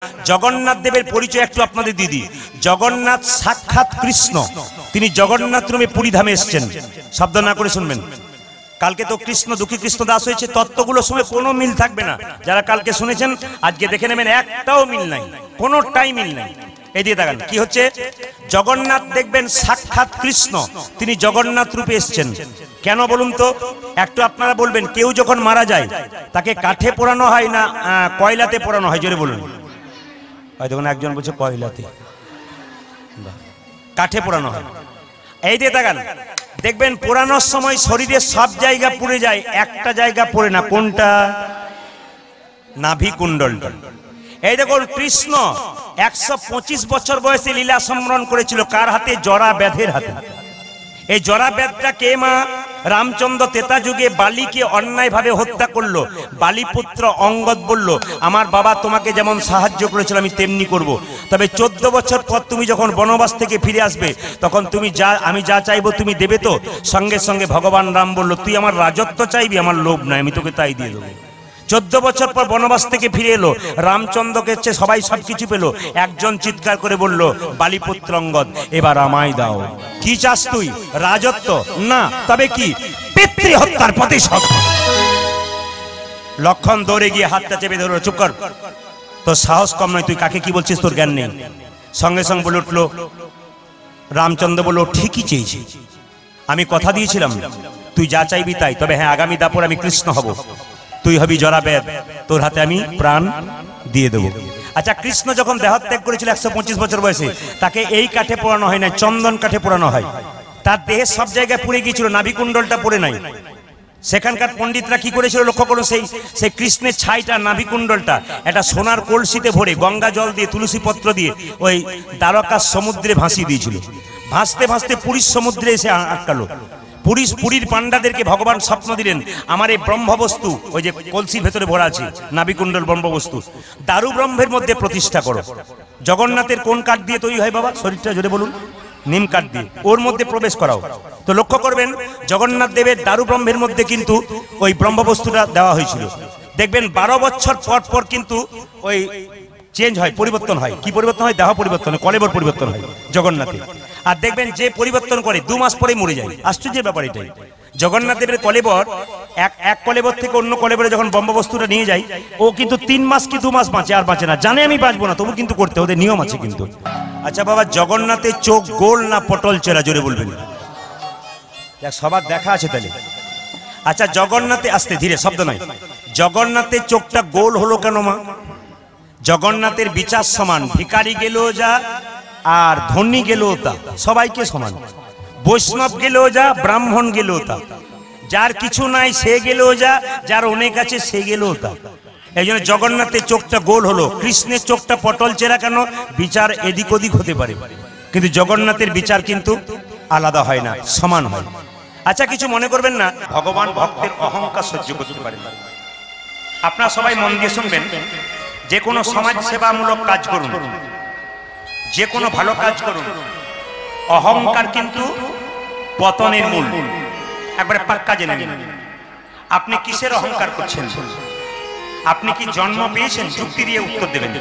জগন্নাথ দেবের পরিচয় একটু আপনাদের দিদি। জগন্নাথ সাক্ষাৎ কৃষ্ণ, তিনি জগন্নাথ রূপে পুরী ধামে এসেছেন। শব্দ না করে শুনবেন। কালকে তো কৃষ্ণ দুঃখী কৃষ্ণ দাস হয়েছে, তত্ত্বগুলোর সঙ্গে কোনো মিল থাকবে না। যারা কালকে শুনেছেন আজকে দেখে নেবেন, একটাও মিল নাই, কোনোটাই মিল নাই। এই দিয়ে দেখান কি হচ্ছে। জগন্নাথ দেখবেন সাক্ষাৎ কৃষ্ণ, তিনি জগন্নাথ রূপে এসেছেন। কেন বলুন তো একটু আপনারা বলবেন। কেউ যখন মারা যায় তাকে কাঠে পোড়ানো হয় না কয়লাতে পোড়ানো হয়? জোরে বলুন। হয়তো একজন বলছে কয়লাতে, কাঠে পোড়ানো হয়। এই দিয়ে দেখান, দেখবেন পোড়ানোর সময় শরীরের সব জায়গা পুড়ে যায়, একটা জায়গা পোড়ে না। কোনটা? নাভি কুণ্ডলটা। এই দেখুন কৃষ্ণ 125 বছর বয়সে লীলা সম্বরণ করেছিল। কার হাতে? জরা ব্যাধের হাতে। এই জরা ব্যাধটা কে? মা রামচন্দ্র ত্রেতা যুগে বালিকে অন্যায় ভাবে হত্যা করলো। বালিপুত্র অঙ্গদ বলল, আমার বাবা তোমাকে যেমন সাহায্য করেছিল আমি তেমনি করব, তবে 14 বছর পর তুমি যখন বনবাস থেকে ফিরে আসবে তখন তুমি আমি যা চাইবো তুমি দেবে তো? সঙ্গে সঙ্গে ভগবান রাম বলল, তুই আমার রাজত্ব চাইবি, আমার লোভ নাই, আমি তোকে তাই দিয়ে দেবো। 14 বছর পর বনবাস থেকে ফিরে এলো, রামচন্দ্রকে সবাই সবকিছু পেল। একজন চিৎকার করে বলল, বালিপুত্র অঙ্গদ এবার আমায় দাও। কি চাস তুই? রাজত্ব না, তবে কি? পিতৃ হত্যার প্রতিশোধ। লক্ষণ দৌড়ে গিয়ে হাতটা চেপে ধরল, চুপ কর, তোর সাহস কম নয়, তুই কাকে কি বলছিস, তোর জ্ঞান নেই। সঙ্গে সঙ্গে বলে উঠলো, রামচন্দ্র বলল, ঠিকই চেয়েছি, আমি কথা দিয়েছিলাম তুই যা চাইবি তাই, তবে হ্যাঁ আগামী দাপর আমি কৃষ্ণ হব, তুই হবি জরাবেদ, তোর হাতে আমি প্রাণ দিয়ে দেবো। আচ্ছা, কৃষ্ণ যখন দেহত্যাগ করেছিল 125 বছর বয়সে, তাকে এই কাঠে পোড়ানো হয় না, চন্দন কাঠে পোড়ানো হয়। তার দেহের সব জায়গায় পুড়ে গিয়েছিল, নাভিকুণ্ডলটা পড়ে নাই। সেখানকার পণ্ডিতরা কি করেছিল লক্ষ্য করুন, সেই কৃষ্ণের ছাইটা, নাভিকুণ্ডলটা একটা সোনার কলসিতে ভরে গঙ্গা জল দিয়ে তুলসী পত্র দিয়ে ওই দ্বারকার সমুদ্রে ভাসিয়ে দিয়েছিল। ভাসতে ভাসতে পুরীর সমুদ্রে এসে আটকালো। পুরীর পান্ডাদেরকে ভগবান স্বপ্ন দিলেন, আমার এই ব্রহ্মবস্তু ওই যে কলসির ভেতরে ভরা আছে নাভিকুণ্ডল ব্রহ্মবস্তু, দারু ব্রহ্মের মধ্যে প্রতিষ্ঠা করো। জগন্নাথের কোন কাঠ দিয়ে তৈরি হয় বাবা? শরীরটা জোরে বলুন। নিম কাঠ দিয়ে, ওর মধ্যে প্রবেশ করাও। তো লক্ষ্য করবেন জগন্নাথ দেবের দারু ব্রহ্মের মধ্যে কিন্তু ওই ব্রহ্মবস্তুটা দেওয়া হয়েছিল। দেখবেন 12 বছর পর পর কিন্তু ওই চেঞ্জ হয়, পরিবর্তন হয়। কি পরিবর্তন হয়? দেহ পরিবর্তন হয়, কলেবর পরিবর্তন হয় জগন্নাথের। আর দেখবেন যে পরিবর্তন করে 2 মাস পরে মরে যায়। আশ্চর্যের ব্যাপার এটাই। জগন্নাথ দেবের কলেবর এক কলেবর থেকে অন্য কলেবরে যখন ব্রহ্মবস্তুটা নিয়ে যায়, ও কিন্তু 3 মাস কি 2 মাস বাঁচে, আর বাঁচে না। জানে আমি বাঁচবো না, তবু কিন্তু করতে, ওদের নিয়ম আছে কিন্তু। আচ্ছা বাবা, জগন্নাথের চোখ গোল না পটল চেরা? জোরে বলবেন। সবার দেখা আছে তাহলে। আচ্ছা জগন্নাথে, আসতে ধীরে, শব্দ নয়, জগন্নাথের চোখটা গোল হলো কেন মা? জগন্নাথের বিচার সমান, ভিখারি গেলেও যা আর ধনী গেলেও তা, সবাইকে সমান। বৈষ্ণব গেলেও যা, ব্রাহ্মণ গেলেও তা, যার কিছু নাই সে গেলেও যা, যার অনেক আছে সে গেলেও তা। এই জন্য জগন্নাথের চোখটা গোল হলো। কৃষ্ণের চোখটা পটল চেরা কেন? বিচার এদিক ওদিক হতে পারে, কিন্তু জগন্নাথের বিচার কিন্তু আলাদা হয় না, সমান হয়। আচ্ছা কিছু মনে করবেন না, ভগবান ভক্তের অহংকার সহ্য করতে পারেন। আপনারা সবাই মন দিয়ে শুনবেন। যে কোনো সমাজ সেবামূলক কাজ করুন, যে কোনো ভালো কাজ করুন, অহংকার কিন্তু পতনের মূল। একবারে পাক্কা জেনে নিন। আপনি কিসের অহংকার করছেন? আপনি কি জন্ম পেয়েছেন? যুক্তি দিয়ে উত্তর দেবেন।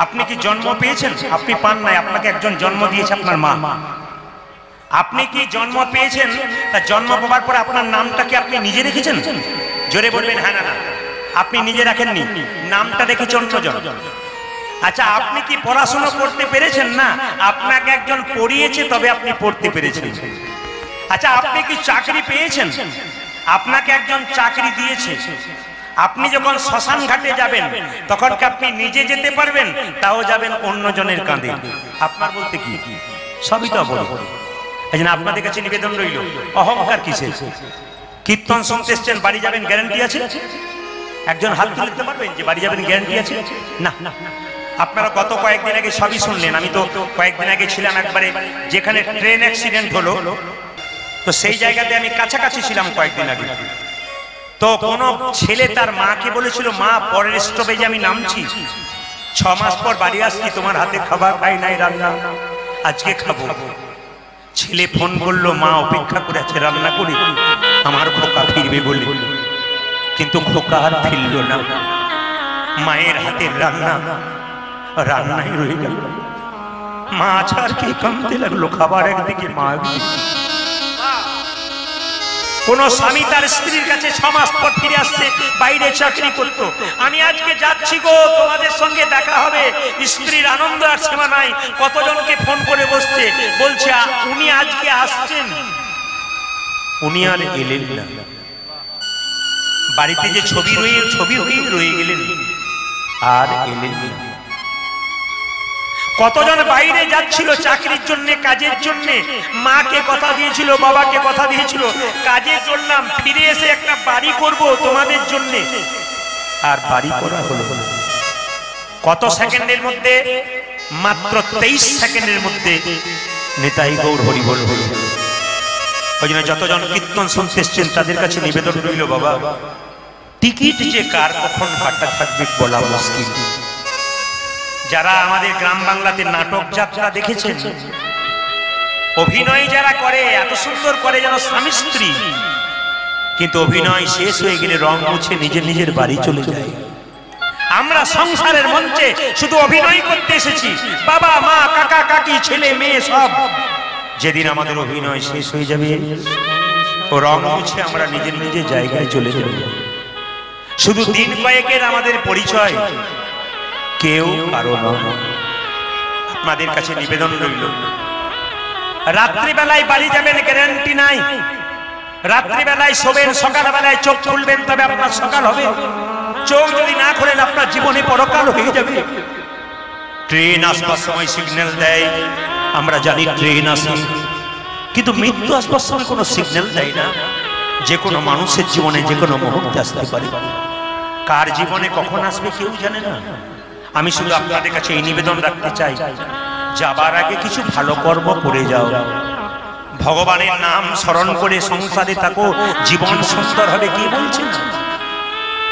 আপনি কি জন্ম পেয়েছেন? আপনি পান নাই, আপনাকে একজন জন্ম দিয়েছে, আপনার মা। আপনি কি জন্ম পেয়েছেন? তা জন্ম পাওয়ার পর আপনার নামটা কি আপনি নিজে রেখেছেন? জোরে বলবেন হ্যাঁ না না। আপনি নিজে রাখেননি, নামটা রেখেছে অন্যজন। আচ্ছা আপনি কি পড়াশোনা করতে পেরেছেন? না, আপনাকে একজন পড়িয়েছে তবে আপনি পড়তে পেরেছেন। আচ্ছা আপনি কি চাকরি পেয়েছেন? আপনাকে একজন চাকরি দিয়েছে। আপনি যখন শ্মশান ঘাটে যাবেন তখন কি আপনি নিজে যেতে পারবেন? তাও যাবেন অন্যজনের কাঁধে। আপনার বলতে কি? সবই তো বলবো। এই জন্য আপনাদের কাছে নিবেদন রইল, অহংকার কিসের? কীর্তন শুনতে এসছেন, বাড়ি যাবেন গ্যারান্টি আছে? একজন হাত তুলতে পারবেন যে বাড়ি যাবেন গ্যারান্টি আছে? না। আপনারা গত কয়েকদিন আগে সবই শুনলেন। আমি তো কয়েকদিন আগে ছিলাম একবারে যেখানে ট্রেন অ্যাক্সিডেন্ট হলো, তো সেই জায়গাতে আমি কাছাকাছি ছিলাম কয়েকদিন আগে। তো কোন ছেলে তার মাকে বলেছিল, মা পরের স্টপেজে আমি নামছি, 6 মাস পর বাড়ি আসছি, তোমার হাতে খাবার খাই নাই, রান্না আজকে খাবো। ছেলে ফোন করলো, মা অপেক্ষা করে আছে, রান্না করি, আমার খোকা ফিরবে বলে। কিন্তু খোকা আর ফিরল না। মায়ের হাতের রান্না রান্নাই রয়ে গেল। মা ছাড় কি কামতে লাগলো, খাবার একদিকে মা একদিকে। কোন স্বামী তার স্ত্রীর কাছে 6 মাস পর ফিরে আসছে, বাইরে চাকরি করতো, আমি আজকে যাচ্ছি গো, তোমাদের সঙ্গে দেখা হবে। স্ত্রীর আনন্দ আর সীমা নাই, কতজনকে ফোন করে বসছে, বলছে উনি আজকে আসছেন, উনি আর এলেন না। বাড়িতে যে ছবি হয়ে রয়ে গেলেন, আর এলেন না। কতজন বাইরে যাচ্ছিল চাকরির জন্য, কাজের জন্য, মাকে কথা দিয়েছিল, বাবাকে কথা দিয়েছিল, কাজে চললাম, ফিরে এসে একটা বাড়ি করব তোমাদের জন্য, আর বাড়ি করা হলো। কত সেকেন্ডের মধ্যে? মাত্র 23 সেকেন্ডের মধ্যে নিতাই গৌর হরি বল হল। ওই জন্য যতজন কীর্তন শুনতে এসছেন তাদের কাছে নিবেদন রইল, বাবা টিকিট যে কার কখন কাটা থাকবে বলা মুশকিল। যারা আমাদের গ্রাম বাংলাতে নাটক যাত্রা দেখেছেন, অভিনয় যারা করে এত সুন্দর করে যেন স্বামী স্ত্রী, কিন্তু অভিনয় শেষ হয়ে গেলে রং মুছে নিজের নিজের বাড়ি চলে যায়। আমরা সংসারের মঞ্চে শুধু অভিনয় করতে এসেছি, বাবা মা কাকা কাকি ছেলে মেয়ে সব। যেদিন আমাদের অভিনয় শেষ হয়ে যাবে, ও রং মুছে আমরা নিজের নিজের জায়গায় চলে যাব। শুধু দিন কয়েকের আমাদের পরিচয়, কেউ কারো নয়। আপনাদের কাছে নিবেদন রইল, রাত্রিবেলায় বাড়ি যাবেন গ্যারান্টি নাই। রাত্রিবেলায় শোবেন, সকালবেলায় চোখ খুলবেন, তবে আপনার সকাল হবে। চোখ যদি না খোলেন আপনার জীবনে পরকাল হয়ে যাবে। ট্রেন আসবার সময় সিগন্যাল দেয়, আমরা জানি ট্রেন আসে, কিন্তু মৃত্যু আসবার সময় কোনো সিগন্যাল দেয় না। যে কোনো মানুষের জীবনে যে কোনো মুহূর্তে আসতে পারে, কার জীবনে কখন আসবে কেউ জানে না। আমি শুধু আপনাদের কাছে এই নিবেদন রাখতে চাই, যাবার আগে কিছু ভালো কর্ম করে যাও। ভগবানের নাম স্মরণ করে সংসারে থাকো, জীবন সুন্দর হবে। কি বলছেন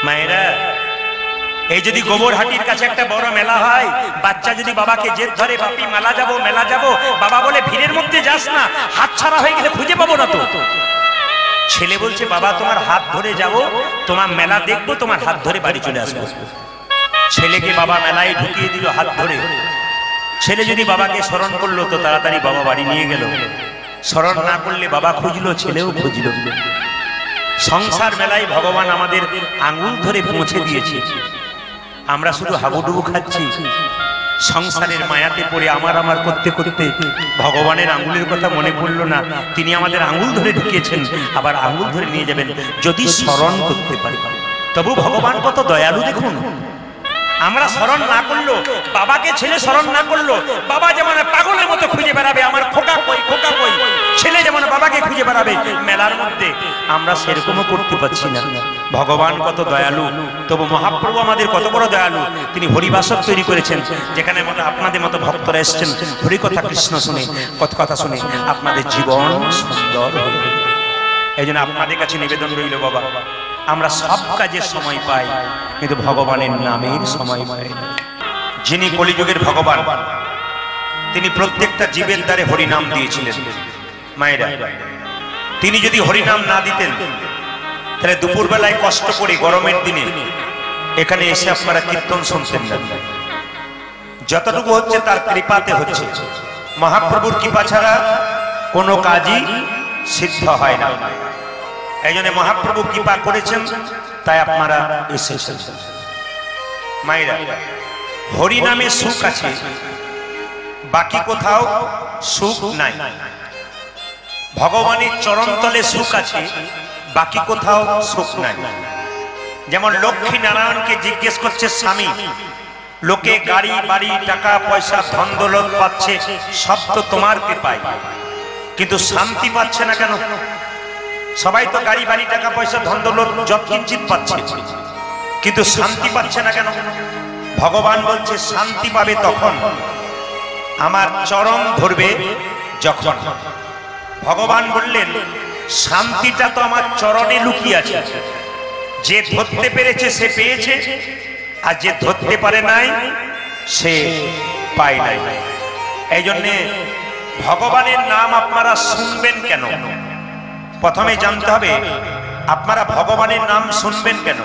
মায়েরা? এই যদি গোবরহাটির কাছে একটা বড় মেলা হয়, বাচ্চা যদি বাবাকে জেদ ধরে, বাপি মেলা যাব মেলা যাব, বাবা বলে ভিড়ের মধ্যে যাস না, হাত ছাড়া হয়ে গেলে খুঁজে পাবো না তো। ছেলে বলছে বাবা তোমার হাত ধরে যাব, তোমার মেলা দেখবো, তোমার হাত ধরে বাড়ি চলে আসবো। ছেলেকে বাবা মেলায় ঢুকিয়ে দিল হাত ধরে। ছেলে যদি বাবাকে স্মরণ করলো তো তাড়াতাড়ি বাবা বাড়ি নিয়ে গেল, স্মরণ না করলে বাবা খুঁজলো, ছেলেও খুঁজলো। সংসার মেলায় ভগবান আমাদের আঙুল ধরে পৌঁছে দিয়েছে, আমরা শুধু হাবুডুবু খাচ্ছি। সংসারের মায়াতে পড়ে আমার করতে করতে ভগবানের আঙুলের কথা মনে পড়লো না। তিনি আমাদের আঙুল ধরে ঢুকিয়েছেন, আবার আঙুল ধরে নিয়ে যাবেন যদি স্মরণ করতে পারি। তবু ভগবান কত দয়ালু দেখুন। আমরা স্মরণ না করলো, বাবাকে ছেলে স্মরণ না করলো, বাবা যেমন পাগলের মতো খুঁজে বেড়াবে আমার খোকা কই খোকা কই, ছেলে যেমন বাবাকে খুঁজে বেড়াবে মেলার মধ্যে, আমরা সেরকমও করতে পারছি না। ভগবান কত দয়ালু, তবু মহাপ্রভু আমাদের কত বড় দয়ালু। তিনি হরিবাসক তৈরি করেছেন, যেখানে আপনাদের মতো ভক্তরা এসছেন হরিকথা কৃষ্ণ শুনে, কথা শুনে আপনাদের জীবন সুন্দর হবে। এই জন্য আপনাদের কাছে নিবেদন রইল, বাবা আমরা সব কাজের সময় পাই, কিন্তু ভগবানের নামের সময় পাই না। যিনি কলিযুগের ভগবান, তিনি প্রত্যেকটা জীবের দ্বারে হরিনাম দিয়েছিলেন। মায়েরা, তিনি যদি হরিনাম না দিতেন তাহলে দুপুরবেলায় কষ্ট করে গরমের দিনে এখানে এসে আপনারা কীর্তন শুনতেন না। যতটুকু হচ্ছে তার কৃপাতে হচ্ছে। মহাপ্রভুর কৃপা ছাড়া কোনো কাজই সিদ্ধ হয় না। এই জন্য মহাপ্রভু কৃপা করেছেন, তাই আপনারা এসেছেন। মায়েরা, হরি নামে সুখ আছে, বাকি কোথাও সুখ নাই। ভগবানের চরণতলে সুখ আছে, বাকি কোথাও সুখ নাই। যেমন লক্ষ্মী নারায়ণকে জিজ্ঞেস করছে স্বামী, লোকে গাড়ি বাড়ি টাকা পয়সা ধন দৌলত পাচ্ছে, সব তো তোমার কৃপায়, কিন্তু শান্তি পাচ্ছে না কেন? সবাই তো গাড়ি বাড়ি টাকা পয়সা ধন দৌলত যৎকিঞ্চিৎ পাচ্ছে, কিন্তু শান্তি পাচ্ছে না কেন? ভগবান বলছে শান্তি পাবে তখন আমার চরণ ধরবে যখন। ভগবান বললেন শান্তিটা তো আমার চরণে লুকিয়ে আছে, যে ধরতে পেরেছে সে পেয়েছে, আর যে ধরতে পারে নাই সে পায় নাই। এই জন্যে ভগবানের নাম আপনারা শুনবেন কেন? প্রথমে জানতে হবে আপনারা ভগবানের নাম শুনবেন কেন।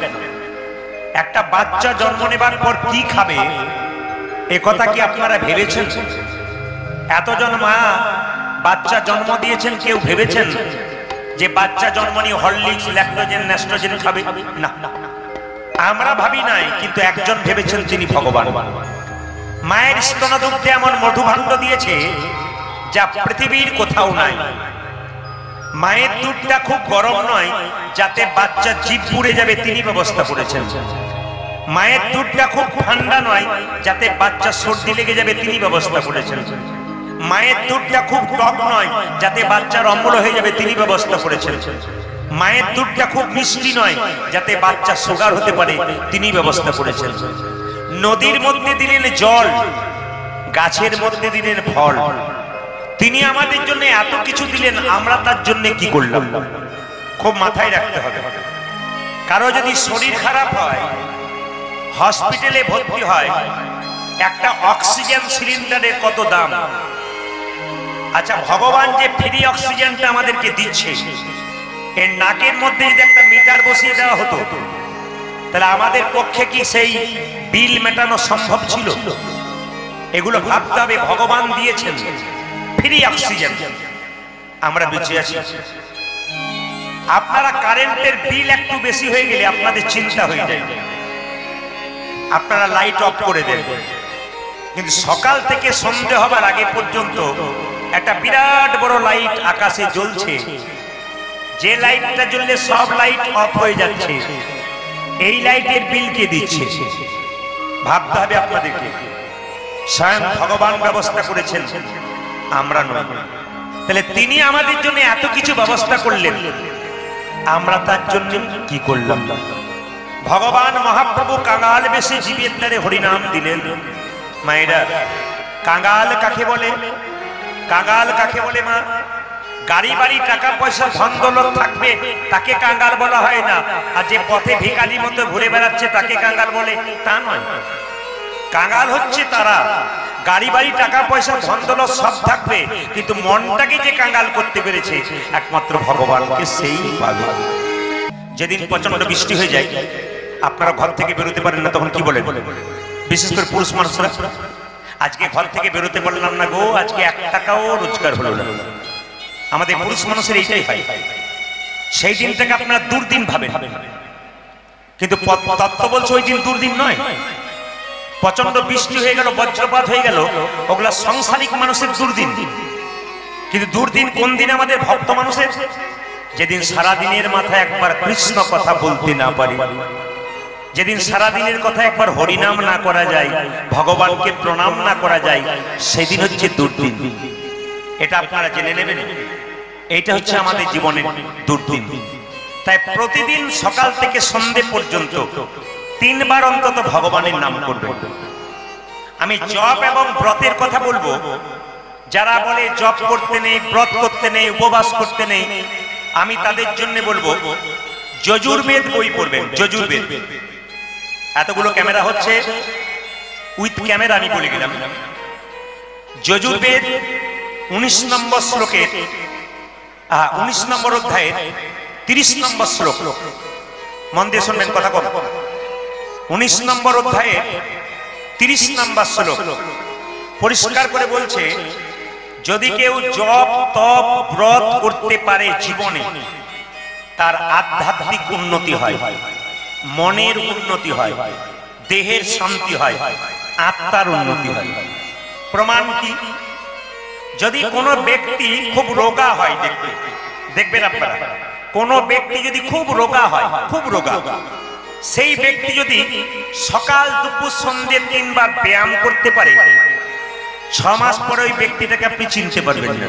একটা বাচ্চা জন্ম নেবার পর কি খাবে এ কথা কি আপনারা ভেবেছেন? এতজন মা বাচ্চা জন্ম দিয়েছেন, কেউ ভেবেছেন যে বাচ্চা জন্ম নিয়ে হরলিক্স, ল্যাকটোজেন, ন্যাস্ট্রোজেন খাবে? না, আমরা ভাবি নাই, কিন্তু একজন ভেবেছেন, তিনি ভগবান। মায়ের স্তনদুগ্ধে এমন মধুভাণ্ড দিয়েছে যা পৃথিবীর কোথাও নাই। মায়ের দুধটা খুব গরম নয় যাতে বাচ্চা জিভ পুড়ে যাবে, তিনি ব্যবস্থা করেছেন। মায়ের দুধটা খুব ঠান্ডা নয় যাতে বাচ্চা সর্দি লেগে যাবে, তিনি ব্যবস্থা করেছেন। মায়ের দুধটা খুব টক নয় যাতে বাচ্চার অম্ল হয়ে যাবে, তিনি ব্যবস্থা করেছেন। মায়ের দুধটা খুব মিষ্টি নয় যাতে বাচ্চা সুগার হতে পারে, তিনি ব্যবস্থা করেছেন। নদীর মধ্যে দিলেন জল, গাছের মধ্যে দিলেন ফল। তিনি আমাদের জন্য এত কিছু দিলেন, আমরা তার জন্য কি করলাম? খুব মাথায় রাখতে হবে। কারো যদি শরীর খারাপ হয়, হসপিটালে ভর্তি হয়, একটা অক্সিজেন সিলিন্ডারের কত দাম? আচ্ছা, ভগবান যে ফ্রি অক্সিজেনটা আমাদেরকে দিচ্ছে, এর নাকের মধ্যে যদি একটা মিটার বসিয়ে দেওয়া হতো, তাহলে আমাদের পক্ষে কি সেই বিল মেটানো সম্ভব ছিল? এগুলো ভাবতে হবে। ভগবান দিয়েছেন ফ্রি অক্সিজেন, আমরা বেঁচে আছি। আপনারা কারেন্টের বিল একটু বেশি হয়ে গেলে আপনাদের চিন্তা হয়ে যায়, আপনারা লাইট অফ করে দেন। কিন্তু সকাল থেকে সন্ধ্যে হবার আগে পর্যন্ত একটা বিরাট বড় লাইট আকাশে জ্বলছে, যে লাইটটা জ্বললে সব লাইট অফ হয়ে যাচ্ছে, এই লাইটের বিল কে দিচ্ছে? ভাবতে হবে আপনাদেরকে। স্বয়ং ভগবান ব্যবস্থা করেছেন, আমরা নয়। তাহলে তিনি আমাদের জন্য এত কিছু ব্যবস্থা করলেন, আমরা তার জন্য কি করলাম? ভগবান মহাপ্রভু কাঙাল বেশে জীবের দ্বারে হরিনাম দিলেন। মায়েরা, কাঙাল কাকে বলে? কাঙাল কাকে বলে মা? গাড়ি বাড়ি টাকা পয়সা ধন দৌলত থাকবে তাকে কাঙ্গাল বলা হয় না, আর যে পথে ভিখারির মতো ঘুরে বেড়াচ্ছে তাকে কাঙ্গাল বলে তা নয়। কাঙ্গাল হচ্ছে তারা, গাড়ি বাড়ি টাকা পয়সা ধন দৌলত সব থাকবে, কিন্তু মনটাকে যে কাঙ্গাল করতে পেরেছে একমাত্র ভগবানকে সেই পাবে। যেদিন প্রচন্ড বৃষ্টি হয়ে যায়, আপনারা ঘর থেকে বেরোতে পারেন না, তখন কি বলেন? বিশেষ করে পুরুষ মানুষরা, আজকে ঘর থেকে বেরোতে পারলাম না গো, আজকে 1 টাকাও রোজগার হলো না। আমাদের পুরুষ মানুষের এইটাই হয়। সেই দিনটাকে আপনারা দুর্দিন ভাবেন, কিন্তু তত্ত্ব বলছে ওই দিন দুর্দিন নয়। প্রচন্ড বৃষ্টি হয়ে গেল, বজ্রপাত হয়ে গেল, ওগুলা সংসারিক মানুষের দুর্দিন। কিন্তু দুর্দিন কোন দিন? আমাদের ভক্ত মানুষের। যেদিন সারাদিনের মাথায় একবার কৃষ্ণ কথা বলতে না পারি, যেদিন সারাদিনের কথা একবার হরিনাম না করা যায়, ভগবানকে প্রণাম না করা যায়, সেদিন হচ্ছে দুর্দিন। এটা আপনারা জেনে নেবেন। এইটা হচ্ছে আমাদের জীবনের দুর্দিন। তাই প্রতিদিন সকাল থেকে সন্ধ্যে পর্যন্ত 3 বার অন্তত ভগবানের নাম করবেন। আমি জপ এবং ব্রতের কথা বলবো। যারা বলে জপ করতে নেই, ব্রত করতে নেই, উপবাস করতে নেই, আমি তাদের জন্য বলবো যজুর্বেদ বই পড়বেন। যজুর্বেদ, এতগুলো ক্যামেরা হচ্ছে, উইথ ক্যামেরা আমি বলে গেলাম। যজুর্বেদ 19 নম্বর শ্লোকের 19 নম্বর অধ্যায়ের 30 নম্বর শ্লোক, মন দিয়ে শুনবেন, কথা কম। 19 নম্বর অধ্যায়ের 30 নম্বর শ্লোক পরিষ্কার করে বলছে, যদি কেউ জপ তপ ব্রত করতে পারে জীবনে, তার আধ্যাত্মিক উন্নতি হয়, মনের উন্নতি হয়, দেহের শান্তি হয়, আত্মার উন্নতি হয়। প্রমাণ কি? যদি কোনো ব্যক্তি খুব রোগা হয়, দেখবেন আপনারা, কোনো ব্যক্তি যদি খুব রোগা হয়, খুব রোগা, সেই ব্যক্তি যদি সকাল দুপুর সন্ধ্যে 3 বার ব্যায়াম করতে পারে, 6 মাস পরে ওই ব্যক্তিটাকে আপনি চিনতে পারবেন না।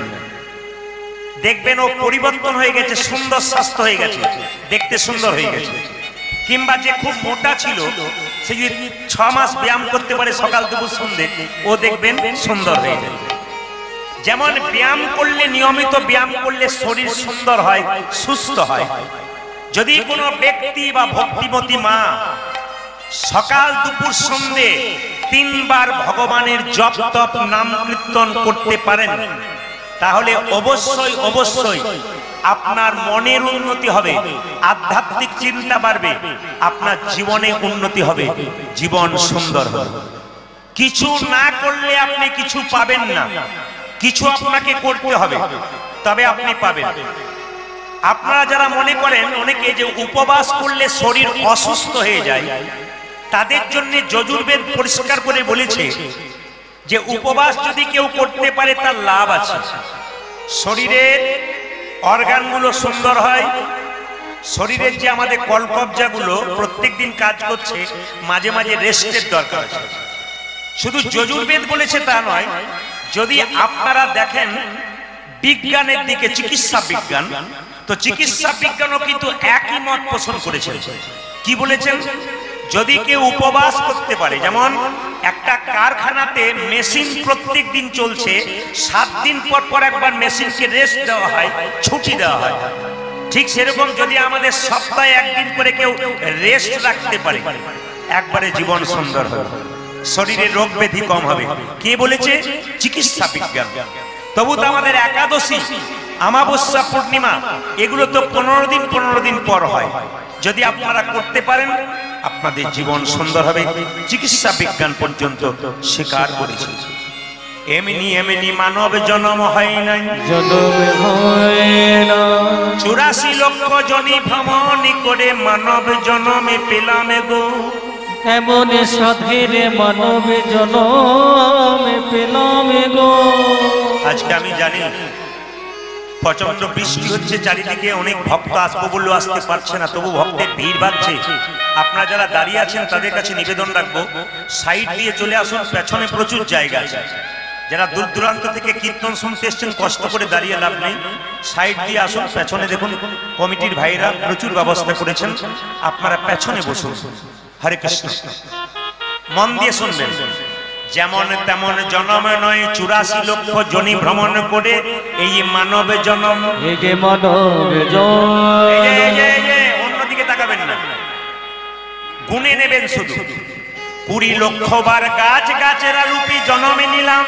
দেখবেন ও পরিবর্তন হয়ে গেছে, সুন্দর স্বাস্থ্য হয়ে গেছে, দেখতে সুন্দর হয়ে গেছে। কিংবা যে খুব মোটা ছিল, সে যদি 6 মাস ব্যায়াম করতে পারে সকাল দুপুর সন্ধ্যে, ও দেখবেন সুন্দর হয়ে যায়। যেমন ব্যায়াম করলে, নিয়মিত ব্যায়াম করলে শরীর সুন্দর হয়, সুস্থ হয়। যদি কোনো ব্যক্তি বা ভক্তিমতী মা সকাল দুপুর সন্ধ্যে 3 বার ভগবানের জপ তপ নাম কীর্তন করতে পারেন, তাহলে অবশ্যই অবশ্যই আপনার মনের উন্নতি হবে, আধ্যাত্মিক চিন্তা বাড়বে, আপনার জীবনে উন্নতি হবে, জীবন সুন্দর হবে। কিছু না করলে আপনি কিছু পাবেন না, কিছু আপনাকে করতে হবে, তবে আপনি পাবেন। আপনারা যারা মনে করেন অনেকে যে উপবাস করলে শরীর অসুস্থ হয়ে যায়, তাদের জন্য যজুর্বেদ পরিষ্কার করে বলেছে যে উপবাস যদি কেউ করতে পারে তার লাভ আছে। শরীরের অর্গানগুলো সুন্দর হয়, শরীরের যে আমাদের কলকবজাগুলো প্রত্যেকদিন কাজ করছে, মাঝে মাঝে রেস্টের দরকার আছে। শুধু যজুর্বেদ বলেছে তা নয়, যদি আপনারা দেখেন বিজ্ঞানের দিকে, চিকিৎসা বিজ্ঞান, তো চিকিৎসা বিজ্ঞানও কিন্তু একই মত পোষণ করেছেন। কি বলেছেন? যদি কেউ উপবাস করতে পারে, যেমন একটা কারখানাতে মেশিন প্রত্যেক দিন চলছে, 7 দিন পর পর একবার মেশিনকে রেস্ট দেওয়া হয়, ছুটি দেওয়া হয়, ঠিক সেরকম যদি আমাদের সপ্তাহে একদিন করে কেউ রেস্ট রাখতে পারে, একবারে জীবন সুন্দর হবে, শরীরে রোগ ব্যাধি কম হবে। কে বলেছে? চিকিৎসা বিজ্ঞান। তবু তো আমাদের একাদশী, অমাবস্যা, পূর্ণিমা এগুলো তো 15 দিন পর হয়। যদি আপনারা করতে পারেন আপনাদের জীবন সুন্দর হবে, চিকিৎসা বিজ্ঞান পর্যন্ত স্বীকার করেছে। এমনি এমনি মানব জন্ম হয় নাই, 84 লক্ষ জনি ভ্রমণ করে মানব জন্মে পেলাম গো। এমন সাধের মানব জন্মে পেলাম গো। আজকে আমি জানি প্রচন্ড বৃষ্টি হচ্ছে চারিদিকে, অনেক ভক্ত আসবো বললেও আসতে পারছে না, তবু ভক্তের ভিড় বাড়ছে। আপনারা যারা দাঁড়িয়ে আছেন তাদের কাছে নিবেদন রাখবো, সাইড দিয়ে চলে আসুন, পেছনে প্রচুর জায়গা আছে। যারা দূর দূরান্ত থেকে কীর্তন শুনতে এসছেন কষ্ট করে দাঁড়িয়ে লাভ নেই, সাইড দিয়ে আসুন, পেছনে দেখুন কমিটির ভাইরা প্রচুর ব্যবস্থা করেছেন, আপনারা পেছনে বসুন। হরে কৃষ্ণ। মন দিয়ে শুনবেন। যেমন তেমন জন্ম নয়, 84 লক্ষ জনি ভ্রমণ করে এই মানব জন্ম। অন্যদিকে তাকাবেন না, গুনে নেবেন শুধু। 20 লক্ষ বার গাছ গাছেরা রূপী জন্মে নিলাম,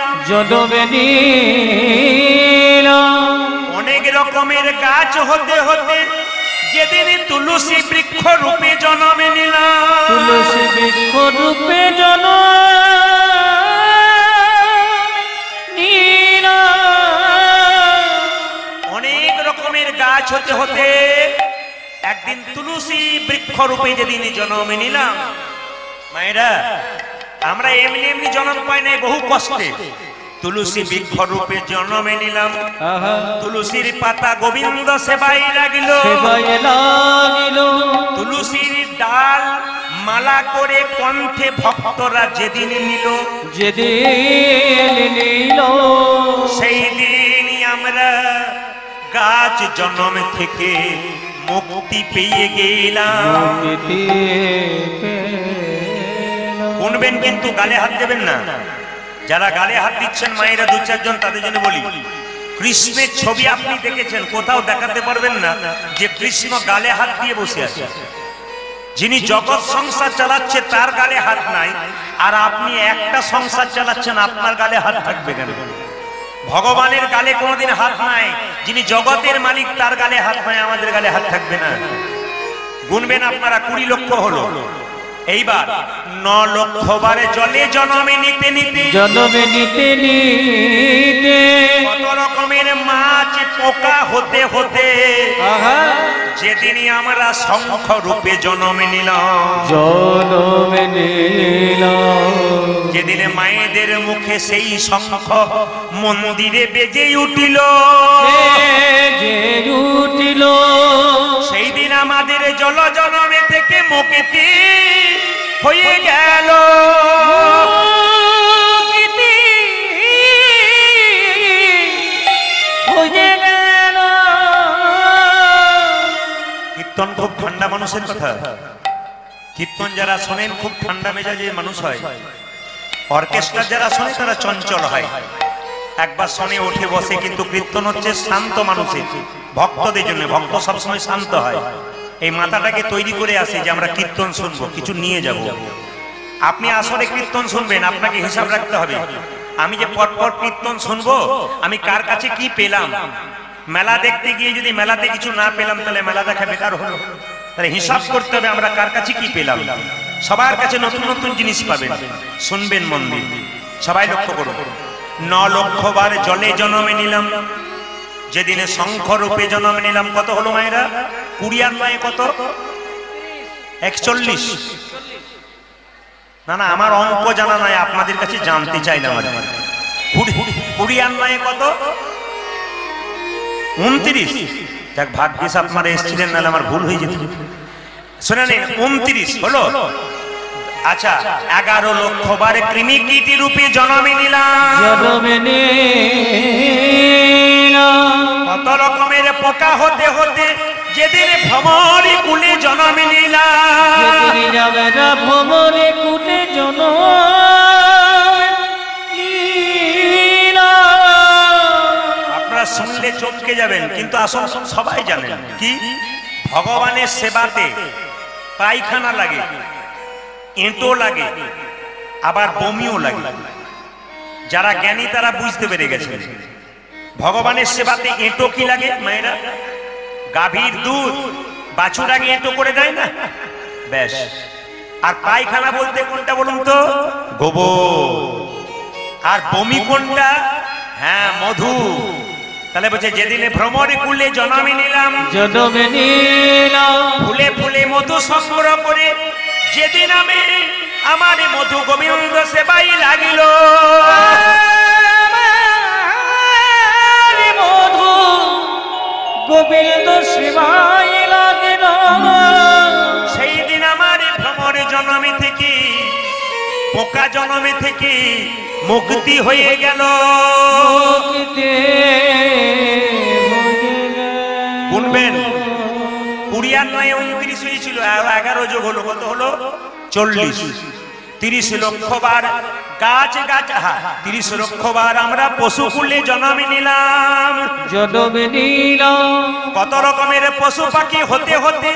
অনেক রকমের গাছ হতে হতে যেদিন তুলসী বৃক্ষ রূপে জন্মে নিলাম, তুলসী বৃক্ষ রূপে জন্ম অনেক রকমের গাছ হতে হতে একদিন তুলসী বৃক্ষ রূপে যেদিন জন্মে নিলাম। মায়েরা, আমরা এমনি এমনি জন্ম পাই নাই, বহু কষ্টে তুলসী বৃক্ষ রূপে জন্মে নিলাম। তুলসীর পাতা গোবিন্দ সেবাই লাগিল, তুলসীর ডাল মালা করে কণ্ঠে ভক্তরা যেদিন নিল, সেই দিনই আমরা গাছ জন্ম থেকে মুক্তি পেয়ে গেলাম। শুনবেন কিন্তু গালে হাত দেবেন না। যারা গালে হাত দিচ্ছেন মায়েরা 2-4 জন, তাদের জন্য বলি, কৃষ্ণের ছবি আপনি দেখেছেন, কোথাও দেখাতে পারবেন না যে কৃষ্ণ গালে হাত দিয়ে বসে আছে। যিনি জগৎ সংসার চালাচ্ছে তার গালে হাত নাই, আর আপনি একটা সংসার চালাচ্ছেন, আপনার গালে হাত থাকবে কেন? ভগবানের গালে কোনোদিন হাত নাই, যিনি জগতের মালিক তার গালে হাত নাই, আমাদের গালে হাত থাকবে না। গুনবেন আপনারা, 20 লক্ষ হলো। এইবার 9 লক্ষ বারে জলে জন্মে নিতে নিতে, কত রকমের মাছ পোকা হতে হতে যেদিনই আমরা শঙ্খ রূপে জন্মে নিলাম, যেদিন মায়েদের মুখে সেই শঙ্খ মন্দিরে বেজে উঠিল, সেই দিন আমাদের জল জন্মে থেকে মুক্তি হয়ে গেল। কীর্তন খুব ঠান্ডা মানুষের কথা। কীর্তন যারা শোনেন খুব ঠান্ডা মেজাজের মানুষ হয়। অর্কেস্ট্রা যারা শোনে তারা চঞ্চল হয়, একবার শোনে উঠে বসে। কিন্তু কীর্তন হচ্ছে শান্ত মানুষের, ভক্তদের জন্য। ভক্ত সবসময় শান্ত হয়। এই মাথাটাকে তৈরি করে আসে যে আমরা কীর্তন শুনবো, কিছু নিয়ে যাব। আপনি আসলে কীর্তন শুনবেন, আপনাকে হিসাব রাখতে হবে, আমি যে পরপর কীর্তন শুনবো, আমি কার কাছে কি পেলাম। মেলা দেখতে গিয়ে যদি মেলাতে কিছু না পেলাম, তাহলে মেলা দেখা বেকার হলো। তাহলে হিসাব করতে হবে আমরা কার কাছে কি পেলাম। সবার কাছে নতুন নতুন জিনিস পাবেন, শুনবেন মন দিয়ে। সবাই লক্ষ্য করুন, 9 লক্ষ বার জলে জন্ম নিলাম, যেদিনে শঙ্খ রূপে জন্ম নিলাম। কত হলো মায়েরা? 20 আর 9 কত? 41। না না, আমার অঙ্ক জানা নাই, আপনাদের কাছে জানতে চাইলাম। 20 আর 9 কত? 29। দেখ ভাগ্যিস আপনারা এসেছিলেন, নাহলে আমার ভুল হয়ে যেত। শুনে নিন, 29 হলো। আচ্ছা, 11 লক্ষ বার কৃমি কীটি রূপে জন্ম নিলাম। কত রকমের পোকা হতে হতে যেদিন ভ্রমরে কুলে জন্ম নিলাম। ভ্রমরে কুলে জন্ম আপনারা শুনলে চমকে যাবেন, কিন্তু আসলে সবাই জানেন কি, ভগবানের সেবাতে পায়খানা লাগে, এঁটো লাগে, আবার বমিও লাগে। যারা জ্ঞানী তারা বুঝতে পেরে গেছেন ভগবানের সেবাতে এঁটো কি লাগে মায়েরা? গাভীর দুধ বাছুর আগে এঁটো করে দেয় না, ব্যাস। আর পায়খানা বলতে কোনটা বলুন তো? গোবর। আর বমি কোনটা? হ্যাঁ, মধু। তাহলে বলছে যেদিনে ভ্রমরে কুলে জন্ম নিলাম, ফুলে ফুলে মধু সংগ্রহ করে যেদিন আমি আমার মধু গোবিন্দ সেবাই লাগিল। মধু গোবিন্দ সেবাই লাগিল। সেই দিন আমার ভ্রমরে জন্মে থেকে, পোকা জন্মে থেকে মুক্তি হয়ে গেল। গুনবেন, 20 আর 9 29 হয়েছিল, আর 11 যোগ হলো কত হলো? 40। 30 লক্ষ বার গাছ গাছ, 30 লক্ষ বার আমরা পশু কুলে জন্ম নিলাম। কত রকমের পশু পাখি হতে হতে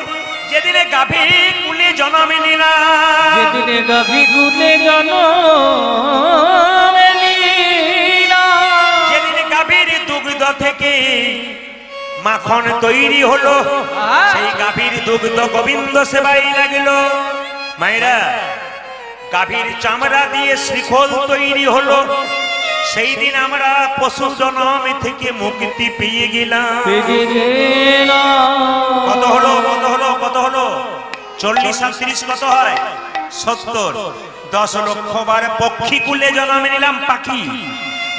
যেদিনে গাভী কুলে জন্ম নিলাম। যেদিনে গাভী কুলে জন্ম যেদিনে গাভীর দুগ্ধ থেকে মাখন তৈরি হলো, সেই গাভীর দুগ্ধ গোবিন্দ সেবাই লাগলো। মায়েরা, গাভীর চামড়া দিয়ে শ্রীখোল তৈরি হলো, সেই দিন আমরা পশু জন্ম থেকে মুক্তি পেয়ে গেলাম। কত হলো? কত হলো? কত হলো? 40 আর 30 কত হয়? 70। 10 লক্ষ বার পক্ষী কুলে জন্ম নিলাম, পাখি।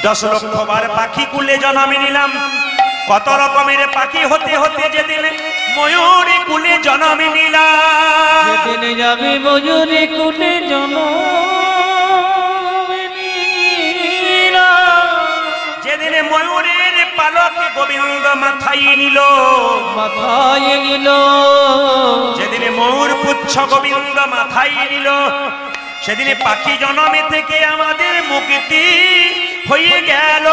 10 লক্ষ বার পাখি কুলে জন্ম নিলাম। কত রকমের পাখি হতে হতে যেদিন ময়ূরী কুলে জন্ম নিলাম। যেদিন যাবে ময়ূরী কুলে জন্ম, যেদিন ময়ূরের পালক গোবিন্দ মাথায় নিল, মাথায় নিল। যেদিন ময়ূর পুচ্ছ গোবিন্দ মাথায় নিল, সেদিনে পাখি জন্মে থেকে আমাদের মুক্তি হয়ে গেল।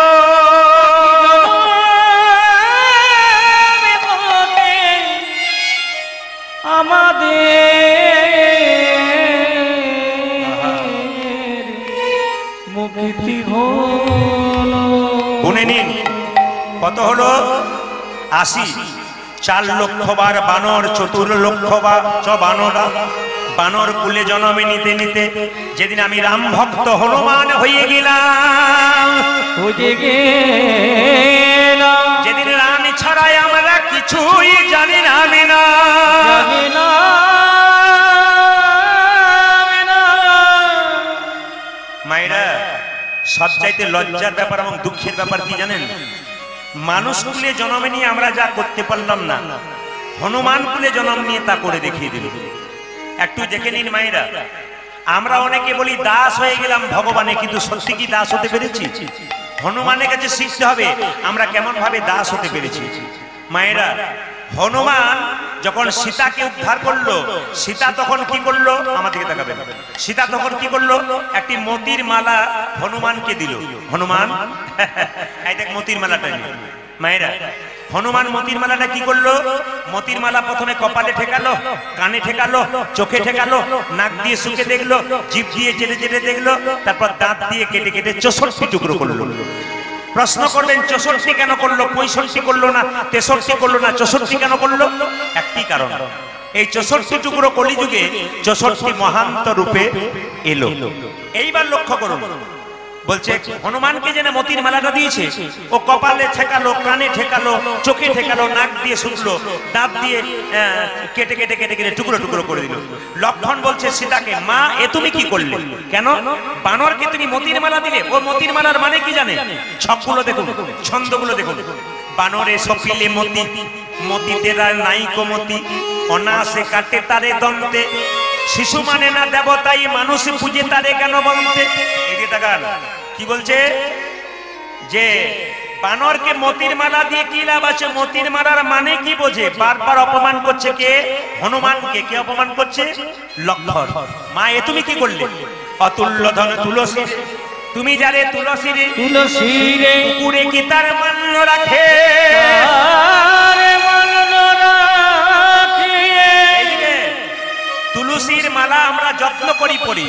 আমাদের মুক্তি হলো। গুনে নিন, কত হলো? 80। 4 লক্ষ বার বানর, 4 লক্ষ বার বানরা বানর কুলে জন্মে নিতে নিতে যেদিন আমি রাম ভক্ত হনুমান হয়ে গেলাম। যেদিন রাম ছাড়াই আমরা কিছুই জানি না, আমি না। মায়েরা, সবচাইতে লজ্জার ব্যাপার এবং দুঃখের ব্যাপার কি জানেন? মানুষ কুলে জন্ম নিয়ে আমরা যা করতে পারলাম না, হনুমান কুলে জন্ম নিয়ে তা করে দেখিয়ে দিল। একটু দেখে নিন মায়েরা, আমরা অনেকে বলি দাস হয়ে গেলাম ভগবানে, কিন্তু সত্যি কি দাস হতে পেরেছি? হনুমানের কাছে শিখতে হবে আমরা কেমন ভাবে দাস হতে পেরেছি। মায়েরা, হনুমান যখন সীতাকে উদ্ধার করলো, সীতা তখন কি করলো? আমাদেরকে দেখাবেন। সীতা তখন কি করলো? একটি মতির মালা হনুমানকে দিল। হনুমান এই দেখ মতির মালাটা নিয়ে। মায়েরা, হনুমান মতির মালাটা কি করলো? মতির মালা প্রথমে কপালে ঠেকালো, কানে ঠেকালো, চোখে ঠেকালো, নাক দিয়ে শুকে দেখলো, জিভ দিয়ে চেটে চেটে দেখলো, তারপর দাঁত দিয়ে কেটে কেটে 64 টুকরো করলো। প্রশ্ন করবেন 64 কেন করলো? 65 করলো না, 63 করলো না, 64 কেন করলো? একটি কারণ, এই 64 টুকরো কলিযুগে 64 মহান্ত রূপে এলো। এইবার লক্ষ্য করুন, বলছে হনুমানকে যেন মতির মালাটা দিয়েছে, ও কপালে ঠেকালো, কানে ঠেকালো, চোখে ঠেকালো, নাক দিয়ে শুকলো, দাঁত দিয়ে কেটে কেটে কেটে কেটে টুকরো টুকরো করে দিল। লক্ষণ বলছে সীতাকে, মা এ তুমি কি করলে? কেন বানরকে তুমি মতির মালা দিলে? ও মতির মালার মানে কি জানে? ছকগুলো দেখুন, ছন্দগুলো দেখুন। বানরে সপিলে মতি, মতিতে নাই কোমতি, অনাসে কাটে তারে দন্তে, শিশু মানে না দেবতাই মানুষ পূজে তারে কেন বলতে। এদিকে তাকান কি বলছে, যে বানরকে মতির মালা দিয়ে কি লাভ আছে? মতির মালার মানে কি বোঝে? বারবার অপমান করছে কে? হনুমানকে। কে অপমান করছে? লক্ষণ। মা এ তুমি কি করলে? অতুল্য ধন তুলসী, তুমি যারে তুলসী রে, তুলসী রে পুকুরে কি তার মান্য রাখে? তুলসীর মালা আমরা যত্ন করি পড়ি,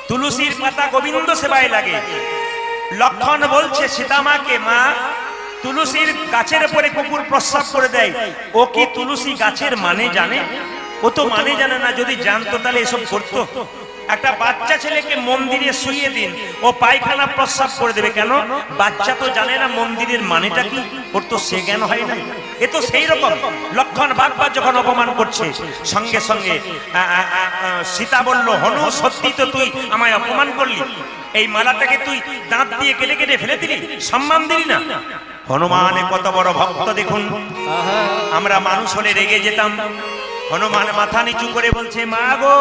তুলসীর পাতা গোবিন্দ সেবায় লাগে। লক্ষণ বলছে সীতামাকে, মা তুলসীর গাছের উপরে কুকুর প্রস্রাব করে দেয়, ও কি তুলসী গাছের মানে জানে? ও তো মানে জানে না। যদি জানতো তাহলে এসব করতো? একটা বাচ্চা ছেলেকে মন্দিরে শুইয়ে দিন, ও পায়খানা প্রস্রাব করে দেবে কেন? বাচ্চা তো জানে না মন্দিরের মানেটা কি, ওর তো সে জ্ঞান হয় না। এ তো সেই রকম। লক্ষণ বারবার যখন অপমান করছে, সঙ্গে সঙ্গে সীতা বলল, হনু সত্যি তো তুই আমায় অপমান করলি, এই মালাটাকে তুই দাঁত দিয়ে কেটে কেটে ফেলে দিলি, সম্মান দিলি না। হনুমান কত বড় ভক্ত দেখুন। আমরা মানুষ হলে রেগে যেতাম। হনুমান মাথা নিচু করে বলছে, মা গো,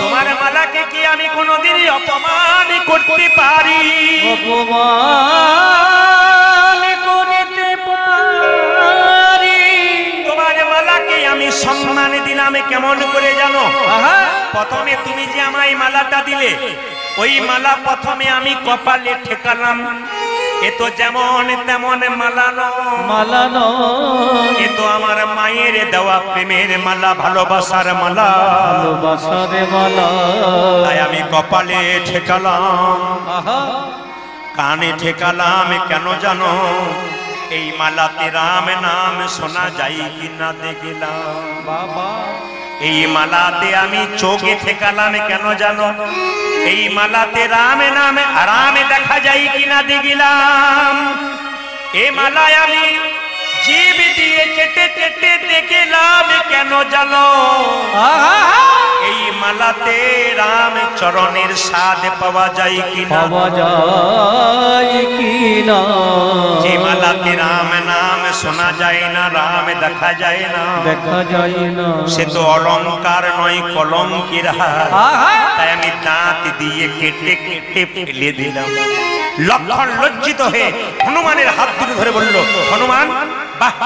তোমার মালাকে কি আমি কোনোদিন অপমান করতে পারি? অপমান করতে পারি? তোমার মালাকে আমি সম্মান দিলাম কেমন করে জানো? প্রথমে তুমি যে আমায় মালাটা দিলে, ওই মালা প্রথমে আমি কপালে ঠেকালাম। এ তো যেমন তেমন মালা নয়, এ তো আমার মায়ের দেওয়া প্রেমের মালা, ভালোবাসার মালা, ভালোবাসার মালা। তাই আমি কপালে ঠেকালাম, কানে ঠেকালাম কেন জানো? এই মালাতে রাম নাম শোনা যায় কিনা দেখলাম। বাবা এই মালাতে আমি চোখে ঠেকালাম কেন জানো? এই মালাতে রাম নামে আরামে দেখা যায় কিনা দেখলাম। এই মালায় আমি জীব দিয়ে কেটে কেটে দেখলাম কেন জানো? এই মালাতে রাম চরণের স্বাদ পাওয়া যায় কিনা? পাওয়া যায় কিনা? যে মালাতে রাম নাম শোনা যায় না, রাম দেখা যায় না, দেখা যায় না, সে তো অলংকার নয় কলঙ্কের হার। তাই আমি দাঁত দিয়ে কেটে কেটে ফেলে দিলাম। লক্ষণ লজ্জিত হয়ে হনুমানের হাত দুটো ধরে বলল, হনুমান বাহ,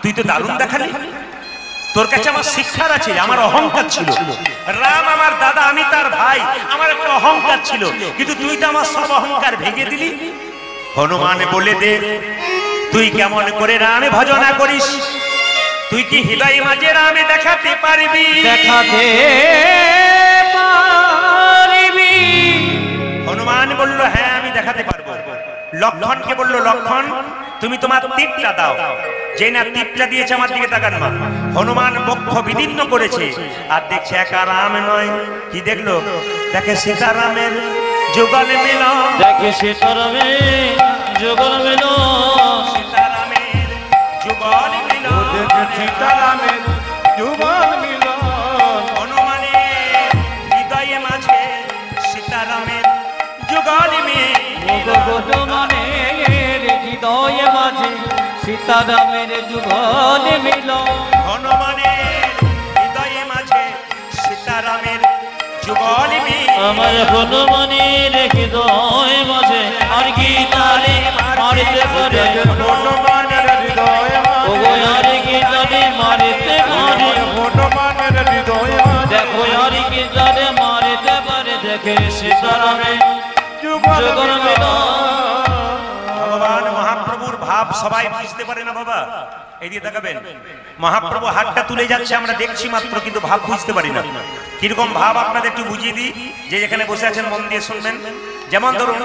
তুই তো দারুণ দেখালি। তোর কাছে আমার শিক্ষার আছে, আমার অহংকার ছিল। রাম আমার দাদা, আমি তার ভাই, আমার একটা অহংকার ছিল, কিন্তু তুই তো আমার সব অহংকার ভেঙে দিলি। হনুমান বলে দে, তুই কেমন করে রামে ভজনা করিস? তুই কি হৃদয় মাঝে রামে দেখাতে পারবি? দেখাতে পারবি? হনুমান বলল, হ্যাঁ আমি দেখাতে পারবো। লক্ষণকে বলল, লক্ষণ তুমি তোমার তীরটা দাও। যে না তীরটা দিয়েছে, আমার দিকে তাকান মা। হনুমান বক্ষ বিদীর্ণ করেছে, আর দেখছে একা রাম নয়, কি দেখলো? দেখে সীতারামের যুগল মিলন, দেখে সীতারামের যুগল মিলন, সীতারামের যুগল মিলন, দেখে সীতারামের যুগল মিলন। হনুমানের হৃদয়ে মাঝে সীতারামের যুগল মিলন। হনুমানের হৃদয়ে মাঝে সীতারামের যুগল মিলন। হনুমানের হৃদয়ে মাঝে সীতারামের যুগল মিলন। আমার হনুমানের হৃদয়ে মাঝে আর কি তারে মারতে পারে? হনুমানের হৃদয় ওগো আর কি তারে মারতে পারে? হনুমানের হৃদয় দেখো আর কি তারে মারতে পারে? দেখে সীতারামের যুগল মিলন। ভগবান মহাপ্রভুর ভাব সবাই বুঝতে পারে না বাবা। এই দিয়ে তাকাবেন, মহাপ্রভু হাতটা তুলে যাচ্ছে, আমরা দেখছি মাত্র, কিন্তু ভাব বুঝতে পারি না। কিরকম ভাব আপনাদের একটু বুঝিয়ে দিই, যে যেখানে বসে আছেন মন দিয়ে শুনবেন। যেমন ধরুন,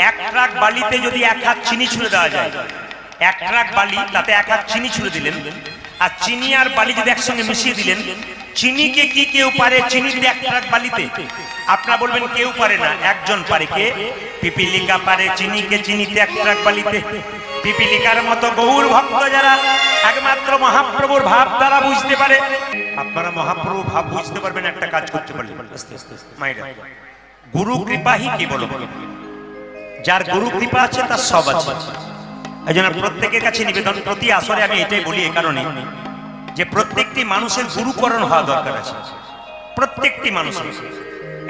এক ট্রাক বালিতে যদি এক হাত চিনি ছুঁড়ে দেওয়া যায়, এক ট্রাক বালি, তাতে এক হাত চিনি ছুঁড়ে দিলেন, আর চিনি আর বালি যদি একসঙ্গে মিশিয়ে দিলেন, চিনিকে কি কেউ পারে চিনিতে এক ট্রাক বালিতে? আপনারা বলবেন কেউ পারে না, একজন পারে। কে? পিপিলিকা পারে চিনিকে চিনিতে এক ট্রাক বালিতে। পিপিলিকার মতো গৌর ভক্ত যারা একমাত্র মহাপ্রভুর ভাব দ্বারা বুঝতে পারে। আপনারা মহাপ্রভু ভাব বুঝতে পারবেন একটা কাজ করতে পারলেন। মায়েরা, গুরু কৃপাহি কি বলো? যার গুরু কৃপা আছে তার সব আছে। এই জন্য প্রত্যেকের কাছে নিবেদন, প্রতি আসরে আমি এটাই বলি এই কারণে যে প্রত্যেকটি মানুষের গুরুকরণ হওয়া দরকার আছে। প্রত্যেকটি মানুষের।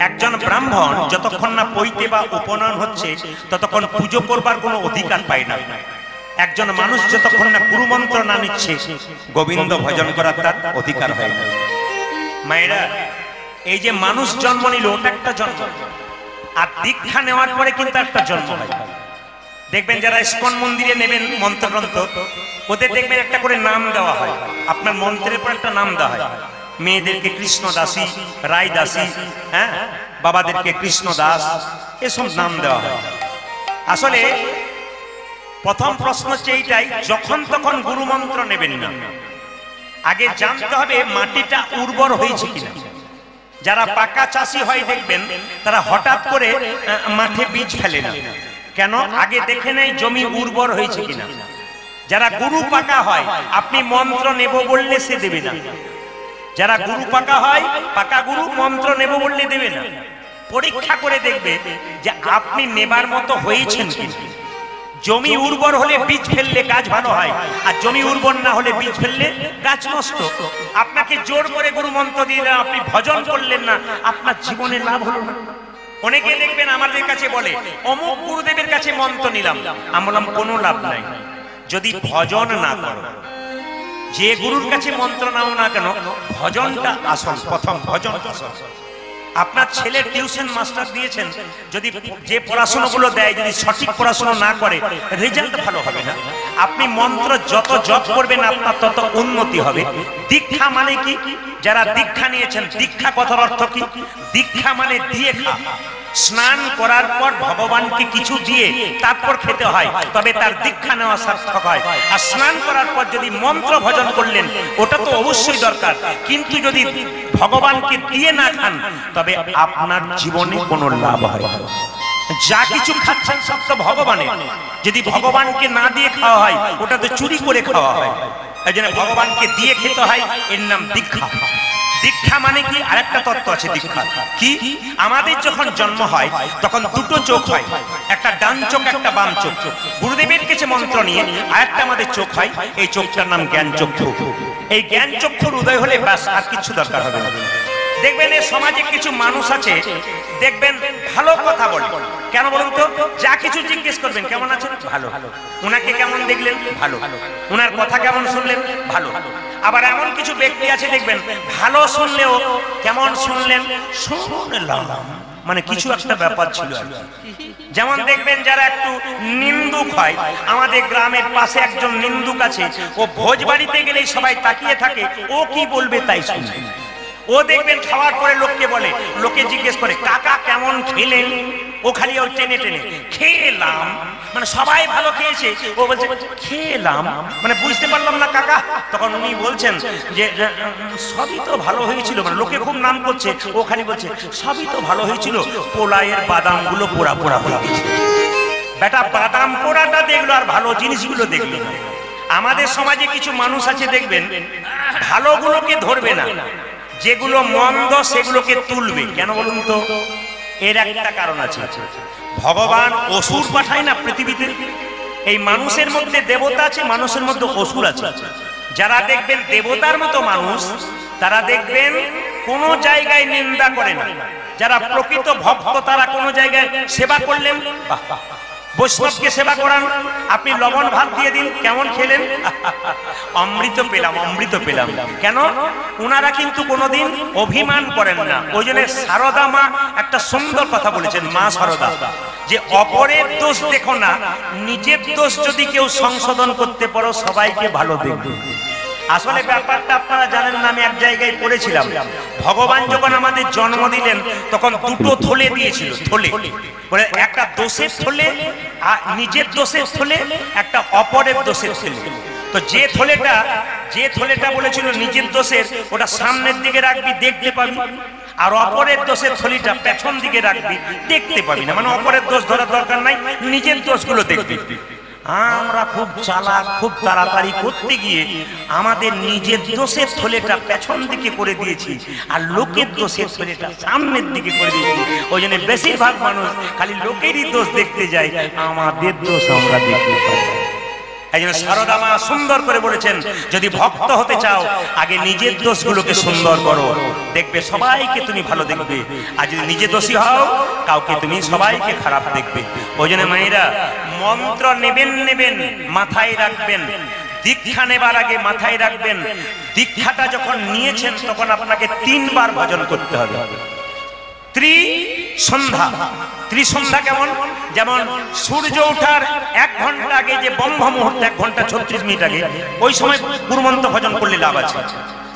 একজন ব্রাহ্মণ যতক্ষণ না পৈতে বা উপনয়ন হচ্ছে ততক্ষণ পুজো করবার কোনো অধিকার পায় না। একজন মানুষ যতক্ষণ না গুরুমন্ত্র না নিচ্ছে গোবিন্দ ভজন করার তার অধিকার হয় না। মায়েরা, এই যে মানুষ জন্ম নিল ওটা একটা জন্ম, আর দীক্ষা নেওয়ার পরে কিন্তু একটা জন্ম হয়। দেখবেন যারা ইস্কন মন্দিরে নেবেন মন্ত্রগ্রন্থ, ওদের দেখবেন একটা করে নাম দেওয়া হয়। আপনার মন্ত্রের পর একটা নাম দেওয়া হয়। মেয়েদেরকে কৃষ্ণ দাসী, রায় দাসী, হ্যাঁ, বাবাদেরকে কৃষ্ণ দাস, এসব নাম দেওয়া হয়। আসলে প্রথম প্রশ্ন হচ্ছে এইটাই, যখন তখন গুরু মন্ত্র নেবেন না, আগে জানতে হবে মাটিটা উর্বর হয়েছে কিনা। যারা পাকা চাষি হয় দেখবেন তারা হঠাৎ করে মাঠে বীজ ফেলে না, কেন? আগে দেখে নেয় জমি উর্বর হয়েছে কিনা। যারা গুরু পাকা হয় আপনি মন্ত্র নেব বললে সে দেবে না। যারা গুরু পাকা হয়, পাকা গুরু, মন্ত্র নেব বললে দেবে না। পরীক্ষা করে দেখবে যে আপনি নেবার মতো হয়েছেন কিনা। জমি উর্বর হলে বীজ ফেললে গাছ ভালো হয়, আর জমি উর্বর না হলে বীজ ফেললে গাছ নষ্ট। আপনাকে জোর করে গুরু মন্ত্র দিয়ে আপনি ভজন করলেন না, আপনার জীবনে লাভ হলো না। অনেকে দেখবেন আমাদের কাছে বলে অমুক গুরুদেবের কাছে মন্ত্র নিলাম, আমি বললাম কোনো লাভ নাই যদি ভজন না করো। যে গুরুর কাছে মন্ত্র নাও না কেন, ভজনটা আসল। প্রথম ভজন আসল। আপনার ছেলে টিউশন মাস্টার দিয়েছেন, যদি যে পড়াশোনাগুলো দেয় যদি সঠিক পড়াশোনা না করে রেজাল্ট ভালো হবে না। আপনি মন্ত্র যত জপ করবেন আপনার তত উন্নতি হবে। দীক্ষা মানে কি? যারা দীক্ষা নিয়েছেন, দীক্ষা কথার অর্থ কি? দীক্ষা মানে দিয়ে খা। স্নান করার পর ভগবানকে কিছু দিয়ে তারপর খেতে হয়, তবে তার দীক্ষা নেওয়া সার্থক হয়। আর স্নান করার পর যদি মন্ত্র ভজন করলেন ওটা তো অবশ্যই দরকার, কিন্তু যদি ভগবানকে দিয়ে না খান তবে আপনার জীবনে কোনো লাভ হয় না। যা কিছু খাচ্ছেন সব তো ভগবানের, যদি ভগবানকে না দিয়ে খাওয়া হয় ওটা তো চুরি করে খাওয়া হয়। এই জন্য ভগবানকে দিয়ে খেতে হয়, এর নাম দীক্ষা। দীক্ষা মানে কি? আরেকটা তত্ত্ব আছে দীক্ষা কি? আমাদের যখন জন্ম হয় তখন দুটো চোখ হয়, একটা ডান চোখ একটা বাম চোখ। গুরুদেবের কাছে মন্ত্র নিয়ে আরেকটা আমাদের চোখ হয়, এই চোখটার নাম জ্ঞান চক্ষু। এই জ্ঞান চক্ষুর উদয় হলে ব্যাস আর কিছু দরকার হবে না। দেখবেন এই সমাজে কিছু মানুষ আছে, দেখবেন ভালো কথা বলে, কেন বলুন তো? যা কিছু জিজ্ঞেস করবেন কেমন আছেন, ভালো। উনাকে কেমন দেখলেন, ভালো। উনার কথা কেমন শুনলেন, ভালো। আবার এমন কিছু ব্যক্তি আছে দেখবেন ভালো শুনলেও কেমন শুনলেন, শুনলাম মানে কিছু একটা ব্যাপার ছিল। যেমন দেখবেন যারা একটু নিন্দুক হয়, আমাদের গ্রামের পাশে একজন নিন্দুক আছে, ও ভোজ বাড়িতে গেলেই সবাই তাকিয়ে থাকে ও কি বলবে তাই শুনে। ও দেখবেন খাওয়ার পরে লোককে বলে, লোকে জিজ্ঞেস করে কাকা কেমন খেলেন, ও খালি ওর টেনে টেনে খেলাম, মানে সবাই ভালো খেয়েছে, ও বলছে খেলাম, মানে বুঝতে পারলাম না কাকা। তখন উনি বলছেন যে সবই তো ভালো হয়েছিল, মানে লোকে খুব নাম করছে, ও খালি বলছে সবই তো ভালো হয়েছিল, পোলায়ের বাদামগুলো পোড়া পোড়া হয়ে গেছে। বেটা বাদাম পোড়াটা দেখলো আর ভালো জিনিসগুলো দেখলো না। আমাদের সমাজে কিছু মানুষ আছে দেখবেন ভালোগুলোকে ধরবে না, যেগুলো মন্দ সেগুলোকে তুলবে। কেন বলুন তো? এর একটা কারণ আছে, ভগবান অসুর পাঠায় না পৃথিবীতে। এই মানুষের মধ্যে দেবতা আছে, মানুষের মধ্যে অসুর আছে। যারা দেখবেন দেবতার মতো মানুষ তারা দেখবেন কোনো জায়গায় নিন্দা করে না। যারা প্রকৃত ভক্ত তারা কোনো জায়গায় সেবা করলেন, বৈষ্ণবকে সেবা করান, আপনি লবণ ভাত দিয়ে দিন, কেমন খেলেন, অমৃত পেলাম, অমৃত পেলাম। কেন? ওনারা কিন্তু কোনোদিন অভিমান করেন না। ওই জন্য সারদা মা একটা সুন্দর কথা বলেছেন, মা সারদা, যে অপরের দোষ দেখো না, নিজের দোষ যদি কেউ সংশোধন করতে পারো সবাইকে ভালো দেখবে। আসলে ব্যাপারটা আপনারা জানেন না, আমি এক জায়গায় পড়েছিলাম, ভগবান যখন আমাদের জন্ম দিলেন তখন দুটো থলে দিয়েছিল, থলে, বলে একটা দোষের থলে আর নিজের দোষের থলে, একটা অপরের দোষের থলে। তো যে থলেটা বলেছিল নিজের দোষের, ওটা সামনের দিকে রাখবি, দেখতে পাবি। আর অপরের দোষের থলিটা পেছন দিকে রাখবি, দেখতে পাবি না। মানে অপরের দোষ ধরার দরকার নাই, নিজের দোষগুলো দেখবি। আমরা খুব চালাক, খুব তাড়াতাড়ি করতে গিয়ে আমাদের নিজের দোষের থলেটা পেছন দিকে করে দিয়েছি, আর লোকের দোষের থলেটা সামনের দিকে করে দিয়েছি। ওই জন্য বেশিরভাগ মানুষ খালি লোকেরই দোষ দেখতে যায়, আমাদের দোষ আমরা দেখতে পাই। এই জন্য সারদা মা সুন্দর করে বলেছেন, যদি ভক্ত হতে চাও আগে নিজের দোষগুলোকে সুন্দর করো, দেখবে সবাইকে তুমি ভালো দেখবে। আর যদি নিজে দোষী হও, কাউকে তুমি সবাইকে খারাপ দেখবে। ওই জন্য মায়েরা মন্ত্র নেবেন মাথায় রাখবেন, দীক্ষা নেবার আগে মাথায় রাখবেন, দীক্ষাটা যখন নিয়েছেন তখন আপনাকে 3 বার ভজন করতে হবে। ত্রিসন্ধ্যা কেমন? যেমন সূর্য ওঠার 1 ঘন্টা আগে যে ব্রহ্ম মুহূর্ত, 1 ঘন্টা 36 মিনিট আগে, ওই সময় গুরুমন্ত্র ভজন করলে লাভ আছে।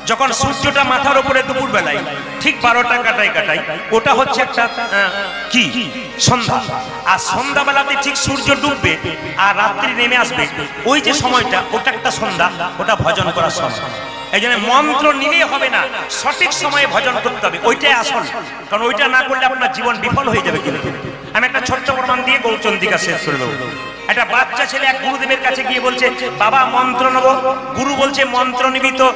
যখন সূর্যটা মাথার উপরে দুপুর বেলায় ঠিক 12টা কাটাই, ওটা হচ্ছে একটা কি সন্ধ্যা। আর সন্ধ্যাবেলাতে ঠিক সূর্য ডুববে আর রাত্রি নেমে আসবে, ওই যে সময়টা, ওটা একটা সন্ধ্যা, ওটা ভজন করার সময়। এই জন্য মন্ত্র নিলেই হবে না, সঠিক সময়ে ভজন করতে হবে, ওইটাই আসল। কারণ ওইটা না করলে আপনার জীবন বিফল হয়ে যাবে। কিন্তু আমি একটা ছোট্ট প্রমাণ দিয়ে গৌরচন্দ্রিকা শেষ করে দেবো। একটা বাচ্চা ছেলে এক গুরুদেবের কাছে গিয়ে বলছে, বাবা মন্ত্র নেব। গুরু বলছে, মন্ত্র নিবি তো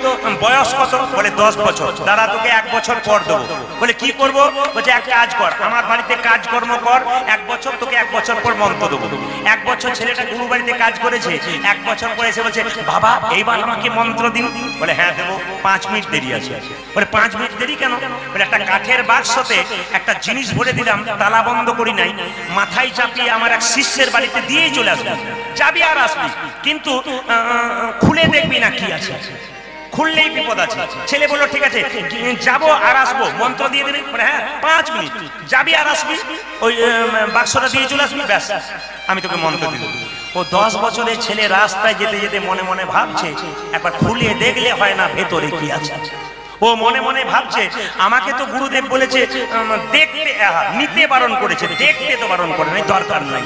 বয়স কত? বলে 10 বছর। দাদা তোকে 1 বছর পর দেবো। বলে কি করব? বলছে এক কাজ কর, আমার বাড়িতে কাজকর্ম কর, 1 বছর, তোকে 1 বছর পর মন্ত্র দেবো। 1 বছর ছেলেটা গুরু বাড়িতে কাজ করেছে, 1 বছর পরে এসে বলছে, বাবা এইবার আমাকে মন্ত্র দিন। বলে হ্যাঁ দেবো, 5 মিনিট দেরি আছে। বলে 5 মিনিট দেরি কেন? বলে একটা কাঠের বাক্সতে একটা জিনিস ভরে দিলাম, তালা বন্ধ করি নাই, মাথায় চাপিয়ে আমার এক শিষ্যের বাড়িতে দিয়েই চলে আসবি, যাবি আর আসবি, কিন্তু খুলে দেখবি না কি আছে, খুললেই বিপদ আছে। ছেলে বললো ঠিক আছে, যাবো আর আসবো, মন্ত্র দিয়ে দিবি। হ্যাঁ 5 মিনিট, যাবি আর আসবি, ওই বাক্সটা দিয়ে চলে আসবি, ব্যাস আমি তোকে মন্ত্র দিয়ে দেবো। ও 10 বছরের ছেলে রাস্তায় যেতে যেতে মনে মনে ভাবছে, একবার খুলে দেখলে হয় না ভেতরে কি আছে। ও মনে মনে ভাবছে, আমাকে তো গুরুদেব বলেছে দেখতে, নিতে বারণ করেছে, দেখতে তো বারণ করে নাই, দরকার নাই,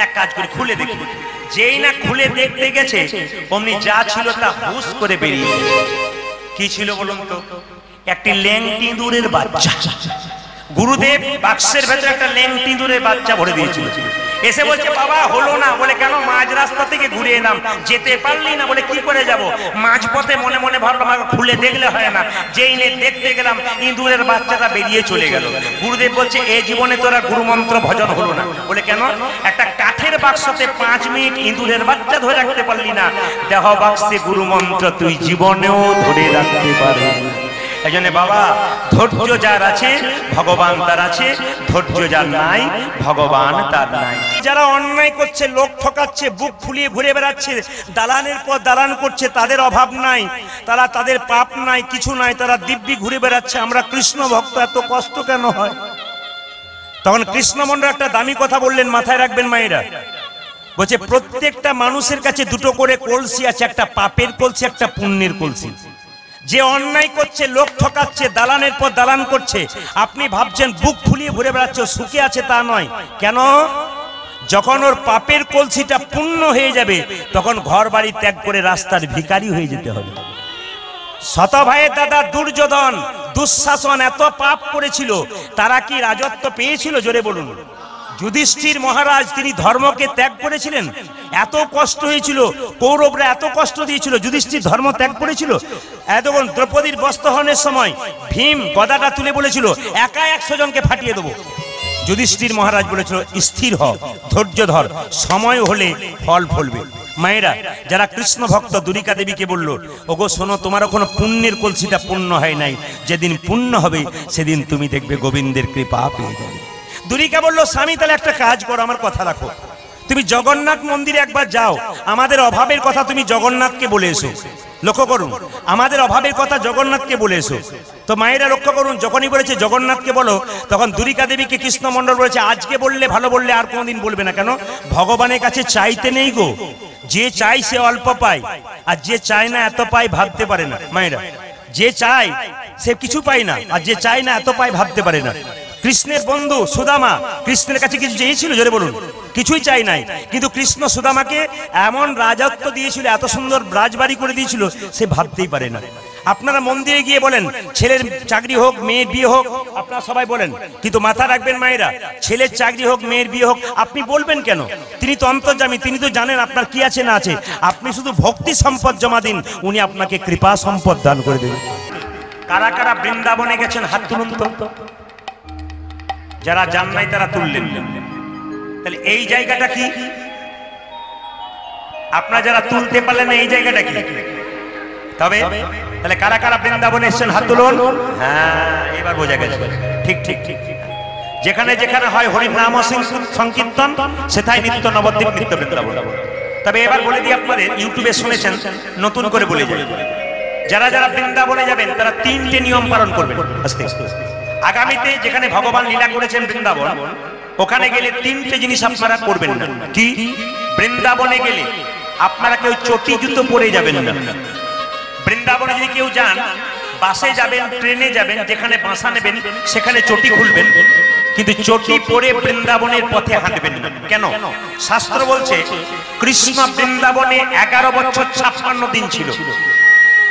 এক কাজ করে খুলে দেখি। যেই না খুলে দেখতে গেছে, অমনি যা ছিল তা হুশ করে বেরিয়ে গেছে। কি ছিল বলুন তো? একটি ল্যাংটি ইঁদুরের বাচ্চা। গুরুদেব বাক্সের ভেতরে একটা ল্যাংটি ইঁদুরের বাচ্চা ভরে দিয়েছিল। এসে বলছে, বাবা হলো না। বলে কেন? মাঝ রাস্তা থেকে ঘুরে এলাম, যেতে পারলি না। বলে কি করে যাব? মাঝপথে মনে মনে ভাবলাম আমাকে খুলে দেখলে হয় না, যেই নে দেখতে গেলাম ইঁদুরের বাচ্চাটা বেরিয়ে চলে গেল। গুরুদেব বলছে, এই জীবনে তোরা গুরুমন্ত্র ভজন হলো না। বলে কেন? একটা কাঠের বাক্সতে 5 মিনিট ইঁদুরের বাচ্চা ধরে রাখতে পারলি না, দেহ বাক্সে গুরুমন্ত্র তুই জীবনেও ধরে রাখতে পারবি। এই জন্য বাবা, ধৈর্য যার আছে ভগবান তার আছে, ধৈর্য যার নাই ভগবান তার নাই। যারা অন্যায় করছে, লোক ঠকাচ্ছে, বুক ফুলিয়ে ঘুরে বেড়াচ্ছে, দালানের পর দালান করছে, তাদের অভাব নাই, তাদের পাপ নাই, কিছু নাই, তারা দিব্যি ঘুরে বেড়াচ্ছে। আমরা কৃষ্ণ ভক্ত, এত কষ্ট কেন হয়? তখন কৃষ্ণমন্ডল একটা দামি কথা বললেন, মাথায় রাখবেন মায়েরা। বলছে, প্রত্যেকটা মানুষের কাছে 2টো করে কলসি আছে, একটা পাপের কলসি, একটা পুণ্যের কলসি। যে অন্যায় করছে, লোক ঠকাচ্ছে, দালানের পর দালান করছে, আপনি ভাবছেন বুক ফুলিয়ে ঘুরে বেড়াচ্ছে, সুখে আছে, তা নয়। কেন? যখন ওর পাপের কলসিটা পূর্ণ হয়ে যাবে, তখন ঘর বাড়ি ত্যাগ করে রাস্তার ভিখারি হয়ে যেতে হবে। শত ভাইয়ের দাদা দুর্যোধন, দুঃশাসন এত পাপ করেছিল, তারা কি রাজত্ব পেয়েছিল? জোরে বলুন। যুধিষ্ঠির মহারাজ, তিনি ধর্মকে ত্যাগ করেছিলেন, এত কষ্ট হয়েছিল, কৌরবরা এত কষ্ট দিয়েছিল, যুধিষ্ঠির ধর্ম ত্যাগ করেছিল। এতক্ষণ দ্রৌপদীর বস্ত্রহরণের সময় ভীম গদাটা তুলে বলেছিল, একা 100 জনকে ফাটিয়ে দেবো। যুধিষ্ঠির মহারাজ বলেছিল, স্থির হ, ধৈর্য ধর, সময় হলে ফল ফলবে। মায়েরা, যারা কৃষ্ণ ভক্ত, দুরিকা দেবীকে বলল, ওগো শোনো, তোমার কোনো পুণ্যের কলসিটা পূর্ণ হয় নাই, যেদিন পূর্ণ হবে সেদিন তুমি দেখবে গোবিন্দের কৃপা পেয়ে যাবে। দুরিকা বলল, স্বামী তাহলে একটা কাজ করো, আমার কথা রাখো, তুমি জগন্নাথ মন্দিরে একবার যাও, আমাদের অভাবের কথা তুমি জগন্নাথকে বলে এসো। লক্ষ্য করুন, আমাদের অভাবের কথা জগন্নাথকে বলে এসো। তো মায়েরা লক্ষ্য করুন, যখনই বলেছে জগন্নাথকে বলো, তখন দুরিকা দেবীকে কৃষ্ণমন্ডল বলেছে, আজকে বললে ভালো, বললে আর কোনোদিন বলবে না। কেন? ভগবানের কাছে চাইতে নেই গো, যে চাই সে অল্প পায়, আর যে চায় না এত পায় ভাবতে পারে না। মায়েরা, যে চায় সে কিছু পায় না, আর যে চায় না এত পায় ভাবতে পারে না। কৃষ্ণের বন্ধু সুদামা কৃষ্ণের কাছে কিছু চেয়েছিল? জোরে বলুন। কিছুই চাই নাই, কিন্তু কৃষ্ণ সুদামাকে এমন রাজত্ব দিয়েছিল, এত সুন্দর রাজবাড়ি করে দিয়েছিল, সে ভাবতেই পারে না। আপনারা মন্দিরে গিয়ে বলেন ছেলের চাকরি হোক, মেয়ের বিয়ে হোক, আপনারা সবাই বলেন, কিন্তু মাথা রাখবেন মায়েরা, ছেলের চাকরি হোক, মেয়ের বিয়ে হোক, আপনি বলবেন কেন? তিনি তো অন্তর্যামী, তিনি তো জানেন আপনার কি আছে না আছে। আপনি শুধু ভক্তি সম্পদ জমা দিন, উনি আপনাকে কৃপা সম্পদ দান করে দেবেন। কারা কারা বৃন্দাবনে গেছেন হাত তুলুন তো। যারা যান নাই তারা তুললেন। তাহলে এই জায়গাটা কি? আপনারা যারা তুলতে পারলেন না, এই জায়গাটা কি? তবে তাহলে কারা কারা বৃন্দাবনে এসেছেন হাত তুলুন। হ্যাঁ, এবার বোঝা গেছে। ঠিক ঠিক ঠিক। যেখানে যেখানে হয় হরির নাম সংকীর্তন, সেটাই নিত্য নবদ্বীপ, নিত্য বৃন্দাবন। তবে এবার বলে দিই, আপনাদের ইউটিউবে শুনেছেন, নতুন করে বলে যাই, যারা যারা বৃন্দাবনে যাবেন তারা 3টে নিয়ম পালন করবেন। আস্তে আস্তে আগামীতে যেখানে ভগবান লীলা করেছেন বৃন্দাবন, ওখানে গেলে 3টে জিনিস আপনারা করবেন না। কি? বৃন্দাবনে গেলে আপনারা কেউ চটি জুতো পরে যাবেন না। বৃন্দাবনে যদি কেউ যান, বাসে যাবেন, ট্রেনে যাবেন, যেখানে বাসা নেবেন সেখানে চটি খুলবেন, কিন্তু চটি পরে বৃন্দাবনের পথে হাঁটবেন না। কেন? শাস্ত্র বলছে কৃষ্ণ বৃন্দাবনে 11 বছর 56 দিন ছিল।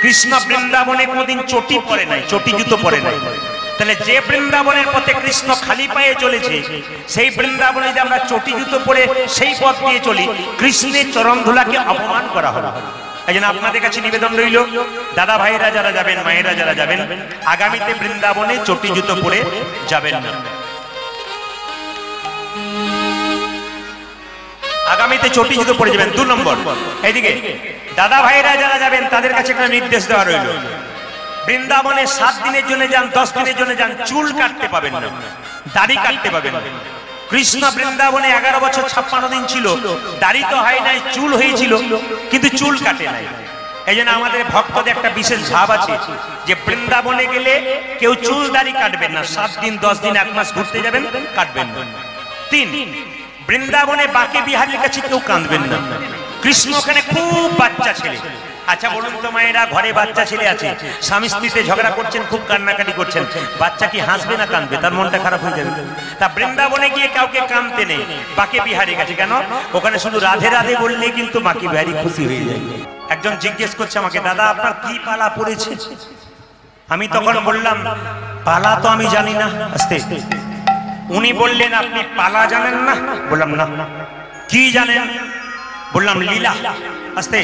কৃষ্ণ বৃন্দাবনে কোনদিন চটি পরে নাই, চটি জুতো পরে নাই। তাহলে যে বৃন্দাবনের পথে কৃষ্ণ খালি পায়ে চলেছে, সেই বৃন্দাবনে যদি আমরা চটি জুতো পরে সেই পথ দিয়ে চলি, কৃষ্ণের চরণ ধুলাকে অপমান করা হবে। এই জন্য আপনাদের কাছে নিবেদন রইল, দাদা ভাইরা যারা যাবেন, মায়েরা যারা যাবেন, আগামীতে বৃন্দাবনে চটি জুতো পরে যাবেন না। আগামীতে চটি জুতো পরে যাবেন। 2 নম্বর, এইদিকে দাদা ভাইরা যারা যাবেন তাদের কাছে একটা নির্দেশ দেওয়া রইল, বৃন্দাবনে 7 দিনের জন্য যান, 10 দিনের জন্য যান, চুল কাটতে পাবেন না, দাড়ি কাটতে পাবেন না। কৃষ্ণ বৃন্দাবনে 11 বছর 56 দিন ছিল, দাড়ি তো হয় নাই, চুল হয়েছিল, কিন্তু চুল কাটে নাই। এই জন্য আমাদের ভক্তদের একটা বিশেষ ভাব আছে যে বৃন্দাবনে গেলে কেউ চুল দাড়ি কাটবেন না, 7 দিন 10 দিন 1 মাস ঘুরতে যাবেন, কাটবেন না। 3, বৃন্দাবনে বাকে বিহারীর কাছে কেউ কাঁদবেন না। কৃষ্ণ ওখানে খুব বাচ্চা ছেলে। আচ্ছা বলুন তো মায়েরা, ঘরে বাচ্চা ছেলে আছে, স্বামী স্ত্রীতে ঝগড়া করছেন, খুব কান্নাকাটি করছেন, বাচ্চা কি হাসবে না কাঁদবে? তার মনটা খারাপ হয়ে যাবে। তা বৃন্দাবনে গিয়ে কাউকে কাঁদতে নেই, বাকে বিহারী কাছে। কেন? ওখানে শুধু রাধে রাধে বললে কিন্তু বাকে বিহারী খুশি হয়ে যায়। একজন জিজ্ঞেস করছে আমাকে, দাদা আপনার কি পালা পড়েছে? আমি তখন বললাম, পালা তো আমি জানি না। আস্তে। উনি বললেন, আপনি পালা জানেন না? বললাম না। কি জানেন? বললাম লীলা। আস্তে।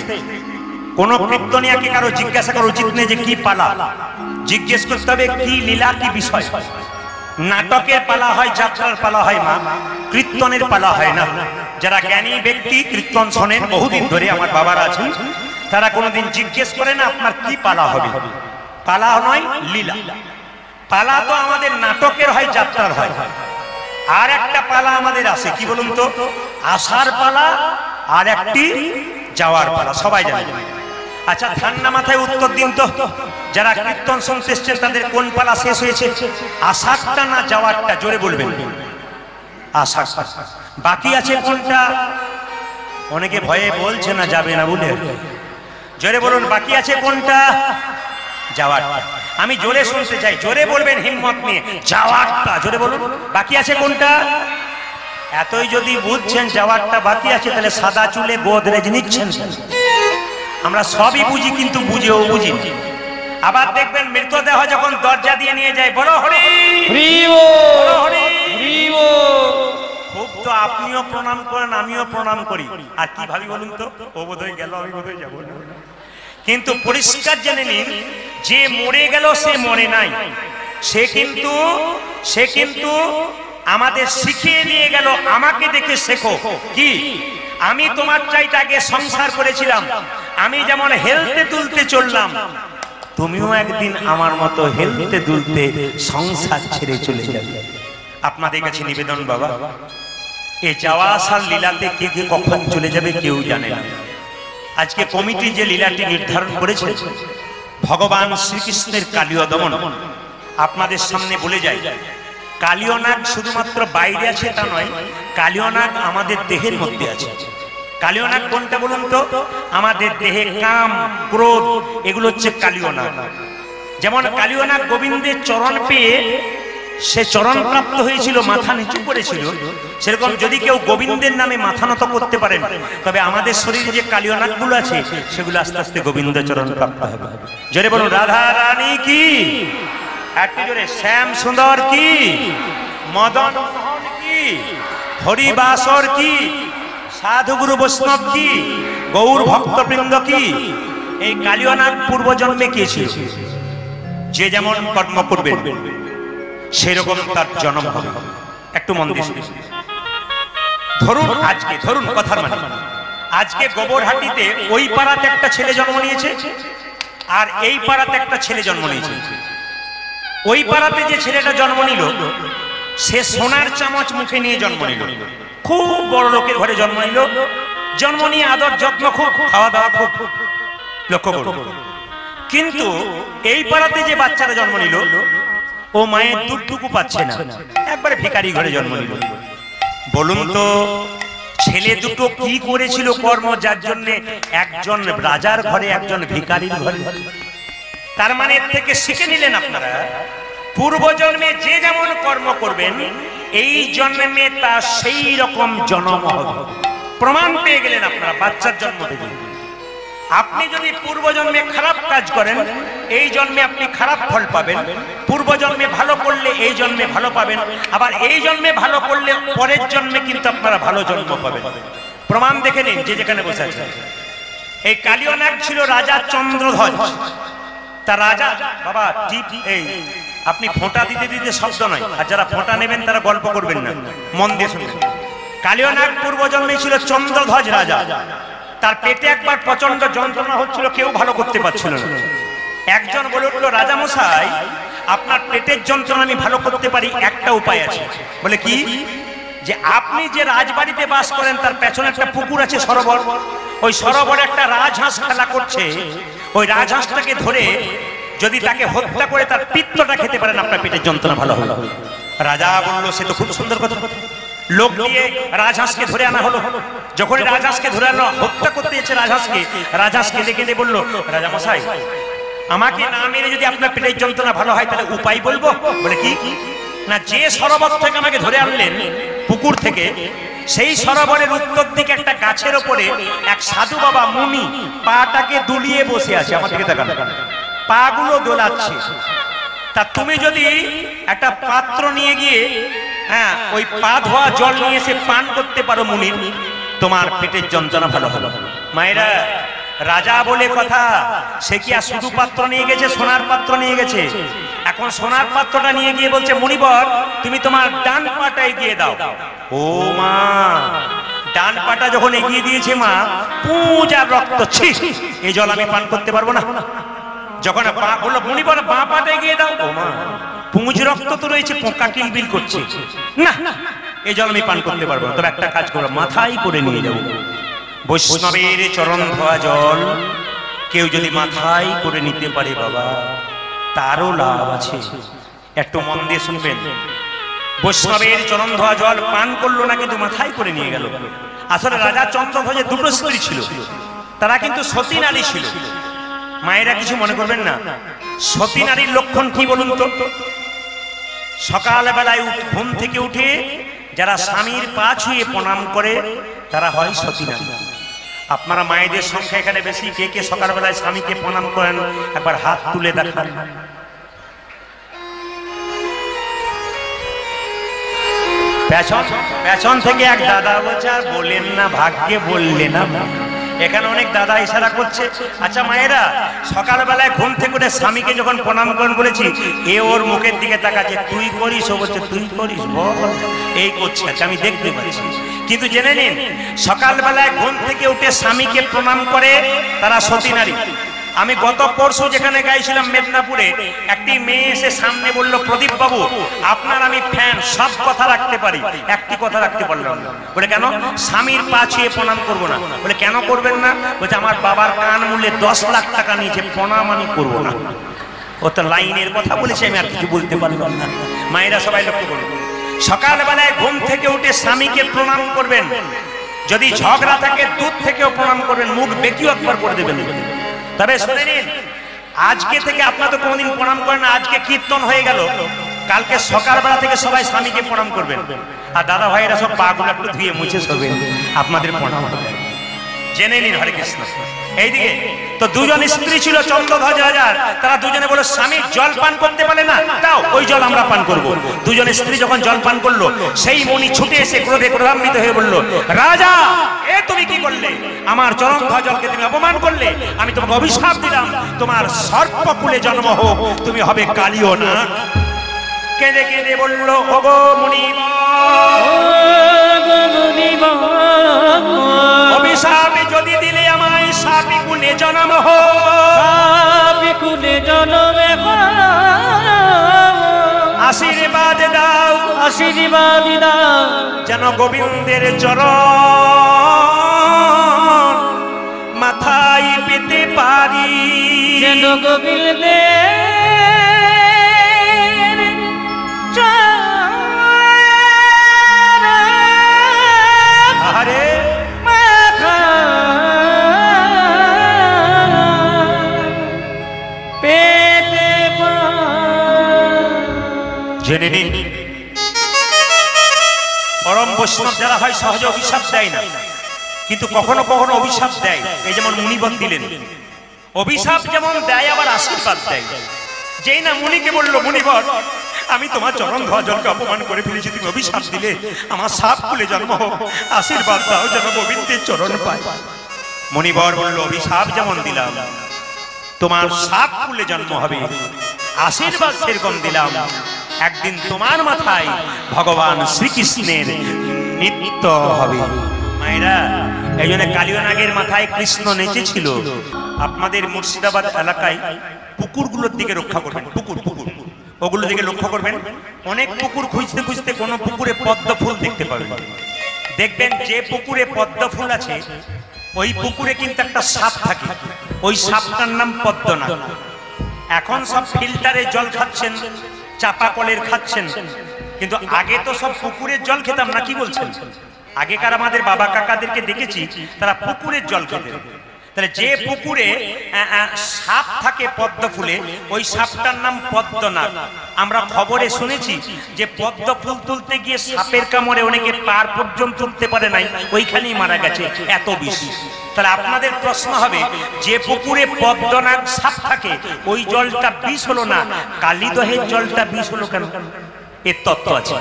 কোন কীর্তনিয়াকে কারো জিজ্ঞাসা করা উচিত নেই যে কি পালা, জিজ্ঞেস করতে হবে কি লীলা, কি বিষয়। নাটকের পালা হয়, যাত্রার পালা হয়, মা কীর্তনের পালা হয় না। যারা জ্ঞানী ব্যক্তি কীর্তন শোনেন বহুদিন ধরে, আমার বাবারা আছেন, তারা কোনোদিন জিজ্ঞেস করে না আপনার কি পালা হবে। পালা নয়, লীলা। পালা তো আমাদের নাটকের হয়, যাত্রার হয়। আর একটা পালা আমাদের আছে, কি বলুন তো? আসার পালা আর একটি যাওয়ার পালা, সবাই জানে। আচ্ছা ঠান্ডা মাথায় উত্তর দিন তো, যারা কীর্তন শুনতে এসছেন তাদের কোন পালা শেষ হয়েছে? আসারটা না যাওয়ারটা? জোরে বলবেন। আসার। বাকি আছে কোনটা? অনেকে ভয়ে বলছে না, যাবে না বলে। জোরে বলুন, বাকি আছে কোনটা? যাওয়ারটা। আমি জোরে শুনতে চাই, জোরে বলবেন হিম্মত নিয়ে, যাওয়ারটা। জোরে বলুন, বাকি আছে কোনটা? এতই যদি বুঝছেন যাওয়ারটা বাকি আছে, তাহলে সাদা চুলে গোদরেজ নিচ্ছেন। আমরা সবই বুঝি, কিন্তু বুঝেও বুঝি। আবার দেখবেন মৃতদেহ যখন দরজা দিয়ে নিয়ে যায়, বড় হরি খুব তো আপনিও প্রণাম করেন, আমিও প্রণাম করি। আর কি ভাবি বলুন তো? ও বোধহয় গেল, আমি বোধহয় যাবো না। কিন্তু পরিষ্কার জেনে নিন, যে মরে গেল সে মরে নাই। সে কিন্তু আমাদের শিখিয়ে দিয়ে গেল, আমাকে দেখে শেখো। কি? আমি তোমার চাইতে আগে সংসার করেছিলাম, আমি যেমন হেলতে তুলতে চললাম, তুমিও একদিন আমার মতো হেলতে তুলতে সংসার ছেড়ে চলে যাবে। আপনাদের কাছে নিবেদন বাবা, এই যাওয়া আসার লীলাতে কে কে কখন চলে যাবে কেউ জানে না। আজকে কমিটি যে লীলাটি নির্ধারণ করেছে, ভগবান শ্রীকৃষ্ণের কালীয় দমন, আপনাদের সামনে বলে যায়, কালীয় নাগ শুধুমাত্র বাইরে আছে তা নয়, কালীয় নাগ আমাদের দেহের মধ্যে আছে। কালীয় নাগ কোনটা বলুন তো? আমাদের দেহে কাম, ক্রোধ, এগুলো হচ্ছে কালীয় নাগ। যেমন কালীয় নাগ গোবিন্দের চরণ পেয়ে সে চরণ প্রাপ্ত হয়েছিল, মাথা নিচু করেছিল। সেরকম যদি কেউ গোবিন্দের নামে মাথা নত করতে পারেন, তবে আমাদের শরীরে যে কালীয় নাকগুলো আছে সেগুলো আস্তে আস্তে গোবিন্দ চরণ প্রাপ্ত হবে। জোরে বলুন রাধা রানী কি, একটু জোরে শ্যাম সুন্দর কি, মদন মোহন কি, হরিবাসর কি, সাধুগুরু বৈষ্ণব কি, গৌর ভক্তবৃন্দ কি। এই কালীয় নাগ পূর্ব জন্মে কে ছিল? যে যেমন কর্ম করবে সেরকম তার জন্ম হবে। একটু মন দিয়ে শুনুন। ধরুন আজকে, ধরুন কথার মানে, আজকে গোবরহাটিতে ওই পাড়াতে একটা ছেলে জন্ম নিয়েছে, আর এই পাড়াতে একটা ছেলে জন্ম নিয়েছে। ওই পাড়াতে যে ছেলেটা জন্ম নিল, সে সোনার চামচ মুখে নিয়ে জন্ম নিল, খুব বড় লোকের ঘরে জন্ম নিল। জন্ম নিয়ে আদর যত্ন খুব, খাওয়া দাওয়া খুব, লক্ষ্য করুন। কিন্তু এই পাড়াতে যে বাচ্চারা জন্ম নিল, ও মায়ের দুধটুকু পাচ্ছে না, একবারে ভিখারি ঘরে জন্ম নিল। বলুন তো ছেলে দুটো কি করেছিল কর্ম, যার জন্য একজন রাজার ঘরে একজন ভিখারির ঘরে? তার মানে এর থেকে শিখে নিলেন আপনারা, পূর্ব জন্মে যে যেমন কর্ম করবেন এই জন্মে তার সেই রকম জন্ম হবে। প্রমাণ পেয়ে গেলেন আপনারা বাচ্চার জন্ম থেকে। আপনি যদি পূর্ব জন্মে খারাপ কাজ করেন, এই জন্মে আপনি খারাপ ফল পাবেন। পূর্ব জন্মে ভালো করলে এই জন্মে ভালো পাবেন, আবার এই জন্মে ভালো করলে পরের জন্মে কিন্তু আপনারা ভালো জন্ম পাবেন। প্রমাণ দেখে নিন যে যেখানে বসে আছে। এই কালীয় নাগ ছিল রাজা চন্দ্রধ্বজ। তা রাজা বাবা টিপ, এই আপনি ফোঁটা দিতে দিতে শব্দ নয়, আর যারা ফোঁটা নেবেন তারা গল্প করবেন না, মন দিয়ে শুনবেন। কালীয় নাগ পূর্ব জন্মে ছিল চন্দ্রধ্বজ রাজা। তার পেটে একবার প্রচন্ড যন্ত্রণা হচ্ছিল, কেউ ভালো করতে পারছিল না। একজন বলে উঠলো, রাজা মশাই আপনার পেটের যন্ত্রণা আমি ভালো করতে পারি, একটা উপায় আছে। বলে কি? যে আপনি যে রাজবাড়িতে বাস করেন তার পেছনে একটা পুকুর আছে, সরোবর। ওই সরোবরে একটা রাজহাঁস খেলা করছে, ওই রাজহাঁসটাকে ধরে যদি তাকে হত্যা করে তার পিত্তটা খেতে পারেন, আপনার পেটের যন্ত্রণা ভালো হবে। রাজা বললো, সে তো খুব সুন্দর কথা। লোক দিয়ে রাজহাঁসকে ধরে আনা হলো। যখন রাজহাঁসকে ধরে আনা হত্যা করতে এসেছে রাজহাঁসকে, রাজহাঁসকে দেখে দিয়ে বললো, রাজা মশাই আমাকে না মেরে যদি আপনার পেটের যন্ত্রণা ভালো হয় তাহলে উপায় বলবো। বলে কি? না, যে সরোবর থেকে আমাকে ধরে আনলেন, পুকুর থেকে, সেই সরোবরের উত্তর দিকে একটা গাছের ওপরে এক সাধু বাবা মুনি পাটাকে দুলিয়ে বসে আছে, আমার দিকে তাকান, পা গুলো দোলাচ্ছে। তা তুমি যদি একটা পাত্র নিয়ে গিয়ে, হ্যাঁ, ওই পা ধোয়া জল নিয়ে এসে পান করতে পারো মুনি, তোমার পেটের যন্ত্রণা ভালো হবে। মায়েরা, রাজা বলে কথা, সে কি আর শুধু পাত্র নিয়ে গেছে? সোনার পাত্র নিয়ে গেছে। এখন সোনার পাত্রটা নিয়ে গিয়ে বলছে, মুনিবর তুমি তোমার ডান পাটা এগিয়ে দাও। ও মা, ডান পাটা যখন এগিয়ে দিয়েছে মা, পুঁজ আর রক্ত, ছি, এই জল আমি পান করতে পারবো না। যখন বললো মুনিবর বাঁ পাটা এগিয়ে দাও, ও মা, পুঁজ রক্ত তো রয়েছে, পোকা কিলবিল করছে, না এই জল আমি পান করতে পারবো না। তবে একটা কাজ করো, মাথায় করে নিয়ে যাবো। বৈষ্ণবের চরণ ধোয়া জল কেউ যদি মাথায় করে নিতে পারে বাবা, তারও লাভ আছে। একটু মন দিয়ে শুনবেন। বৈষ্ণবের চরণ ধোয়া জল পান করলো না, কিন্তু মাথায় করে নিয়ে গেল। আসলে রাজা চন্দ্রধ্বজের দুটো স্ত্রী ছিল, তারা কিন্তু সতী নারী ছিল। মায়েরা কিছু মনে করবেন না। সতী নারীর লক্ষণ কি বলুন তো? সকালবেলায় ঘুম থেকে উঠে যারা স্বামীর পা ছুঁয়ে প্রণাম করে তারা হয় সতী নারী। আপনারা মায়েদের সংখ্যা এখানে বেশি, কে কে সকালবেলায় স্বামীকে প্রণাম করেন একবার হাত তুলে দেখান। পেছন থেকে এক দাদা বলছে, আর বলেন না, ভাগ্যে বললে না। এখানে অনেক দাদা ইশারা করছে। আচ্ছা মায়েরা, সকালবেলায় ঘুম থেকে উঠে স্বামীকে যখন প্রণাম করেন বলেছি, এ ওর মুখের দিকে তাকাচ্ছে, তুই করিস, ও বলছে তুই করিস, এই করছে। আচ্ছা আমি দেখতে পাচ্ছি, কিন্তু জেনে নিন, সকালবেলায় ঘুম থেকে উঠে স্বামীকে প্রণাম করে তারা সতী নারী। আমি গত পরশু যেখানে গাইছিলাম মেদিনীপুরে, একটি মেয়ে এসে সামনে বললো, প্রদীপ বাবু আপনার আমি ফ্যান, সব কথা রাখতে পারি, একটি কথা রাখতে পারলাম না। বলে কেন? স্বামীর পা ছুঁয়ে প্রণাম করবো না। বলে কেন করবেন না? বলছে আমার বাবার কান মূল্যে 10 লাখ টাকা নিয়েছে, প্রণাম আমি করবো না। ও তো লাইনের কথা বলেছে, আমি আর কিছু বলতে পারলাম না। মায়েরা সবাই লক্ষ্য করুন, সকালবেলায় ঘুম থেকে উঠে স্বামীকে প্রণাম করবেন। যদি ঝগড়া থাকে দুধ থেকেও প্রণাম করবেন, মুখ বেঁকিও একবার করে দেবেন। তবে শুনে নিন, আজকে থেকে আপনারা তো কোনোদিন প্রণাম করেন না, আজকে কীর্তন হয়ে গেল, কালকে সকালবেলা থেকে সবাই স্বামীকে প্রণাম করবেন, আর দাদা ভাইয়েরা সব পাগুলো একটু ধুয়ে মুছে শোবেন, আপনাদের প্রণাম হবে। জেনে নিন। হরে কৃষ্ণ। এইদিকে তো দুজন স্ত্রী ছিল চন্দ্রধ্বজ রাজার, তারা দুজনে বলে স্বামী জল পান করতে পারে না, তাও ওই জল আমরা পান করব। দুজন স্ত্রী যখন জল পান করলো, সেই মুনি ছুটে এসে ক্রোধে ক্রোধান্বিত হয়ে বলল, রাজা এ তুমি কি করলে? আমার চরণধ্বজ জলকে তুমি অপমান করলে, আমি তোমাকে অভিশাপ দিলাম, তোমার সর্পকুলে জন্ম হোক, তুমি হবে কালিও না। কেঁদে কেঁদে বলল, ওগো মুনিবর, অভিশাপে যদি দিলে আমায় সাপে কুলে জন্ম হোক, সাপে কুলে জন্মে আশীর্বাদ দাও, আশীর্বাদ দাও, যেন গোবিন্দের চরণ মাথায় পেতে পারি, যেন গোবিন্দের আরে জেনে নিন, পরম বৈষ্ণব যারা হয় সহজে অভিশাপ দেয় না, কিন্তু কখনো কখনো অভিশাপ দেয়। এই যেমন মুনিবর দিলেন, অভিশাপ যেমন দেয় আবার আশীর্বাদ দেয়। যেই না মুনিকে বললো, মুনিবর আমি তোমার চরণ ধ্বজলকে অপমান করে ফেলেছি, তুমি অভিশাপ দিলে আমার সাপ কুলে জন্ম হোক, আশীর্বাদ দাও যেন গোবিন্দের চরণ পায়। মুনিবর বলল, অভিশাপ যেমন দিলাম, তোমার সাপ কুলে জন্ম হবে, আশীর্বাদ সেরকম দিলাম, একদিন তোমার মাথায় ভগবান শ্রীকৃষ্ণের নৃত্য হবে। মায়েরা, এই জন্য কালিয়ানাগের মাথায় কৃষ্ণ নেচেছিল। আপনাদের মুর্শিদাবাদ এলাকায় পুকুরগুলোর দিকে রক্ষা করবেন, পুকুর পুকুর ওগুলো দিকে লক্ষ্য করবেন। অনেক পুকুর খুঁজতে খুঁজতে কোনো পুকুরে পদ্ম ফুল দেখতে পাবেন। দেখবেন যে পুকুরে পদ্ম ফুল আছে, ওই পুকুরে কিন্তু একটা সাপ থাকে, ওই সাপটার নাম পদ্মনাগ। এখন সব ফিল্টারে জল খাচ্ছেন, চাপা কলের খাচ্ছেন, কিন্তু আগে তো সব পুকুরের জল খেতাম না, কি বলছেন? আগেকার আমাদের বাবা কাকাদেরকে দেখেছি, তারা পুকুরের জল খেতেন। তাহলে যে পুকুরে সাপ থাকে পদ্ম ফুলে, ওই সাপটার নাম পদ্মনাগ। আমরা খবরে শুনেছি যে পদ্ম ফুল তুলতে গিয়ে সাপের কামড়ে অনেকে পার পর্যন্ত তুলতে পারে নাই, ওইখানেই মারা গেছে, এত বিষ। তাহলে আপনাদের প্রশ্ন হবে, যে পুকুরে পদ্মনাগ সাপ থাকে ওই জলটা বিষ হলো না, কালীদহের জলটা বিষ হলো কেন? এর তত্ত্ব আছে।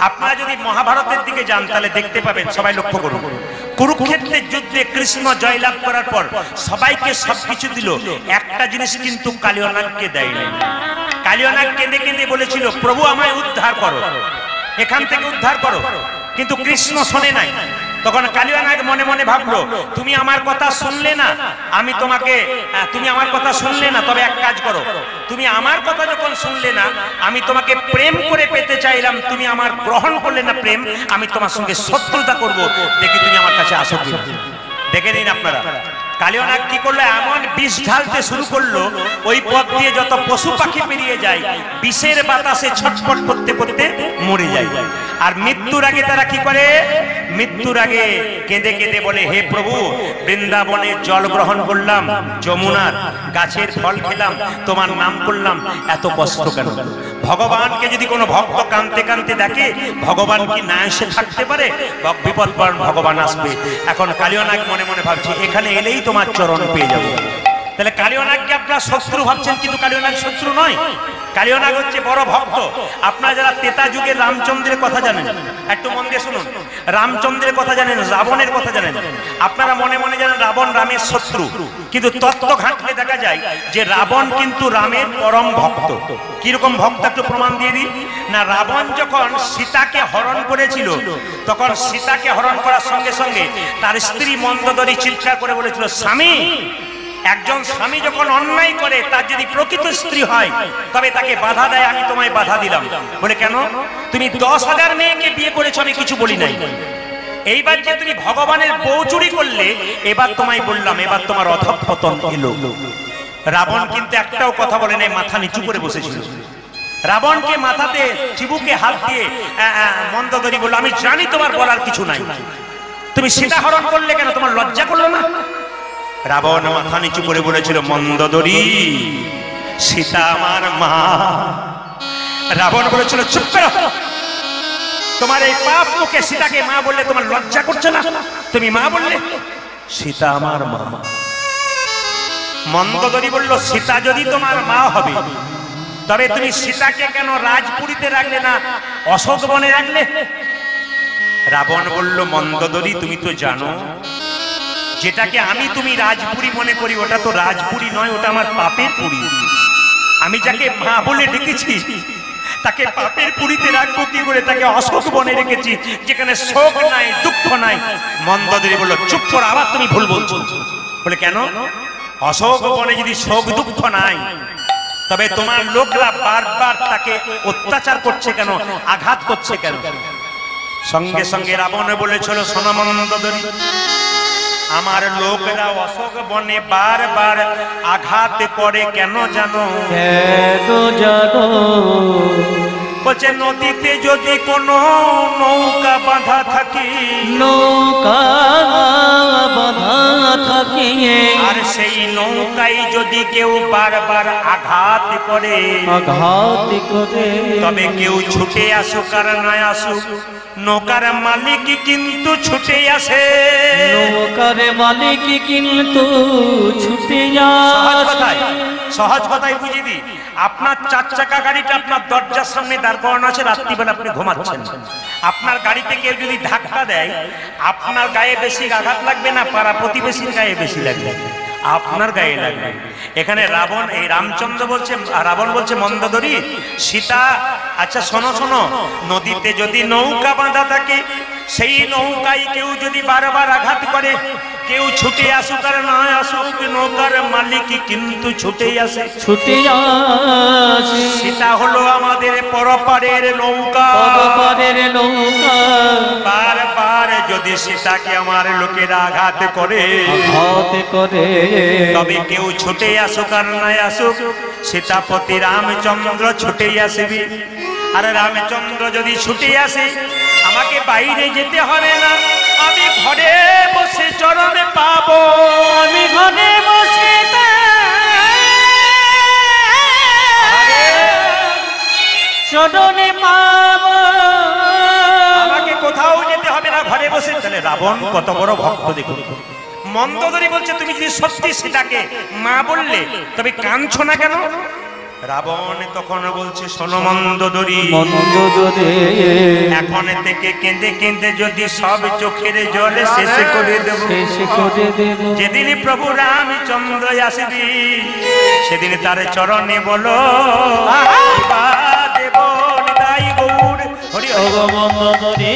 আপনারা যদি মহাভারতের দিকে যান তাহলে দেখতে পাবেন, সবাই লক্ষ্য করুন, কুরুক্ষেত্রের যুদ্ধে কৃষ্ণ জয়লাভ করার পর সবাইকে সবকিছু দিল, একটা জিনিস কিন্তু কালিয়ানাগকে দেয়নি। কালিয়ানাগ কেঁদে কেঁদে বলেছিল, প্রভু আমায় উদ্ধার করো, এখান থেকে উদ্ধার করো, কিন্তু কৃষ্ণ শোনে নাই। তখন কালিয়ানাগ মনে মনে ভাবলো, তুমি আমার কথা শুনলে না, আমি তোমাকে, তুমি আমার কথা শুনলে না, তবে এক কাজ করো, তুমি আমার কথা যখন শুনলে না, আমি তোমাকে প্রেম করে পেতে চাইলাম, তুমি আমার গ্রহণ করলে না প্রেম, আমি তোমার সঙ্গে শত্রুতা করব, দেখি তুমি আমার কাছে আসো কিনা। দেখে নিন আপনারা, কালিয়ানাগ কি করলো, এমন বিষ ঢালতে শুরু করলো, ওই পথ দিয়ে যত পশু পাখি পেরিয়ে যায়, বিষের বাতাসে ছটফট করতে করতে মরে যায়। আর মৃত্যুর আগে তারা কি করে, মৃত্যুর আগে কেঁদে কেঁদে বলে, হে প্রভু, বৃন্দাবনের জল গ্রহণ করলাম, যমুনার গাছের ফল খেলাম, তোমার নাম করলাম, এত কষ্ট কেন? ভগবানকে যদি কোনো ভক্ত কাঁদতে কাঁদতে দেখে, ভগবান কি না এসে থাকতে পারে? বিপদপরণ ভগবান আসবে। এখন কালিয়ানাগ মনে মনে ভাবছে, এখানে এলেই তোমার চরণ পেয়ে যাবো। তাহলে কালিয়ানাগকে আপনারা শত্রু ভাবছেন, কিন্তু কালিয়ানাগ শত্রু নয়, কালিয়ানাগ হচ্ছে বড় ভক্ত। আপনারা যারা ত্রেতা যুগে রামচন্দ্রের কথা জানেন, একটু মন দিয়ে শুনুন, রামচন্দ্রের কথা জানেন, রাবণের কথা জানেন, আপনারা মনে মনে জানেন রাবণ রামের শত্রু, কিন্তু তত্ত্ব ঘাঁটলে দেখা যায় যে রাবণ কিন্তু রামের পরম ভক্ত। কিরকম ভক্ত একটু প্রমাণ দিয়ে দিই না। রাবণ যখন সীতাকে হরণ করেছিল, তখন সীতাকে হরণ করার সঙ্গে সঙ্গে তার স্ত্রী মন্দোদরী চিৎকার করে বলেছিল, স্বামী, একজন স্বামী যখন অন্যায় করে, তার যদি প্রকৃত স্ত্রী হয় তবে তাকে বাধা দেয়, আমি তোমায় বাধা দিলাম। বলে, কেন? তুমি 10,000 মেয়েকে বিয়ে করেছো, আমি কিছু বলি নাই, এইবার যে তুমি ভগবানের বউ চুরি করলে, এবার তোমায় বললাম, এবার তোমার অধঃপতন এলো। রাবণ কিন্তু একটাও কথা বলে নাই, মাথা নিচু করে বসেছিল। রাবণকে মাথাতে চিবুকে হাত দিয়ে মন্দোদরী বলল, আমি জানি তোমার বলার কিছু নাই, তুমি সীতা হরণ করলে কেন? তোমার লজ্জা করলো না? রাবণ মাথা নিচু করে বলেছিল, মন্দোদরী, সীতা আমার মা, রাবণ বলেছিল চুপ করো, তোমার এই পাপ মুখে সীতাকে মা বললে তোমার লজ্জা করছে না? তুমি মা বললে, সীতা আমার মা। মন্দোদরী বলল সীতা যদি তোমার মা হবে তবে তুমি সীতাকে কেন রাজপুরীতে রাখলে না অশোক বনে রাখলে? রাবণ বলল মন্দোদরী তুমি তো জানো যেটাকে আমি তুমি রাজপুরী মনে করি ওটা তো রাজপুরী নয়, ওটা আমার পাপের পুরী। আমি যাকে মা বলে ডেকেছি তাকে পাপের পুরীতে রাখবো কি করে? তাকে অশোক বনে রেখেছি যেখানে শোক নাই, দুঃখ নাই। মন্দোদরী বলল চুপ করো, আবার তুমি ভুল বলছো। বলে কেন? অশোক বনে যদি শোক দুঃখ নাই তবে তোমার লোকরা বারবার তাকে অত্যাচার করছে কেন, আঘাত করছে কেন? সঙ্গে সঙ্গে রাবণ বলেছিল শোনো মন্দোদরী, আমার লোকরা অশোক বনে বারবার আঘাত করে কেন জানো? বলছে নদীতে যদি কোনো নৌকা বাঁধা থাকে, আর সেই নৌকায় যদি কেউ বারবার আঘাত করে তবে কেউ ছুটে আসুক আর না আসুক নৌকার মালিক কিন্তু ছুটে আসে। নৌকার মালিক কিন্তু ছুটে সহজ কথাই বুঝিয়ে দিই। আপনার 4 চাকা গাড়িটা আপনার দরজার সামনে দাঁড় করানো আছে, রাত্রিবেলা আপনি ঘুমাচ্ছেন, আপনার গাড়িতে কেউ যদি ধাক্কা দেয় আপনার গায়ে বেশি আঘাত লাগবে না পাড়া প্রতিবেশীর গায়ে বেশি লাগবে? আপনার গায়ে লাগবে। এখানে রাবণ এই রামচন্দ্র বলছে, রাবণ বলছে মন্দোদরী সীতা আচ্ছা শোনো শোনো, নদীতে যদি নৌকা বাঁধা থাকে সেই নৌকায় কেউ যদি বারবার আঘাত করে কেউ ছুটে আসুক আর না আসুক নৌকার মালিক কিন্তু ছুটেই আসে। সীতা হলো আমাদের পরপারের নৌকা। বারবার যদি সীতাকে আমার লোকেরা আঘাত করে তবে কেউ ছুটে আসুক আর না আসুক সীতাপতি রামচন্দ্র ছুটেই আসবি। আর রামচন্দ্র যদি ছুটে আসে আমাকে বাইরে যেতে হবে না, আমি ঘরে বসে চরণে পাবো। আমি ঘরে বসে চরণে পাবো, আমাকে কোথাও যেতে হবে না, ঘরে বসে। তাহলে রাবণ কত বড় ভক্ত দেখুন। মন্দোদরী বলছে তুমি যদি সত্যি সীতাকে মা বললে তবে কাঁদছো না কেন? রাবণ তখন বলছে শোনো মন্দোদরী, এখন থেকে কেঁদে কেঁদে যদি সব চোখের জলে শেষ করে দেব, যেদিন প্রভু রামচন্দ্র আসবি সেদিন তার চরণে বলো দেব নিতাই গৌর হরি মন্দোদরী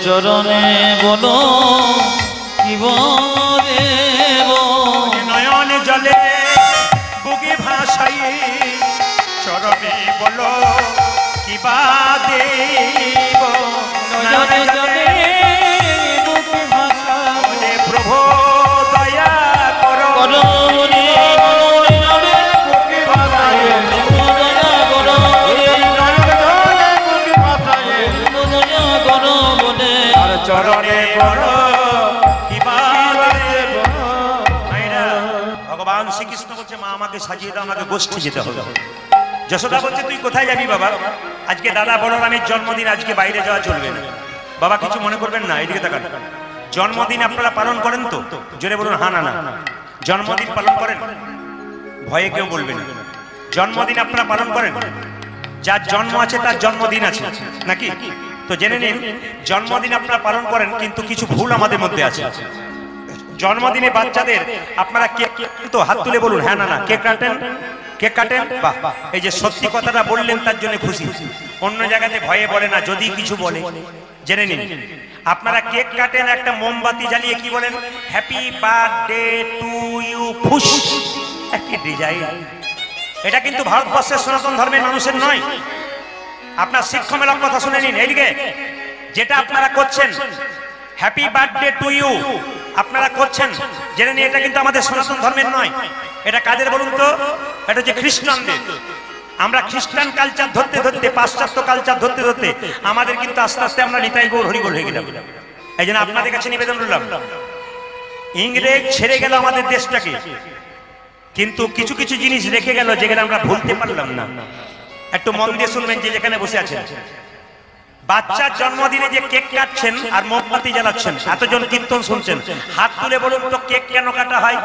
চরণে বলো কি দেব, নয়ন জলে বুকে ভাসাই চরণে বলো কি দেব। নয়ন জলে বুকে ভাসাই প্রভু দয়া করো, চরণে বড় ভগবান শ্রীকৃষ্ণ বলছে মা আমাকে সাজিয়ে দাও, আমাকে গোষ্ঠী যেতে হবে। যশোদা বলছে তুই কোথায় যাবি বাবা? আজকে দাদা বলরামের জন্মদিন, আজকে বাইরে যাওয়া চলবে না। বাবা কিছু মনে করবেন না, এদিকে তাকান। জন্মদিন আপনারা পালন করেন তো? জোরে বলুন হ্যাঁ না না। জন্মদিন পালন করেন? ভয়ে কেউ বলবেন না। জন্মদিন আপনারা পালন করেন? যার জন্ম আছে তার জন্মদিন আছে নাকি? তো জেনে নিন জন্মদিন আপনারা পালন করেন কিন্তু কিছু ভুল আমাদের মধ্যে আছে। জন্মদিনে বাচ্চাদের আপনারা কেক তো হাত তুলে বলুন হ্যাঁ না না। কেক কাটেন? কেক কাটেন? বাহ, এই যে সত্যি কথাটা বললেন তার জন্য খুশি। অন্য জায়গাতে ভয়ে বলে না, যদি কিছু বলে জেনে নিন। আপনারা কেক কাটেন, একটা মোমবাতি জ্বালিয়ে কি বলেন? হ্যাপি বার্থডে টু ইউ ফুস, একটি ডিজাইন। এটা কিন্তু ভারতবর্ষের সনাতন ধর্মের মানুষের নয়। আপনার শিক্ষামূলক কথা শুনে নিন। এইদিকে যেটা আপনারা করছেন, হ্যাপি বার্থডে টু ইউ আপনারা করছেন, জেনে নিন এটা কিন্তু আমাদের সনাতন ধর্মের নয়। এটা কাদের বলুন তো? এটা হচ্ছে খ্রিস্টানদের। আমরা খ্রিস্টান কালচার ধরতে ধরতে, পাশ্চাত্য কালচার ধরতে ধরতে আমাদের কিন্তু আস্তে আস্তে আমরা নিতাই গৌর হরিগৌর হয়ে গেলাম। এই জন্য আপনাদের কাছে নিবেদন করলাম, ইংরেজ ছেড়ে গেল আমাদের দেশটাকে, কিন্তু কিছু কিছু জিনিস রেখে গেল যেগুলো আমরা ভুলতে পারলাম না। একটু মন দিয়ে শুনবেন, যে যেখানে বসে আছেন। বাচ্চার জন্মদিনে যে কেক কাটছেন আর মোমবাতি জ্বালাচ্ছেন, এতজন কীর্তন শুনছেন, হাত তুলে বলুন তো কেক কেন কাটা হয়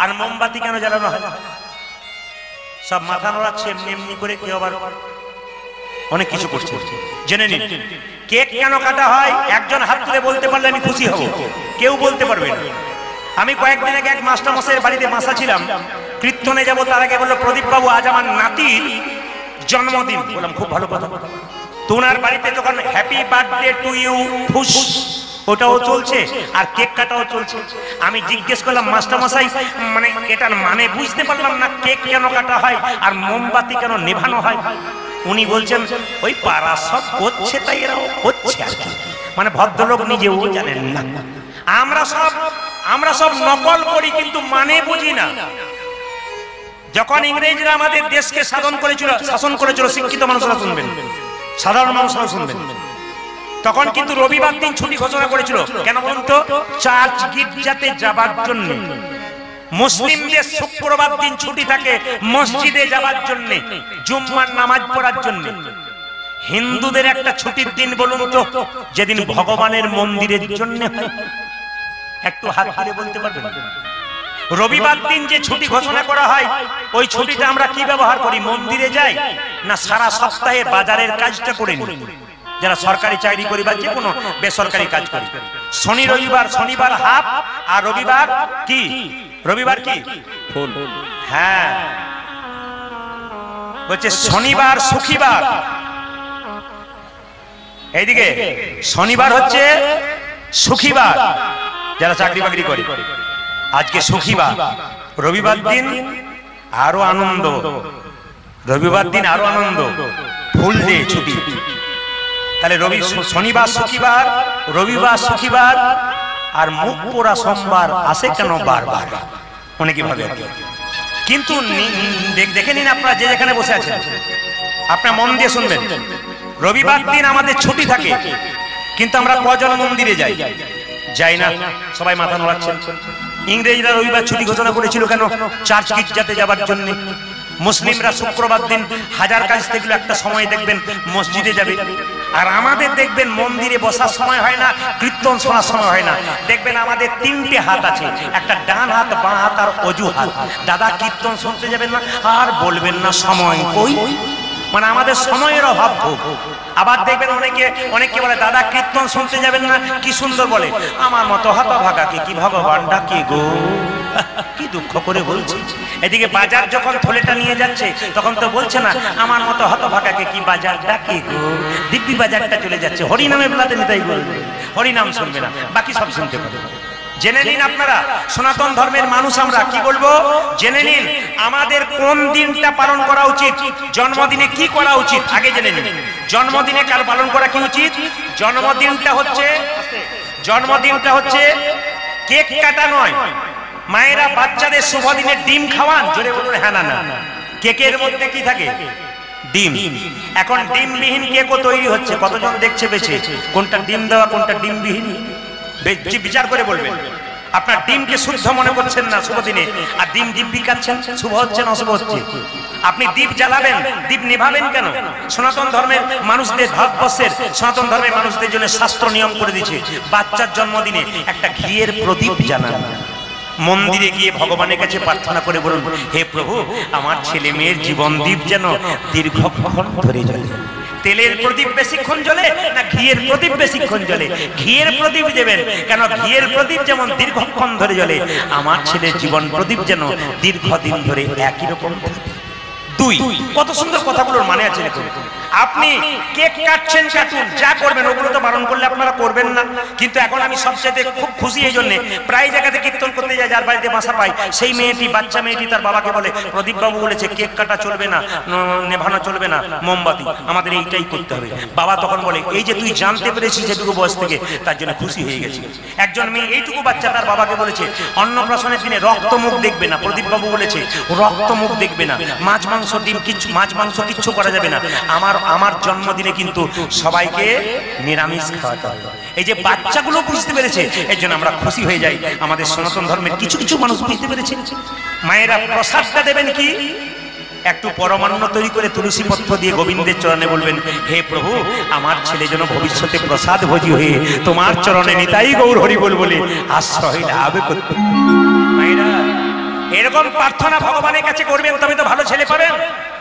আর মোমবাতি কেন জ্বালানো হয়? সব মাথা নড়াচ্ছে এমনি এমনি করে, কেউ আবার অনেক কিছু করছে। জেনে নিন কেক কেন কাটা হয়। একজন হাত তুলে বলতে পারলে আমি খুশি হব, কেউ বলতে পারবে না। আমি কয়েকদিন আগে এক মাস্টারমশাইয়ের বাড়িতে বাসা ছিলাম, কীর্তনে যাবো তার আগে বললো, প্রদীপ বাবু আজ আমার নাতির জন্মদিন। বললাম খুব ভালো কথা। তোনার বাড়িতে তখন হ্যাপি বার্থডে টু ইউ ফুস ওটাও চলছে আর কেক কাটাও চলছে। আমি জিজ্ঞেস করলাম, মাস্টারমশাই মানে এটার মানে বুঝতে পারলাম না, কেক কেন কাটা হয় আর মোমবাতি কেন নেভানো হয়? উনি বলছেন ওই পাড়া সব করছে তাই এরাও করছে আর কি। মানে ভদ্রলোক নিজেও জানেন না। আমরা সব নকল করি কিন্তু মানে বুঝি না। যখন ইংরেজরা আমাদের দেশকে শাসন করেছিল, শিক্ষিত মানুষরা শুনবেন, সাধারণ মানুষরা শুনবেন, তখন কিন্তু রবিবার দিন ছুটি ঘোষণা করেছিল। কেন বলুন তো? চার্চ গির্জাতে যাবার জন্য। মুসলিমদের শুক্রবার দিন ছুটি থাকে মসজিদে যাবার জন্য, জুম্মার নামাজ পড়ার জন্য। হিন্দুদের একটা ছুটির দিন বলুন তো, যেদিন ভগবানের মন্দিরের জন্য হয়। একটু হাত তুলে বলতে পারবেন? রবিবার দিন যে ছুটি ঘোষণা করা হয়, ওই ছুটিটা আমরা কি ব্যবহার করি? মন্দিরে যাই না সারা সপ্তাহে বাজারের কাজটা করে নিই? যারা সরকারি চাকরি করি বা যে কোনো বেসরকারি কাজ করি, শনি রবিবার, শনিবার হাফ আর রবিবার কি? রবিবার কি? হ্যাঁ, বলছে শনিবার সুখীবার। এইদিকে শনিবার হচ্ছে সুখীবার, যারা চাকরি বাকরি করে। আজকে সুখীবার, রবিবার দিন আরো আনন্দ, রবিবার দিন আরো আনন্দ, ফুল ডে ছুটি। তাহলে শনিবার সুখীবার, রবিবার সুখীবার, আর মুখ পোড়া সোমবার আসে কেন বারবার? অনেকে ভাবে। কিন্তু দেখে নিন আপনারা যে যেখানে বসে আছেন, আপনার মন দিয়ে শুনবেন, রবিবার দিন আমাদের ছুটি থাকে, কিন্তু আমরা কজন মন্দিরে যাই না? সবাই মাথা নোড়াচ্ছেন। ইংরেজরা রবিবার ছুটি ঘোষণা করেছিল কেন? চার্চ গির্জাতে যাবার জন্য। মুসলিমরা শুক্রবার দিন হাজার কাজ থেকে একটা সময় দেখবেন মসজিদে যাবে, আর আমাদের দেখবেন মন্দিরে বসার সময় হয় না, কীর্তন শোনার সময় হয় না। দেখবেন আমাদের তিনটে হাত আছে, একটা ডান হাত, বাঁ হাত আর অজু হাত। দাদা কীর্তন শুনতে যাবেন না? আর বলবেন না সময় কই। মানে আমাদের সময়ের অভাব খুব। আবার দেখবেন অনেকে বলে, দাদা কীর্তন শুনতে যাবেন না? কি সুন্দর বলে, আমার মতো হতভাগাকে কি ভগবান ডাকে গো। কি দুঃখ করে বলছি। এদিকে বাজার যখন থলেটা নিয়ে যাচ্ছে, তখন তো বলছে না আমার মতো হতভাগাকে কি বাজার ডাকে গো। দিব্যি বাজারটা চলে যাচ্ছে, হরিনামে বেলাতে নিতাই বলবে, হরিনাম শুনবে না, বাকি সব শুনতে পাবে। জেনে নিন আপনারা, সনাতন ধর্মের মানুষ আমরা, কি বলবো জেনে নিন, আমাদের কোন দিনটা পালন করা উচিত, জন্মদিনে কি করা উচিত আগে জেনে নিন। জন্মদিনে কার পালন করা কি উচিত? জন্মদিনটা হচ্ছে কেক কাটা নয়। মায়েরা বাচ্চাদের শুভ দিনে ডিম খাওয়ান, জোরে বলুন হ্যাঁ না না। কেকের মধ্যে কি থাকে? ডিম। এখন ডিমবিহীন কেকও তৈরি হচ্ছে, কতজন দেখছে বেছে কোনটা ডিম দেওয়া কোনটা ডিমবিহীন? বিচার করে বলবেন। আপনার ডিমকে শুদ্ধ মনে করছেন না শুভ দিনে, আর ডিম দিব্যি খাচ্ছেন, শুভ হচ্ছে না অশুভ হচ্ছে? আপনি দীপ জ্বালাবেন, দীপ নেভাবেন কেন? সনাতন ধর্মের মানুষদের, ভারতবর্ষের সনাতন ধর্মের মানুষদের জন্য শাস্ত্র নিয়ম করে দিয়েছে, বাচ্চার জন্মদিনে একটা ঘিয়ের প্রদীপ জ্বালান। মন্দিরে গিয়ে ভগবানের কাছে প্রার্থনা করে বলুন, হে প্রভু, আমার ছেলে মেয়ের জীবন দীপ যেন দীর্ঘক্ষণ ধরে জ্বলে। তেলের প্রদীপ বেশিক্ষণ জ্বলে না ঘিয়ের প্রদীপ বেশিক্ষণ জ্বলে? ঘিয়ের প্রদীপ দেবেন, কেন ঘিয়ের প্রদীপ যেমন দীর্ঘক্ষণ ধরে জ্বলে, আমার ছেলের জীবন প্রদীপ যেন দীর্ঘদিন ধরে একই রকম থাকে। দুই, কত সুন্দর কথাগুলোর মানে আছে দেখুন। আপনি কেক কাটছেন, কাটুন, যা করবেন ওগুলো তো বারণ করলে আপনারা করবেন। করবেন না, কিন্তু এখন আমি সবচেয়ে খুব খুশি এই জন্য, প্রায় জায়গাতে কীর্তন করতে যায়, যার বাড়িতে বাসা পাই, সেই মেয়েটি, বাচ্চা মেয়েটি তার বাবাকে বলে, প্রদীপ বাবু বলেছে কেক কাটা চলবে না, নেভানো চলবে না, মোমবাতি, আমাদের এইটাই করতে হবে। বাবা তখন বলে, এই যে তুই জানতে পেরেছিস যেটুকু বয়স থেকে, তার জন্য খুশি হয়ে গেছি। একজন মেয়ে এইটুকু বাচ্চা তার বাবাকে বলেছে অন্নপ্রাশনের দিনে রক্ত মুখ দেখবে না, প্রদীপ বাবু বলেছে রক্ত মুখ দেখবে না, মাছ মাংস ডিম কিচ্ছু, মাছ মাংস কিচ্ছু করা যাবে না, আমার জন্মদিনে কিন্তু সবাইকে নিরামিষ খাওয়াতে হবে। এই যে বাচ্চাগুলো বুঝতে পেরেছে, এর জন্য আমরা খুশি হয়ে যাই। আমাদের সনাতন ধর্মের কিছু কিছু মানুষ বুঝতে পেরেছে। মায়েরা প্রসাদটা দেবেন কি, একটু পরমান্ন তৈরি করে তুলসী পত্র দিয়ে গোবিন্দের চরণে বলবেন, হে প্রভু আমার ছেলে যেন ভবিষ্যতে প্রসাদ ভোজি হয়ে তোমার চরণে নিতাই গৌর হরি বল বলে আশ্রয় লাভ করতে। মায়েরা এরকম প্রার্থনা ভগবানের কাছে করবেন, তবে তো ভালো ছেলে পাবেন।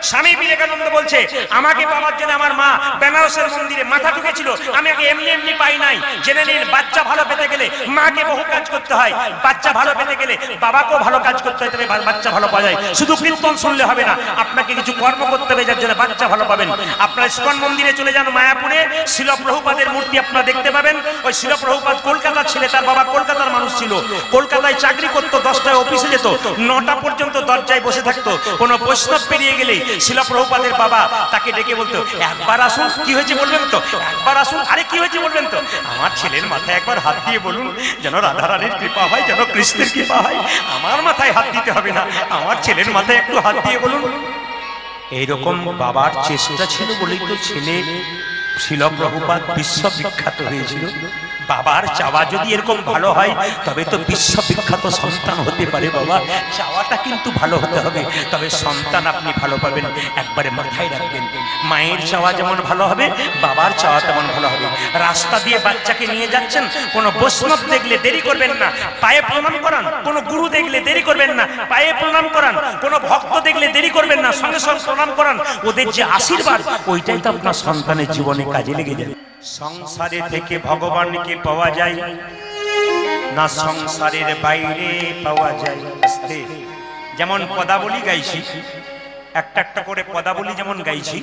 স্বামী বিবেকানন্দ বলছে, আমাকে পাওয়ার জন্য আমার মা বেনারসের মন্দিরে মাথা ঠুকেছিল, আমি আগে এমনি এমনি পাই নাই। জেনে নিন, বাচ্চা ভালো পেতে গেলে মাকে বহু কাজ করতে হয়, বাচ্চা ভালো পেতে গেলে বাবাকেও ভালো কাজ করতে হয়, তবে বাচ্চা ভালো পাওয়া যায়। শুধু কীর্তন শুনলে হবে না, আপনাকে কিছু কর্ম করতে হবে, যার জন্য বাচ্চা ভালো পাবেন। আপনারা ইস্কন মন্দিরে চলে যান, মায়াপুরে শিল প্রভুপাদের মূর্তি আপনারা দেখতে পাবেন। ওই শিল প্রভুপাদ কলকাতার ছেলে, তার বাবা কলকাতার মানুষ ছিল, কলকাতায় চাকরি করতো, 10টায় অফিসে যেত, 9টা পর্যন্ত দরজায় বসে থাকতো। কোনো বৈষ্ণব পেরিয়ে গেলেই শিল প্রভুপাদের বাবা তাকে ডেকে বলতো, একবার আসুন, কি হয়েছে বলবেন তো, একবার আসুন, আরে কি হয়েছে বলবেন তো, আমার ছেলের মাথায় একবার হাত দিয়ে বলুন, যেন রাধারানীর কৃপা হয়, যেন কৃষ্ণের কৃপা হয়। আমার মাথায় হাত দিতে হবে না, আমার ছেলের মাথায় একটু হাত দিয়ে বলুন। এইরকম বাবার চেষ্টা ছিল বলেই তো ছেলে শিল প্রভুপাদ বিশ্ববিখ্যাত হয়েছিল। বাবার চাওয়া যদি এরকম ভালো হয়, তবে তো বিশ্ববিখ্যাত সন্তান হতে পারে। বাবা চাওয়াটা কিন্তু ভালো হতে হবে, তবে সন্তান আপনি ভালো পাবেন, একবারে মাথায় রাখবেন। মায়ের চাওয়া যেমন ভালো হবে, বাবার চাওয়া তেমন ভালো হবে। রাস্তা দিয়ে বাচ্চাকে নিয়ে যাচ্ছেন, কোনো বৈষ্ণব দেখলে দেরি করবেন না, পায়ে প্রণাম করান। কোনো গুরু দেখলে দেরি করবেন না, পায়ে প্রণাম করান। কোনো ভক্ত দেখলে দেরি করবেন না, সঙ্গে সঙ্গে প্রণাম করান। ওদের যে আশীর্বাদ, ওইটাই তো আপনার সন্তানের জীবনে কাজে লেগে যাবে। সংসারে থেকে ভগবানকে পাওয়া যায় না, সংসারের বাইরে পাওয়া যায়। যেমন পদাবলী গাইছি, একটা একটা করে পদাবলী যেমন গাইছি,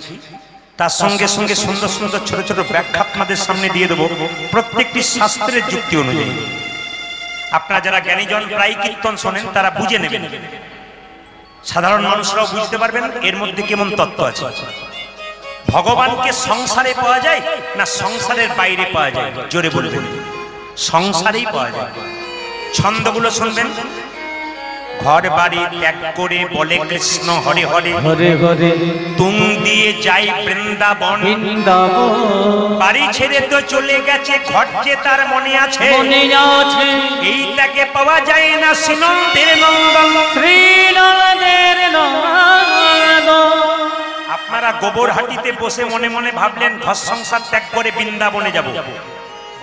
তার সঙ্গে সঙ্গে সুন্দর সুন্দর ছোট ছোট ব্যাখ্যা আপনাদের সামনে দিয়ে দেবো, প্রত্যেকটি শাস্ত্রের যুক্তি অনুযায়ী। আপনারা যারা জ্ঞানীজন প্রায় কীর্তন শোনেন, তারা বুঝে নেবেন, সাধারণ মানুষরাও বুঝতে পারবেন এর মধ্যে কেমন তত্ত্ব আছে। ভগবানকে সংসারে পাওয়া যায় না সংসারের বাইরে পাওয়া যায়? জোরে বলবেন। সংসারেই পাওয়া যায়। ছন্দগুলো শুনবেন। ঘর বাড়ি ত্যাগ করে বলে কৃষ্ণ হরে হরে হরে হরে, তুম দিয়ে যাই বৃন্দাবন। বাড়ি ছেড়ে তো চলে গেছে, ঘর যে তার মনে আছে। এই ত্যাগে পাওয়া যায় না শ্রীনন্দের নন্দন। শ্রীনন্দের নন্দন। আপনারা গোবরহাটিতে বসে মনে মনে ভাবলেন ঘর সংসার ত্যাগ করে বৃন্দাবনে যাব।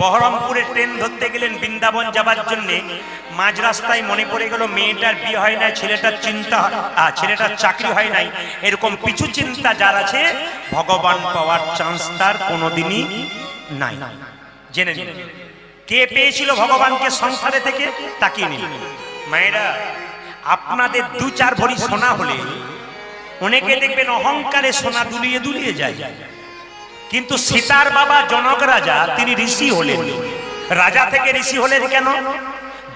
বহরমপুরে ট্রেন ধরতে গেলেন বৃন্দাবন যাবার জন্য, মাঝ রাস্তায় মনে পড়ে গেল মেয়েটার বিয়ে হয় নাই, ছেলেটার ছেলেটার চাকরি হয় নাই। এরকম পিছু চিন্তা যার আছে, ভগবান পাওয়ার চান্স তার কোনোদিনই নাই। জেনে নিন কে পেয়েছিল ভগবানকে সংসারে থেকে, তাকিয়ে নিন। মায়েরা, আপনাদের 2-4 ভরি সোনা হলে অনেকে দেখবেন অহংকারে সোনা দুলিয়ে দুলিয়ে যায়, কিন্তু সীতার বাবা জনক রাজা, তিনি ঋষি হলেন। রাজা থেকে ঋষি হলেন কেন?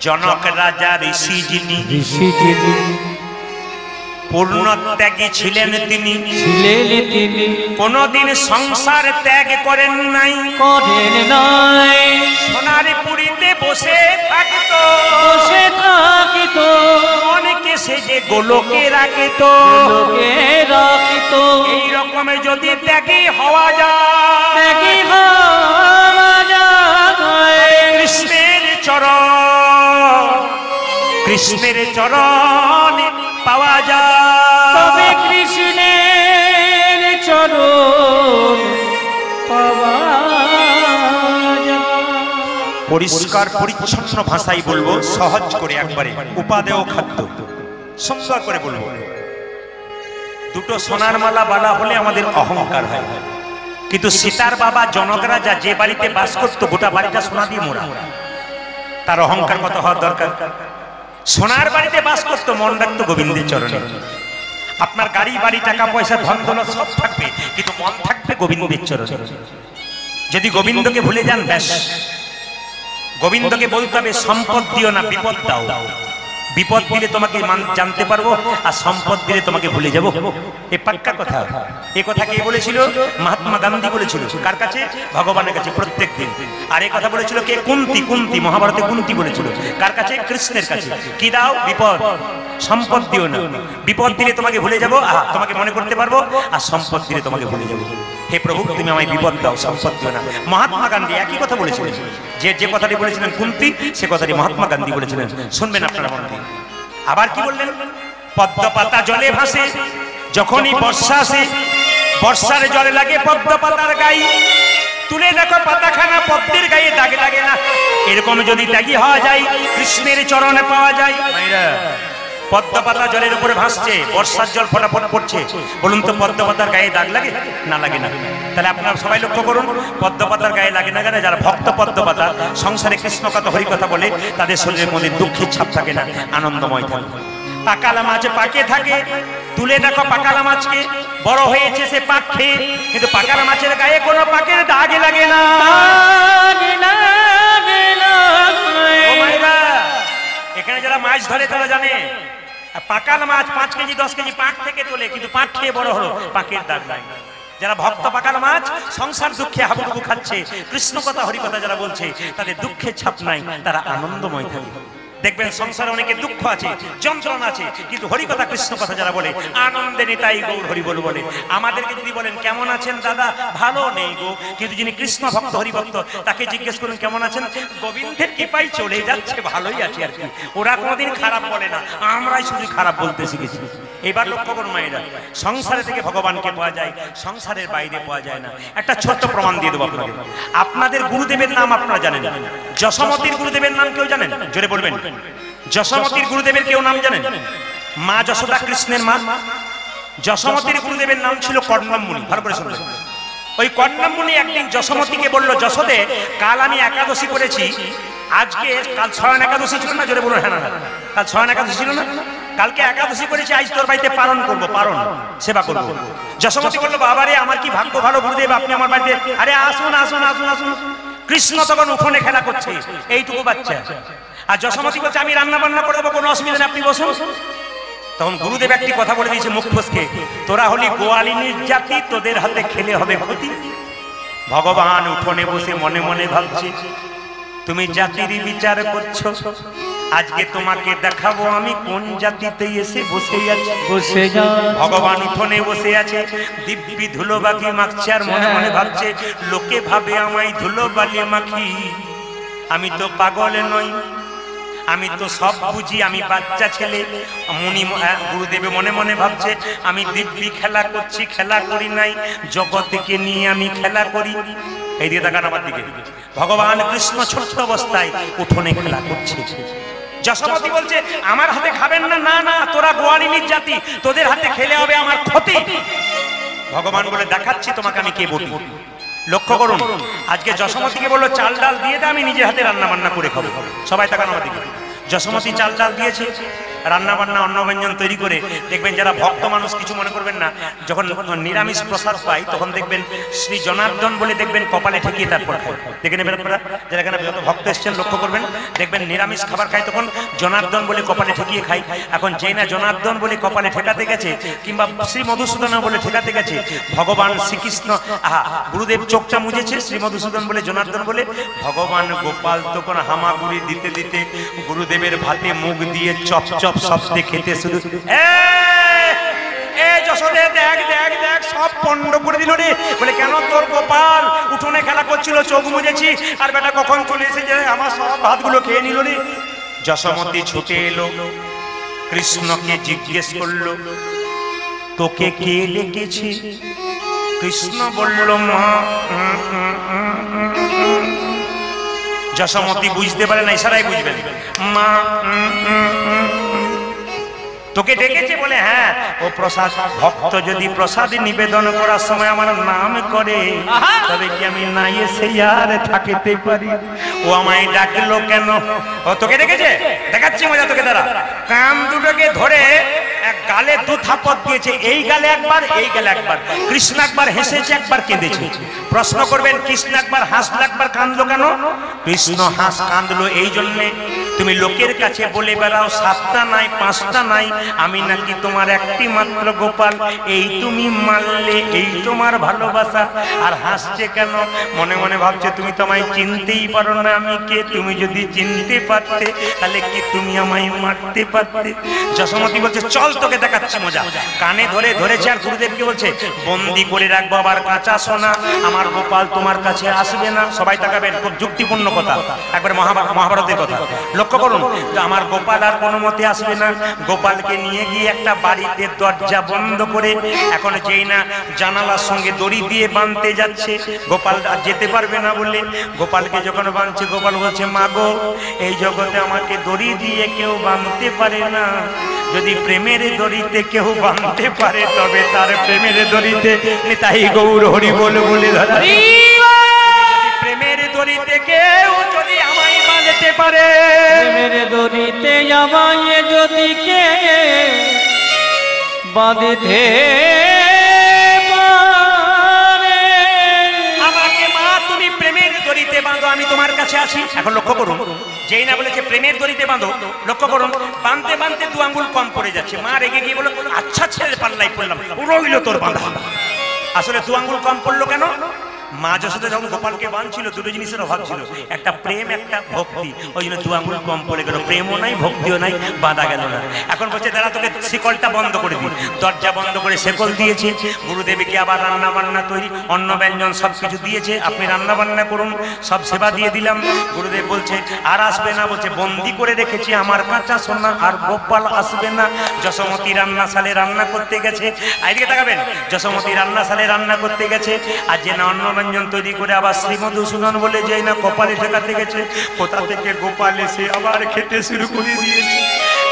জনক রাজা ঋষি যিনি, পূর্ণ ত্যাগী ছিলেন তিনি। কোনদিন সংসার ত্যাগ করেন নাই, সোনার পুরীতে বসে থাকতো, অনেকে সেজে গোলকে রাখিত। এই রকমের যদি ত্যাগী হওয়া যায়, কৃষ্ণের চরণ, কৃষ্ণের চরণ পাওয়া যায়। তবে কৃষ্ণের চরণ পাওয়া যায়। পরিষ্কার পরিচ্ছন্ন ভাষায় বলবো, সহজ করে একবারে, উপাদেয় খাদ্য সুন্দর করে বলবো। দুটো সোনার মালা বালা হলে আমাদের অহংকার হয়, কিন্তু সীতার বাবা জনক রাজা যে বাড়িতে বাস করতো, গোটা বাড়িটা সোনা দিয়ে মোড়া। তার অহংকার কত হওয়ার দরকার? সোনার বাড়িতে বাস করতো, মন রাখতো গোবিন্দের চরণে। আপনার গাড়ি বাড়ি টাকা পয়সা ধন দৌলত সব থাকবে, কিন্তু মন থাকবে গোবিন্দের চরণে। যদি গোবিন্দকে ভুলে যান, ব্যাস গোবিন্দকে বলতে হবে সম্পদ দিও না, বিপদ দাও। বিপদ দিলে তোমাকে জানতে পারবো, আর সম্পদ দিলে তোমাকে ভুলে যাবো। এ পাক্কা কথা। এ কথা কে বলেছিল? মহাত্মা গান্ধী বলেছিল। কার কাছে? ভগবানের কাছে প্রত্যেক দিন। আর এই কথা বলেছিল কে? কুন্তি মহাভারতে কুন্তি বলেছিল। কার কাছে? কৃষ্ণের কাছে। কি দাও? বিপদ। সম্পদ দিও না, বিপদ দিলে তোমাকে ভুলে যাবো, তোমাকে মনে করতে পারবো, আর সম্পদ দিলে তোমাকে ভুলে যাবো। হে প্রভু, তুমি আমায় বিপদ দাও, সম্পদ দিও না। মহাত্মা গান্ধী একই কথা বলেছিলেন। যে কথাটি বলেছিলেন কুন্তি, সে কথাটি মহাত্মা গান্ধী বলেছিলেন। শুনবেন আপনারা মন দিয়ে। আবার কি বললেন? পদ্ম পাতা জলে ভাসে, যখনই বর্ষা আসে, বর্ষার জলে লাগে পদ্ম পাতার গায়ে, তুলে দেখো পাতাখানা পদ্মের গায়ে দাগ লাগে না। এরকম যদি ত্যাগী হওয়া যায়, কৃষ্ণের চরণে পাওয়া যায়। পদ্ম পাতা জলের উপরে ভাসছে, বর্ষার জল ফটাফট পড়ছে, বলুন তো পদ্ম পাতার গায়ে দাগ লাগে না? লাগে না। তাহলে আপনারা সবাই লক্ষ্য করুন, পদ্ম পাতার গায়ে লাগে না কেন? যারা ভক্ত পদ্ম পাতা, সংসারে কৃষ্ণ কথা হরি কথা বলে, তাদের শরীরের মধ্যে দুঃখের ছাপ থাকে না, আনন্দময় থাকে। পাকালা মাছ পাকে থাকে, তুলে দেখো পাকালা মাছকে, বড় হয়েছে সে পাক খেয়ে, কিন্তু পাকালা মাছের গায়ে কোনো পাকের দাগ লাগে না। এখানে যারা মাছ ধরে তারা জানে, পাকাল মাছ 5 কেজি 10 কেজি পাক থেকে তোলে, কিন্তু পাক খেয়ে বড় হলো, পাকের দাগ নাই। যারা ভক্ত পাকাল মাছ, সংসার দুঃখে হাবুডুবু খাচ্ছে, কৃষ্ণ কথা হরি কথা যারা বলছে, তাদের দুঃখের ছাপ নাই, তারা আনন্দময় থাকে। দেখবেন সংসারে অনেকে দুঃখ আছে, যন্ত্রণা আছে, কিন্তু হরি কথা কৃষ্ণ কথা যারা বলে, আনন্দে নিতাই গৌর হরি বল বলে। আমাদেরকে যদি বলেন কেমন আছেন দাদা, ভালো নেই গো, কিন্তু যিনি কৃষ্ণ ভক্ত হরি ভক্ত, তাকে জিজ্ঞেস করুন কেমন আছেন, গোবিন্দের কৃপায় চলে যাচ্ছে, ভালোই আছে আর কি। ওরা কোনোদিন খারাপ বলে না, আমরাই শুধু খারাপ বলতে শিখেছি। এবার লক্ষ্য করুন মায়েরা, সংসারে থেকে ভগবানকে পাওয়া যায়, সংসারের বাইরে পাওয়া যায় না। একটা ছোট্ট প্রমাণ দিয়ে দেবো আপনাদের। আপনাদের গুরুদেবের নাম আপনারা জানেন? যশোমতীর গুরুদেবের নাম কেউ জানেন? জোরে বলবেন। যশোমতীর গুরুদেবের কেউ নাম জানেন? মা যশোদা, কৃষ্ণের মা। যশোমতীর গুরুদেবের নাম ছিল কর্ণম মুনি। ভালো করে শুনবেন। ওই কর্ণম মুনি একদিন যশোমতীকে বলল, যশোদে, কাল আমি একাদশী করেছি, আজকে, কাল ছয়ন একাদশী ছিল না? জোরে বলুন। হ্যাঁ না, কাল ছয়ন একাদশী ছিল না? কালকে একাদশী করেছি, আজ তোর বাড়িতে পালন করবো, পালন সেবা করবো। যশোমতী বললো, বাবা রে, আমার কি ভাগ্য ভালো গুরুদেব, আপনি আমার বাড়িতে। আরে আসুন আসুন আসুন আসুন। কৃষ্ণ তখন উঠোনে খেলা করছে, এইটুকু বাচ্চা। আর যশোমতী বলছে, আমি রান্না বান্না করে দেবো, কোনো অসুবিধা নেই, আপনি বসুন। তখন গুরুদেব একটি কথা বলে দিয়েছে মুখ ফসকে, তোরা হলি গোয়ালিনীর জাতি, তোদের হাতে খেলে হবে ক্ষতি। ভগবান উঠোনে বসে মনে মনে ভাবছে, তুমি জাতির বিচার করছো, আজকে তোমাকে দেখাবো আমি কোন জাতিতে এসে বসে আছি। বসে যা। ভগবান উঠোনে বসে আছে, দিব্যি ধুলো বাকি মাখছে, আর মনে মনে ভাবছে, লোকে ভাবে আমায় ধুলো বালি মাখি, আমি তো পাগল নই, আমি তো সব বুঝি, আমি বাচ্চা ছেলে। মুনি গুরুদেব মনে মনে ভাবছে, আমি দিব্যি খেলা করছি, খেলা করি নাই, জগৎকে নিয়ে আমি খেলা করি। এই দিয়ে তাকান আমার দিকে। ভগবান কৃষ্ণ ছোট্ট অবস্থায় উঠোনে খেলা করছে। যশোমতী বলছে, আমার হাতে খাবেন না। না না, তোরা গোয়ালিনীর জাতি, তোদের হাতে খেলে হবে আমার ক্ষতি। ভগবান বলে, দেখাচ্ছি তোমাকে আমি কে বলি। লক্ষ্য করুন, আজকে যশোমতীকে বললো চাল ডাল দিয়ে দে, আমি নিজে হাতে রান্না বান্না করে খাবো। সবাই তাকান আমার দিকে। যশোমতী চাল ডাল দিয়েছে, রান্না বান্না অন্ন ব্যঞ্জন তৈরি করে। দেখবেন যারা ভক্ত মানুষ, কিছু মনে করবেন না, যখন নিরামিষ প্রসাদ পাই, তখন দেখবেন শ্রী জনার্দন বলে দেখবেন কপালে ঠেকিয়ে তারপর খায়। দেখে নেবেন আপনারা, যারা এখানে যত ভক্ত এসছেন লক্ষ্য করবেন, দেখবেন নিরামিষ খাবার খায় তখন জনার্দন বলে কপালে ঠেকিয়ে খাই। এখন যেই না জনার্দন বলে কপালে ঠেকাতে গেছে, কিংবা শ্রী মধুসূদন বলে ঠেকাতে গেছে, ভগবান শ্রীকৃষ্ণ গুরুদেব চোখটা মুজেছে, শ্রী মধুসূদন বলে জনার্দন বলে, ভগবান গোপাল তখন হামাগুড়ি দিতে দিতে গুরুদেবের ভাতে মুখ দিয়ে চপ চপ শব্দে খেতে শুরু। যশোদে, দেখ দেখ দেখ, সব পণ্ড করে দিল রে। বলে, কেন? তোর গোপাল উঠোনে খেলা করছিল, চোখ মুজেছি, আর বেটা কখন চলে এসে আমার সব ভাতগুলো খেয়ে নিল রে। যশোমতী ছুটে এলো, কৃষ্ণকে জিজ্ঞেস করলো, তোকে কে ডেকেছে? কৃষ্ণ বলল, মা। যশোমতী বুঝতে পারে না, ইশারায় বুঝবেন, মা তোকে ডেকেছে। বলে, হ্যাঁ, ও প্রসাদ। ভক্ত যদি প্রসাদ নিবেদন করার সময় আমার নাম করে, তবে কি আমি না এসে আর থাকতে পারি? ও আমায় ডাকলো কেন? ও তোকে ডেকেছে, দেখাচ্ছি মজা তোকে। দাঁড়া, কান দুটোকে ধরে এক গালে 2 থাপড় দিয়েছে, এই গালে একবার, এই গালে একবার। কৃষ্ণ একবার হেসেছে, একবার কেঁদেছে। প্রশ্ন করবেন, কৃষ্ণ একবার হাসলো, একবার কাঁদলো কেন? কৃষ্ণ হাঁস কাঁদলো এই জন্যে তুমি লোকের কাছে বলে বেড়াও 7টা নাই 5টা নাই, আমি নাকি তোমার একটি মাত্র গোপাল, এই তুমি মানলে, এই তোমার ভালোবাসা। আর হাসছে কেন? মনে মনে ভাবছে তুমি তো আমায় চিনতেই পারো না, আমি কে? তুমি যদি চিনতে পারতে তাহলে কি তুমি আমায় মারতে পারতে? যশোমতি বলছে চল তোকে দেখাচ্ছি মজা। কানে ধরেছে আর গুরুদেবকে বলছে বন্দি করে রাখবো আবার কাঁচা সোনা, আমার গোপাল তোমার কাছে আসবে না। সবাই তাকাবেন, খুব যুক্তিপূর্ণ কথা, একবার মহাভারতের কথা লক্ষ্য করুন। যে আমার গোপাল আর কোনো মতে আসবে না। গোপালকে নিয়ে গিয়ে একটা বাড়িতে দরজা বন্ধ করে, এখন যেই না জানালার সঙ্গে দড়ি দিয়ে বাঁধতে যাচ্ছে, গোপাল আর যেতে পারবে না বলে গোপালকে যখন বাঁধছে, গোপাল বলছে মা গো, এই জগতে আমাকে দড়ি দিয়ে কেউ বাঁধতে পারে না, যদি প্রেমের দড়িতে কেউ বাঁধতে পারে তবে তার প্রেমের দড়িতে নিতাই গৌর হরি বল বলে ধরা। প্রেমের দড়িতে কেউ যদি আমায় বাঁধতে পারে, প্রেমের দড়িতে আমায় যদি কে বাঁধতে পারে, আমাকে মা তুমি প্রেমের দড়িতে বাঁধো, আমি তোমার কাছে আসি। এখন লক্ষ্য করুন, যেই না বলেছে প্রেমের দড়িতে বাঁধো, লক্ষ্য করুন বাঁধতে বাঁধতে 2 আঙ্গুল কম পড়ে যাচ্ছে। মা রেগে গিয়ে বলো আচ্ছা ছেড়ে পাল্লাই পড়লাম, রইল তোর বাঁধা। আসলে 2 আঙ্গুল কম পড়লো কেন? মা যশোদা যখন গোপালকে বাঁধছিল, দুটো জিনিসের অভাব ছিল, একটা প্রেম একটা ভক্তি, ওই জন্য 2 আঙ্গুল কম পড়ে গেল। প্রেমও নাই, ভক্তিও নাই, বাঁধা গেল না। এখন বলছে দাঁড়া তোকে শিকলটা বন্ধ করে দিই। দরজা বন্ধ করে শিকল দিয়েছে। গুরুদেবকে আবার রান্না বান্না তৈরি, অন্ন ব্যঞ্জন সব কিছু দিয়েছে, আপনি রান্না বান্না করুন, সব সেবা দিয়ে দিলাম। গুরুদেব বলছে আর আসবে না, বলছে বন্দি করে রেখেছি আমার কাঁচা সোনা, আর গোপাল আসবে না। যশোমতি রান্নাশালে রান্না করতে গেছে, এদিকে তাকাবেন, যশোমতি রান্নাশালে রান্না করতে গেছে, আর যে না অন্ন ব্যঞ্জন তৈরি করে আবার শ্রীমধুসূদন বলে যাই না কপালে ঠেকাতে গেছে, কোথা থেকে গোপাল এসে আবার খেতে শুরু করে দিয়েছে।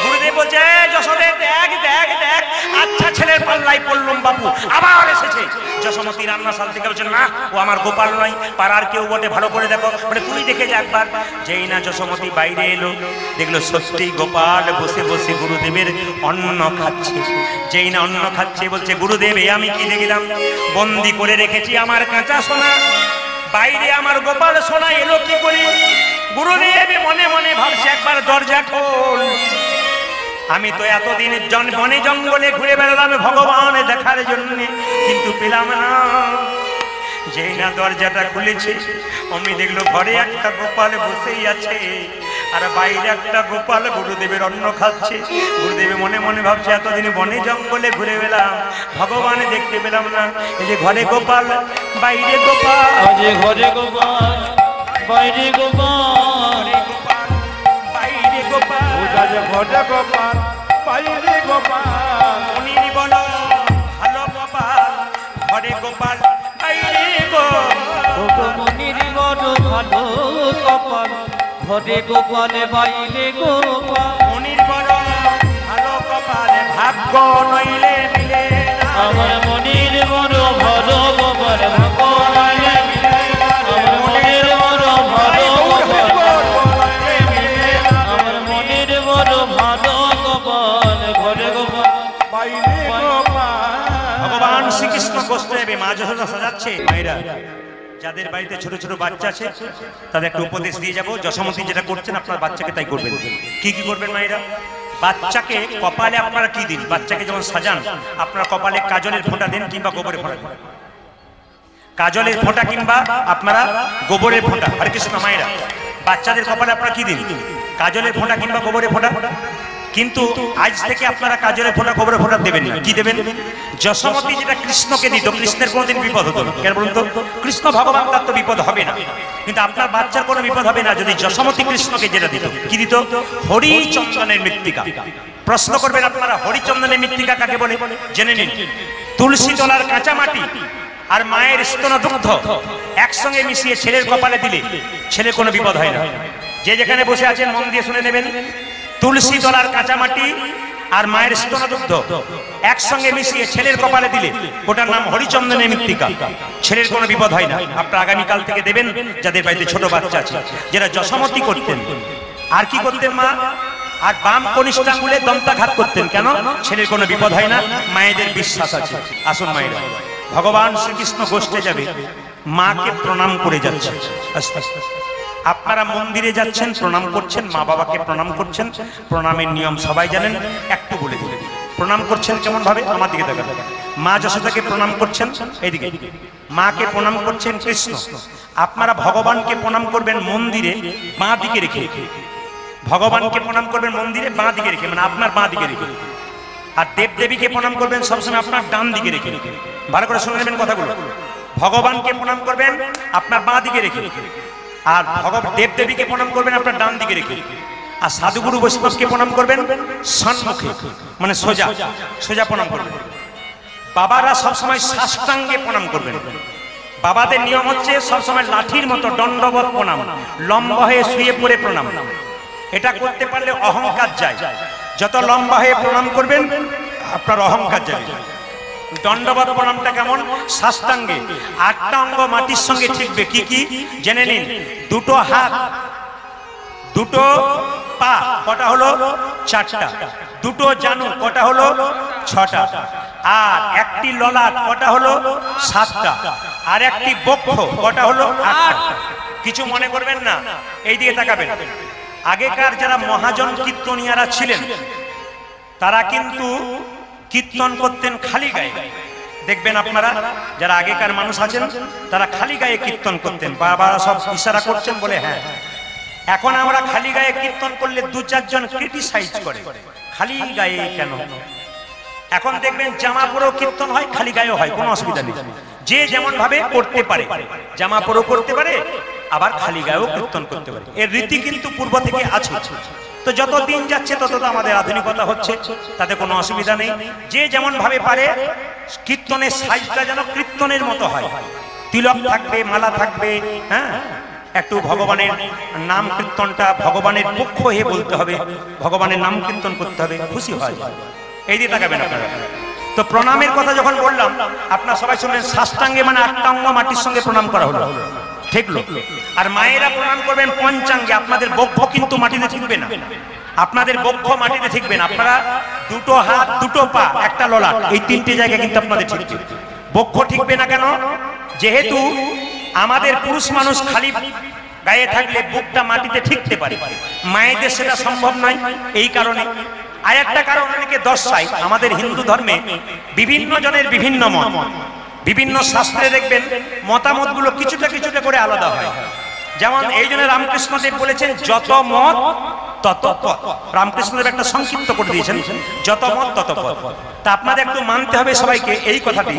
গুরুদেব বলছে যশোদে দেখ দেখ দেখ, আচ্ছা ছেলের পাল্লাই পড়লুম বাবু, আবার এসেছে। যশোমতি রান্নাশাল থেকে বলছে না ও আমার গোপাল নয়, পাড়ার কেউ বটে, ভালো করে দেখো, বলে তুই দেখে যা একবার। যেই না যশোমতি বাইরে এলো, দেখলো সত্যি গোপাল বসে বসে গুরুদেবের অন্ন খাচ্ছে। যেই না অন্ন খাচ্ছে, বলছে গুরুদেব এ আমি কি দেখলাম, বন্দি করে রেখেছি আমার কাঁচা সোনা, বাইরে আমার গোপাল সোনা এলো কি করে? গুরুদেব মনে মনে ভাবছে একবার দরজা খোল। আমি তো এতদিন বনে জঙ্গলে ঘুরে বেড়ালাম ভগবান দেখার জন্য, কিন্তু পেলাম না। যেই না দরজাটা খুলেছে, অমনি দেখলো ঘরে একটা গোপাল বসেই আছে, আর বাইরে একটা গোপাল গুরুদেবের অন্ন খাচ্ছে। গুরুদেব মনে মনে ভাবছে এতদিন বনে জঙ্গলে ঘুরে বেড়ালাম, ভগবান দেখতে পেলাম না, এই যে ঘরে গোপাল বাইরে গোপাল, ঘরে গোপাল বাইরে গোপাল, বাইরে গোপাল, ঘরে গোপাল বাইরে গোপাল, উনি বলো ভালো গোপাল, ঘরে গোপাল বাইরে গোপাল, মনির বড় ভালো গোপাল, ঘরে গোপাল বাইরে গোপাল, মনির বড় ভালো গোপাল, ভাগ্য নইলে মিলে না। আমার মনির বড় ভালো গোপাল, ভাগ্য নইলে মিলে না। আমার মনির বড় ভালো গোপাল, আমার মনির বড় ভালো গোপাল, ঘরে গোপাল বাইরে গোপাল। ভগবান শ্রীকৃষ্ণ কষ্ট হবে, মা যশোদা সাজাচ্ছে। মায়েরা যাদের বাড়িতে ছোট ছোট বাচ্চা আছে তাদের একটা উপদেশ দিয়ে যাবো। যশোমতি যেটা করছেন আপনার বাচ্চাকে তাই করবেন। কি কি করবেন মায়েরা? বাচ্চাকে কপালে আপনারা কি দিন? বাচ্চাকে যখন সাজান আপনারা কপালে কাজলের ফোঁটা দেন কিংবা গোবরের ফোঁটা দেন। কাজলের ফোঁটা কিংবা আপনারা গোবরের ফোঁটা। হরে কৃষ্ণ। মায়েরা বাচ্চাদের কপালে আপনারা কি দিন? কাজলের ফোঁটা কিংবা গোবরের ফোঁটা। কিন্তু আজ থেকে আপনারা কাজলের ফোঁটা গোবরের ফোঁটা দেবেন না। কি দেবেন? যশোমতি যেটা কৃষ্ণকে দিত, কৃষ্ণের কোনোদিন বিপদ হতো না। কেন বলুন তো? কৃষ্ণ ভগবান, তার তো বিপদ হবে না, কিন্তু আপনার বাচ্চার কোনো বিপদ হবে না যদি যশোমতি কৃষ্ণকে যেটা দিত। কি দিত? হরিচন্দনের মৃত্তিকা। প্রশ্ন করবেন আপনারা, হরিচন্দনের মৃত্তিকা কাকে বলে? জেনে নিন। তুলসী তলার কাঁচা মাটি আর মায়ের স্তন দুগ্ধ একসঙ্গে মিশিয়ে ছেলের কপালে দিলে ছেলের কোনো বিপদ হয় না। যে যেখানে বসে আছেন মন দিয়ে শুনে নেবেন। তুলসী তলার কাঁচা মাটি আর মায়ের স্তন দুগ্ধ একসঙ্গে মিশিয়ে ছেলের কপালে দিলে ওটার নাম হরিচন্দনের মৃত্তিকা। ছেলের কোনো বিপদ হয় না। আপনারা আগামীকাল থেকে দেবেন যাদের বাড়িতে ছোট বাচ্চা আছে, যারা যশোমতি করতেন। আর কি করতেন মা? আর বাম কনিষ্ঠ আঙ্গুলে দন্তাঘাত করতেন। কেন? ছেলের কোনো বিপদ হয় না, মায়েদের বিশ্বাস আছে। আসুন মায়েরা, ভগবান শ্রীকৃষ্ণ গোষ্ঠে যাবে, মাকে প্রণাম করে যাচ্ছে। আস্তে আস্তে আপনারা মন্দিরে যাচ্ছেন, প্রণাম করছেন, মা বাবাকে প্রণাম করছেন, প্রণামের নিয়ম সবাই জানেন, একটু বলে দিন। প্রণাম করছেন কেমন ভাবে? আমার দিকে তাকান। মা যশোদাকে প্রণাম করছেন, এইদিকে মাকে প্রণাম করছেন কৃষ্ণ। আপনারা ভগবানকে প্রণাম করবেন মন্দিরে বাঁ দিকে রেখে, ভগবানকে প্রণাম করবেন মন্দিরে বাঁ দিকে রেখে, মানে আপনার বাঁ দিকে রেখে। আর দেব দেবীকে প্রণাম করবেন সবসময় আপনার ডান দিকে রেখে। ভালো করে শুনে নেবেন কথাগুলো। ভগবানকে প্রণাম করবেন আপনার বাঁ দিকে রেখে, আর দেব দেবীকে প্রণাম করবেন আপনার ডান দিকে রেখে। আর সাধুগুরু বৈষ্ণবকে প্রণাম করবেন সম্মুখে, মানে সোজা সোজা প্রণাম করবেন। বাবারা সবসময় সাষ্টাঙ্গে প্রণাম করবেন। বাবাদের নিয়ম হচ্ছে সবসময় লাঠির মতো দণ্ডবত প্রণাম, লম্বা হয়ে শুয়ে পড়ে প্রণাম। এটা করতে পারলে অহংকার যায়। যত লম্বা হয়ে প্রণাম করবেন আপনার অহংকার যাবে। দণ্ডবত প্রণামটা কেমন? সাষ্টাঙ্গে 8টা অঙ্গ মাটির সঙ্গে ঠিকবে। কি কি জেনে নিন। দুটো হাত, দুটো পা কটা হলো? 4টা। দুটো জানু কটা হলো? 6টা। আর একটি ললাট কটা হলো? 7টা। আর একটি বক্ষ কটা হলো? 8টা। কিছু মনে করবেন না, এই দিকে তাকাবেন। আগেকার যারা মহাজন কীর্তনিয়ারা ছিলেন তারা কিন্তু কীর্তন করতেন খালি গায়ে। দেখবেন আপনারা যারা আগেকার মানুষ আছেন তারা খালি গায়ে কীর্তন করতেন। বাবা সব ইশারা করছেন বলে হ্যাঁ। এখন আমরা খালি গায়ে কীর্তন করলে 2-4 জন ক্রিটিসাইজ করে, খালি গায়ে কেন? এখন দেখবেন জামা পরেও কীর্তন হয়, খালি গায়েও হয়, কোনো অসুবিধা নেই। যে যেমন ভাবে করতে পারে, জামা পরেও করতে পারে, আবার খালি গায়েও কীর্তন করতে পারে। এর রীতি কিন্তু পূর্ব থেকে আছে। তো যত দিন যাচ্ছে তত তো আমাদের আধুনিকতা হচ্ছে, তাতে কোনো অসুবিধা নেই। যে যেমন ভাবে পারে কীর্তনের সাইজটা যেন কীর্তনের মতো হয়। তিলক থাকবে, মালা থাকবে, হ্যাঁ, একটু ভগবানের নাম কীর্তনটা ভগবানের পক্ষ হয়ে বলতে হবে, ভগবানের নাম কীর্তন করতে হবে, খুশি হয়। এই দিয়ে তাকাবেন আপনারা। তো প্রণামের কথা যখন বললাম আপনারা সবাই শুনলেন, সাষ্টাঙ্গে মানে 8টা অঙ্গ মাটির সঙ্গে প্রণাম করা হলো, ঠিকলো। আর মায়েরা প্রণাম করবেন পঞ্চাঙ্গে। আপনাদের বক্ষ কিন্তু মাটিতে ঠিকবে না, আপনাদের বক্ষ মাটিতে ঠিকবে না। আপনারা দুটো হাত, দুটো পা, একটা ললাট, এই 3টে জায়গা কিন্তু আপনাদের ঠিকবে। বক্ষ ঠিকবে না কেন? যেহেতু আমাদের পুরুষ মানুষ খালি গায়ে থাকলে বুকটা মাটিতে ঠিকতে পারে, মায়েদের সেটা সম্ভব নয়। এই কারণে আর একটা কারণ অনেকে দর্শায়, আমাদের হিন্দু ধর্মে বিভিন্ন জনের বিভিন্ন মত, বিভিন্ন শাস্ত্রে দেখবেন মতামতগুলো কিছুটা কিছুটা করে আলাদা হয়। যেমন এই জন্য রামকৃষ্ণদেব বলেছেন যত মত তত পথ। রামকৃষ্ণদেব একটা সংক্ষিপ্ত করে দিয়েছেন, যত মত তত পথ। তা আপনাদের একটু মানতে হবে সবাইকে এই কথাটি,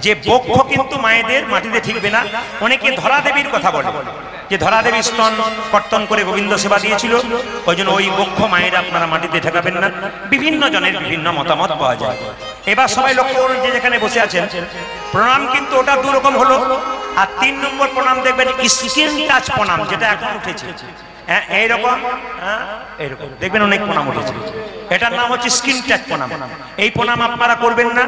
যে বক্ষ কিন্তু মায়েদের মাটিতে ঠিকবে না। অনেকে ধরা দেবীর কথা বলে, যে ধরা দেবী স্তন কর্তন করে গোবিন্দ সেবা দিয়েছিল, ওই জন্য ওই বক্ষ মায়েরা আপনারা মাটিতে ঠেকাবেন না। বিভিন্ন জনের বিভিন্ন মতামত পাওয়া যায়। এবার সবাই লক্ষ্য করুন, যে যেখানে বসে আছেন, প্রণাম কিন্তু ওটা 2 রকম হলো। আর 3 নম্বর প্রণাম দেখবেন স্কিন টাচ প্রণাম, যেটা এখন উঠেছে। হ্যাঁ, এইরকম এইরকম দেখবেন অনেক প্রণাম উঠেছে, এটার নাম হচ্ছে স্কিন টাচ প্রণাম। এই প্রণাম আপনারা করবেন না।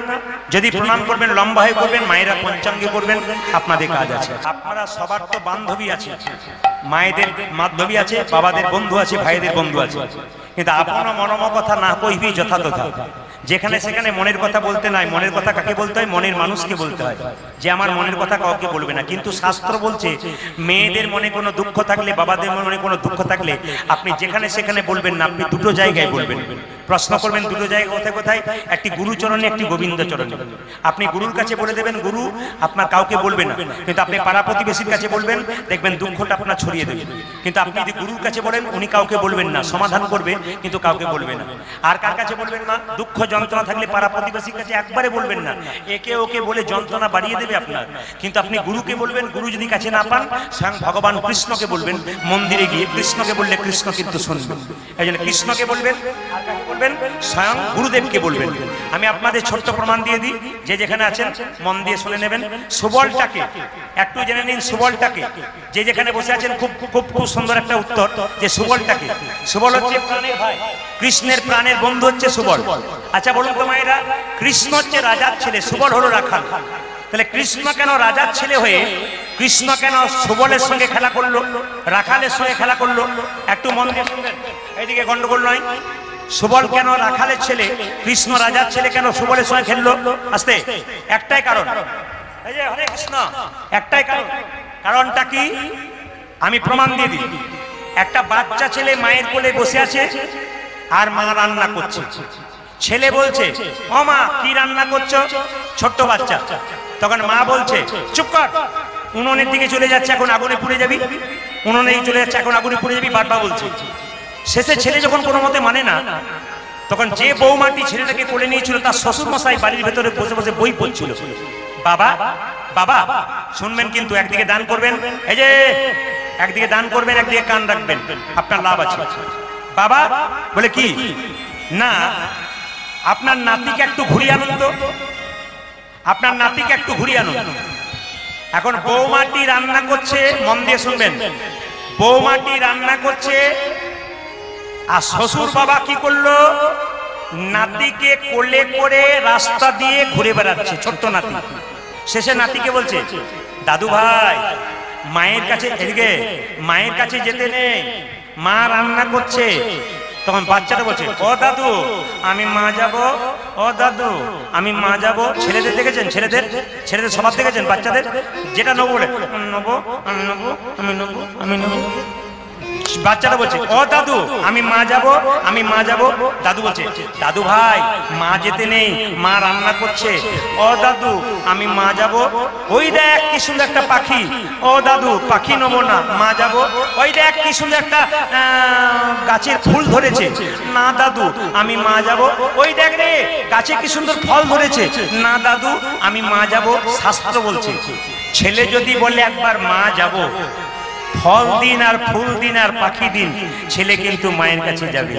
যদি প্রণাম করবেন লম্বা হয়ে করবেন, মায়েরা পঞ্চাঙ্গে করবেন, আপনাদের কাজ আছে। আপনারা সবার তো বান্ধবী আছে, মায়েদের বান্ধবী আছে, বাবাদের বন্ধু আছে, ভাইদের বন্ধু আছে, কিন্তু আপন মনম কথা না কইবি যথাযথা। যেখানে সেখানে মনের কথা বলতে নাই। মনের কথা কাকে বলতে হয়? মনের মানুষকে বলতে হয়, যে আমার মনের কথা কাউকে বলবে না। কিন্তু শাস্ত্র বলছে মেয়েদের মনে কোনো দুঃখ থাকলে, বাবাদের মনে কোনো দুঃখ থাকলে আপনি যেখানে সেখানে বলবেন না, আপনি 2টো জায়গায় বলবেন। প্রশ্ন করবেন 2টো জায়গায় কোথায় কোথায়? একটি গুরুচরণে, একটি গোবিন্দ চরণে। আপনি গুরুর কাছে বলে দেবেন, গুরু আপনার কাউকে বলবে না, কিন্তু আপনি পাড়া প্রতিবেশীর কাছে বলবেন, দেখবেন দুঃখটা আপনার ছড়িয়ে দেবেন। কিন্তু আপনি যদি গুরুর কাছে বলেন, উনি কাউকে বলবেন না, সমাধান করবে কিন্তু কাউকে বলবে না। আর কার কাছে বলবেন না? দুঃখ যন্ত্রণা থাকলে পাড়া প্রতিবেশীর কাছে একবারে বলবেন না, একে ওকে বলে যন্ত্রণা বাড়িয়ে দেবে আপনার। কিন্তু আপনি গুরুকে বলবেন, গুরু যদি কাছে না পান স্বয়ং ভগবান কৃষ্ণকে বলবেন। মন্দিরে গিয়ে কৃষ্ণকে বললে কৃষ্ণ কিন্তু শুনবেন। এই জন্য কৃষ্ণকে বলবেন, বলবেন স্বয়ং গুরুদেবকে বলবেন। আমি আপনাদের ছোট্ট প্রমাণ দিয়ে দিই, যে যেখানে আছেন মন দিয়ে শুনে নেবেন। সুবলটাকে একটু জেনে নিন, সুবলটাকে। যে যেখানে বসে আছেন খুব খুব খুব সুন্দর একটা উত্তর, যে সুবলটাকে। সুবল হচ্ছে প্রাণের ভাই, কৃষ্ণের প্রাণের বন্ধু হচ্ছে সুবল। আচ্ছা বলুন তো মায়েরা, কৃষ্ণ হচ্ছে রাজার ছেলে, সুবল হলো রাখাল। তাহলে কৃষ্ণ কেন রাজার ছেলে হয়ে, কৃষ্ণ কেন সুবলের সঙ্গে খেলা করলো, রাখালের সঙ্গে খেলা করলো? একটু মন দিয়ে শুনবেন, এইদিকে গন্ডগোল নয়। সুবল কেন রাখালের ছেলে, কৃষ্ণ রাজার ছেলে কেন সুবলের সঙ্গে খেললো? আস্তে, একটাই কারণ, এই যে হরে কৃষ্ণ, একটাই কারণ। কারণটা কি? আমি প্রমাণ দিয়ে দিই। একটা বাচ্চা ছেলে মায়ের কোলে বসে আছে আর মা রান্না করছে। ছেলে বলছে, ও মা কি রান্না করছো? ছোট্ট বাচ্চা। তখন মা বলছে, চুপ কর, উনুনের দিকে চলে যাচ্ছে, এখন আগুনে পুড়ে যাবি, উনুনেই চলে যাচ্ছে, এখন আগুনে পুড়ে যাবি, বারবার বলছে। শেষে ছেলে যখন কোনো মতে মানে না, তখন যে বৌমাটি ছেলেটাকে কোলে নিয়েছিল তার শ্বশুর মশাই বাড়ির ভেতরে বসে বসে বই পড়ছিল। বাবা বাবা শুনবেন কিন্তু, একদিকে দান করবেন, এই যে একদিকে দান করবেন, একদিকে কান রাখবেন, আপনার লাভ আছে। বাবা বলে কি না, আপনার নাতিকে একটু ঘুরিয়ে আনুন তো, আপনার নাতিকে একটু ঘুরিয়ে আনুন। এখন বৌমাটি রান্না করছে, মন দিয়ে শুনবেন, বৌমাটি রান্না করছে আর শ্বশুর বাবা কি করলো, নাতিকে কোলে করে রাস্তা দিয়ে ঘুরে বেড়াচ্ছে, ছোট্ট নাতি। শেষে নাতিকে বলছে, দাদু ভাই মায়ের কাছে, এদিকে মায়ের কাছে যেতে নেই, মা রান্না করছে। তখন বাচ্চাটা বলছে, ও দাদু আমি মা যাব, ও দাদু আমি মা যাব। ছেলেদের দেখেছেন, ছেলেদের স্বভাব দেখেছেন, বাচ্চাদের যেটা নেবো বলে, নেবো আমি নেবো আমি নেবো আমি নেবো। বাচ্চাটা বলছে, ও দাদু আমি মা যাব, আমি মা যাব। দাদু বলছে, দাদু ভাই মা যেতে নেই, মা রান্না করছে। ও দাদু আমি মা যাব। ওই দেখ কি সুন্দর একটা পাখি, ও দাদু পাখি নেবো না, মা যাব। ওই দেখ কি সুন্দর একটা গাছের ফুল ধরেছে, না দাদু আমি মা যাব। ওই দেখ রে গাছে কি সুন্দর ফল ধরেছে, না দাদু আমি মা যাব। শাস্ত্র বলছে, ছেলে যদি বলে একবার মা যাব, ফল দিন আর ফুল দিন আর পাখি দিন, ছেলে কিন্তু মায়ের কাছে যাবে।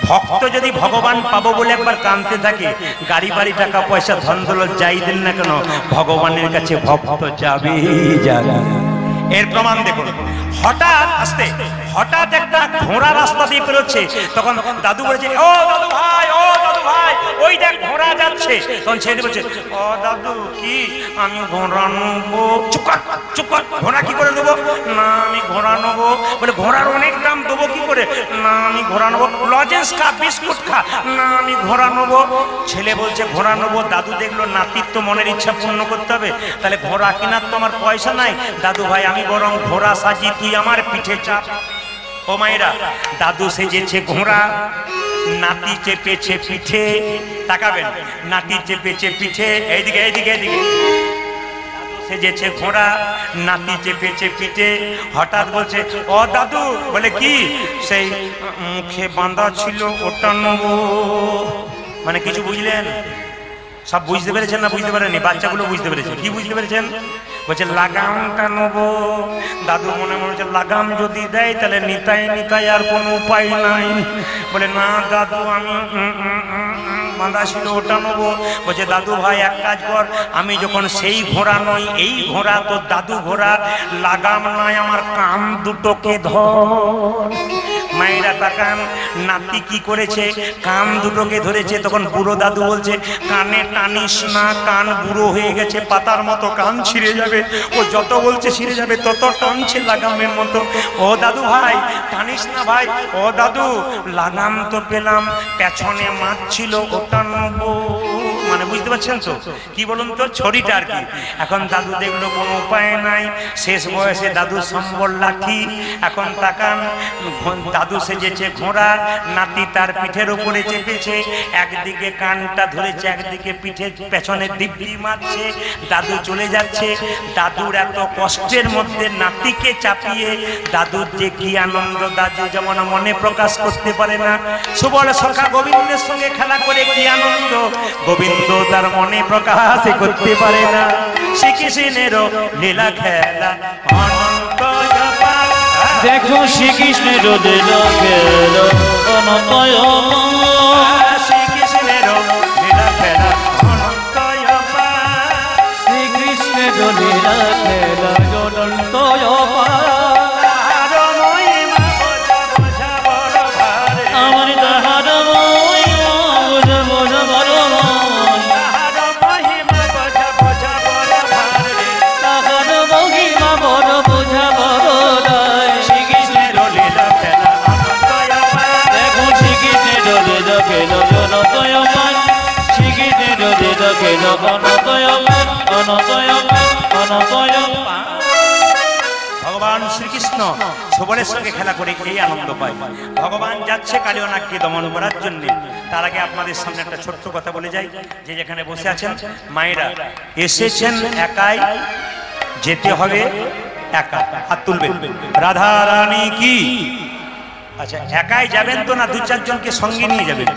ভক্ত যদি ভগবান পাবো বলে একবার কাঁদতে থাকে, গাড়ি বাড়ি টাকা পয়সা ধন দৌলত যাই দেন না কেন, ভগবানের কাছে ভক্ত যাবে যাবে। এর প্রমাণ দেখুন, হঠাৎ একটা ঘোড়া রাস্তা দিয়ে বেরোচ্ছে। তখন দাদু বলেছে, ও দাদু ভাই, ও দাদু ভাই ওই দেখ ঘোড়া যাচ্ছে। তখন ছেলে বলছে, ও দাদু কি আমি ঘোড়া নেবো। চুপ কর, ঘোড়া কি করে নেবো? না আমি ঘোড়া নেবো। বলে ঘোড়ার অনেক দাম, দেবো কি করে? না আমি ঘোড়া নেবো। লজেন্স খা, বিস্কুট খা। না আমি ঘোড়া নেবো। ছেলে বলছে ঘোড়া নেবো। দাদু দেখলো নাতির তো মনের ইচ্ছা পূর্ণ করতে হবে, তাহলে ঘোড়া কেনার তো আমার পয়সা নাই। দাদু ভাই আমি বরং ঘোড়া সাজি, তুই আমার পিঠে চাপ। ও মায়েরা, দাদু সেজেছে ঘোড়া, নাতি চেপেছে পিঠে। তাকাবেন, নাতি চেপেছে পিঠে, এইদিকে এইদিকে এইদিকে। সেজেছে ঘোড়া, নাতি চেপেছে পিঠে। হঠাৎ বলছে, ও দাদু। বলে কি? সেই মুখে বাঁধা ছিল ওটা নেবো। মানে কিছু বুঝলেন? সব বুঝতে পেরেছেন না বুঝতে পারেননি? বাচ্চাগুলো বুঝতে পেরেছে। কি বুঝতে পেরেছেন? বলছে লাগামটা নেবো। দাদু মনে মনে হচ্ছে লাগাম যদি দেয় তাহলে নিতাই আর কোনো উপায় নাই। বলে না দাদু আমি বাঁধা ছিল ওটা নেবো। বলছে দাদু ভাই এক কাজ কর, আমি যখন সেই ঘোড়া নই, এই ঘোড়া তো দাদু ঘোড়া, লাগাম নাই আমার কান দুটোকে ধর। মায়েরা তাকান, নাতি কি করেছে? কান দুটোকে ধরেছে। তখন বুড়ো দাদু বলছে, কানে টানিস না, কান বুড়ো হয়ে গেছে, পাতার মতো কান ছিঁড়ে যাবে। ও যত বলছে ছিঁড়ে যাবে, তত টানছে লাগামের মতো। ও দাদু ভাই টানিস না ভাই। ও দাদু লাগাম তো পেলাম, পেছনে মাছ ছিল ওটা নেবো। মানে বুঝতে পারছেন তো কি বলুন তো, ছড়িটা আর কি। এখন দাদু দেখলো কোনো উপায় নাই, শেষ বয়সে দাদু সম্বল লাঠি। এখন তাকান, দাদু সেজেছে ঘোড়া, নাতি তার পিঠের উপরে চেপেছে, একদিকে কানটা ধরেছে, একদিকে পিঠে পেছনে দিব্যি মারছে। দাদু চলে যাচ্ছে। দাদুর এত কষ্টের মধ্যে নাতিকে চাপিয়ে দাদুর যে কি আনন্দ, দাদু যেমন মনে প্রকাশ করতে পারে না। সুবল সখা গোবিন্দের সঙ্গে খেলা করে কি আনন্দ, গোবিন্দ তার মনে প্রকাশ করতে পারে না। শ্রীকৃষ্ণেরও লীলা খেলা অনন্ত। দেখো শ্রীকৃষ্ণের লীলা খেলা অনন্ত। শ্রীকৃষ্ণেরও লীলা খেলা অনন্ত। শ্রীকৃষ্ণের লীলা খেলা অনন্ত। আমার তাহার মহিমা বড় বোঝা বড় নয়। শ্রীকৃষ্ণের লীলা খেলা দেখো শ্রীকৃষ্ণের লীলা খেলা অনন্ত। শ্রীকৃষ্ণের লীলা খেলা অনন্ত অনন্ত অনন্ত। ভগবান ভগবান শ্রীকৃষ্ণ সবলের সঙ্গে খেলা করে এই আনন্দ পায়। ভগবান যাচ্ছে কালীয় নাগকে দমন করার জন্য। তার আগে আপনাদের সামনে একটা ছোট্ট কথা বলে যাই, যে যেখানে বসে আছেন মায়েরা, এসেছেন একাই, যেতে হবে একা। হাত তুলবেন। রাধা রানী কি? আচ্ছা, একাই যাবেন তো না দু চারজনকে সঙ্গে নিয়ে যাবেন?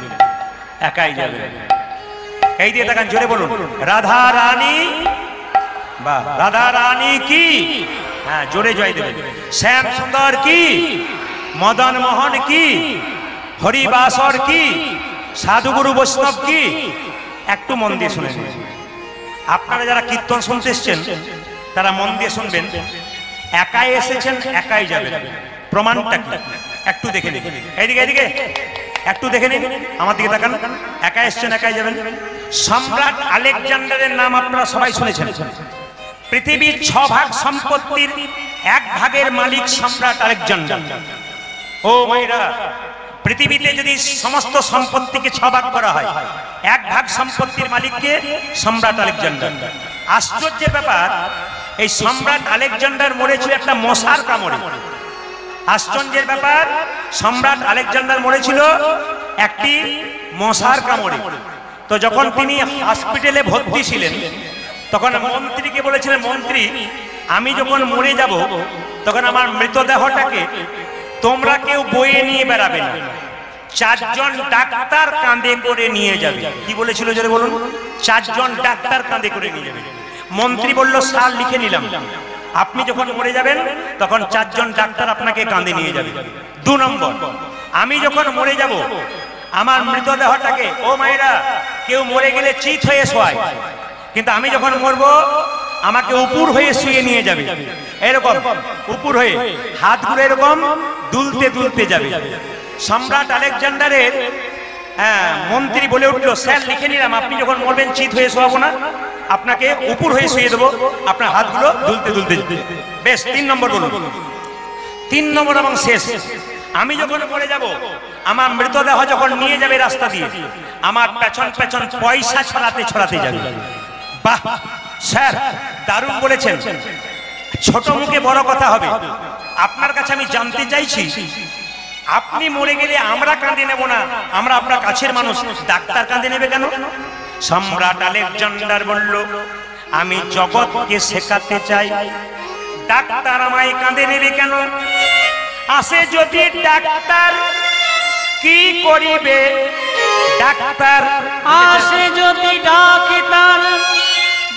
একাই যাবেন। এই দিয়ে তাকান, জোরে বলুন রাধা রানী। বা রাধা রানী কি? হ্যাঁ, জোরে জয় দেবেন। শ্যাম সুন্দর কি? মদন মোহন কি? হরিবাসর কি? সাধুগুরু বৈষ্ণব কি? একটু মন দিয়ে শুনেন। আপনারা যারা কীর্তন শুনতে এসছেন তারা মন দিয়ে শুনবেন। একাই এসেছেন, একাই যাবেন। প্রমাণটা কি একটু দেখে নিন। এইদিকে এইদিকে একটু দেখে নিন, আমার দিকে তাকান। একা এসছেন, একাই যাবেন। সম্রাট আলেকজান্ডারের নাম আপনারা সবাই শুনেছেন। পৃথিবীর 6 ভাগ সম্পত্তির 1 ভাগের মালিক সম্রাট আলেকজান্ডার। ও মাইরা, পৃথিবীতে যদি সমস্ত সম্পত্তিকে 6 ভাগ করা হয়, 1 ভাগ সম্পত্তির মালিককে সম্রাট আলেকজান্ডার। আশ্চর্যের ব্যাপার, এই সম্রাট আলেকজান্ডার মরেছিল একটা মশার কামড়ে। আশ্চর্যের ব্যাপার, সম্রাট আলেকজান্ডার মরেছিল একটি মশার কামড়ে। তো যখন তিনি হসপিটালে ভর্তি ছিলেন, তখন মন্ত্রীকে বলেছিলেন, মন্ত্রী আমি যখন মরে যাব তখন আমার মৃতদেহটাকে তোমরা কেউ বয়ে নিয়ে বেড়াবে না, 4 জন ডাক্তার কাঁধে করে নিয়ে যাবে। কি বলেছিল জোরে বলুন? 4 জন ডাক্তার কাঁধে করে নিয়ে যাবে। মন্ত্রী বলল, সাল লিখে নিলাম, আপনি যখন মরে যাবেন তখন 4 জন ডাক্তার আপনাকে কাঁধে নিয়ে যাবে। 2 নম্বর, আমি যখন মরে যাব আমার মৃতদেহটাকে, ও মায়েরা, কেউ মরে গেলে চিত হয়ে শোয়, কিন্তু আমি যখন মরবো আমাকে উপর হয়ে শুয়ে নিয়ে যাবে। এরকম উপর হয়ে হাতগুলো এরকম দুলতে দুলতে যাবে। সম্রাট আলেকজান্ডারের মন্ত্রী বলে উঠলো, স্যার লিখে নিলাম, আপনি যখন মরবেন চিত হয়ে শোয়াবো না, আপনাকে উপর হয়ে শুয়ে দেবো, আপনার হাতগুলো দুলতে দুলতে যাবে। বেশ, 3 নম্বর বলুন। 3 নম্বর এবং শেষ, আমি যখন মরে যাব আমার মৃতদেহ যখন নিয়ে যাবে রাস্তা দিয়ে, আমার পেছন পেছন পয়সা ছড়াতে ছড়াতে যাবে। বাহ স্যার, দারুণ বলেছেন। ছোট মুখে বড় কথা হবে। আপনার কাছে আমি জানতে চাইছি, আপনি মরে গেলে আমরা কাঁদে নেব না, আমরা আপনার কাছের মানুষ, ডাক্তার কাঁদে নেবে কেন? সম্রাট আলেকজান্ডার বলল, আমি জগৎকে শেখাতে চাই, ডাক্তার আমায় কাঁদে নেবে কেন? আসে যদি ডাক্তার কি করিবে? ডাক্তার আসে যদি ডাক্তার,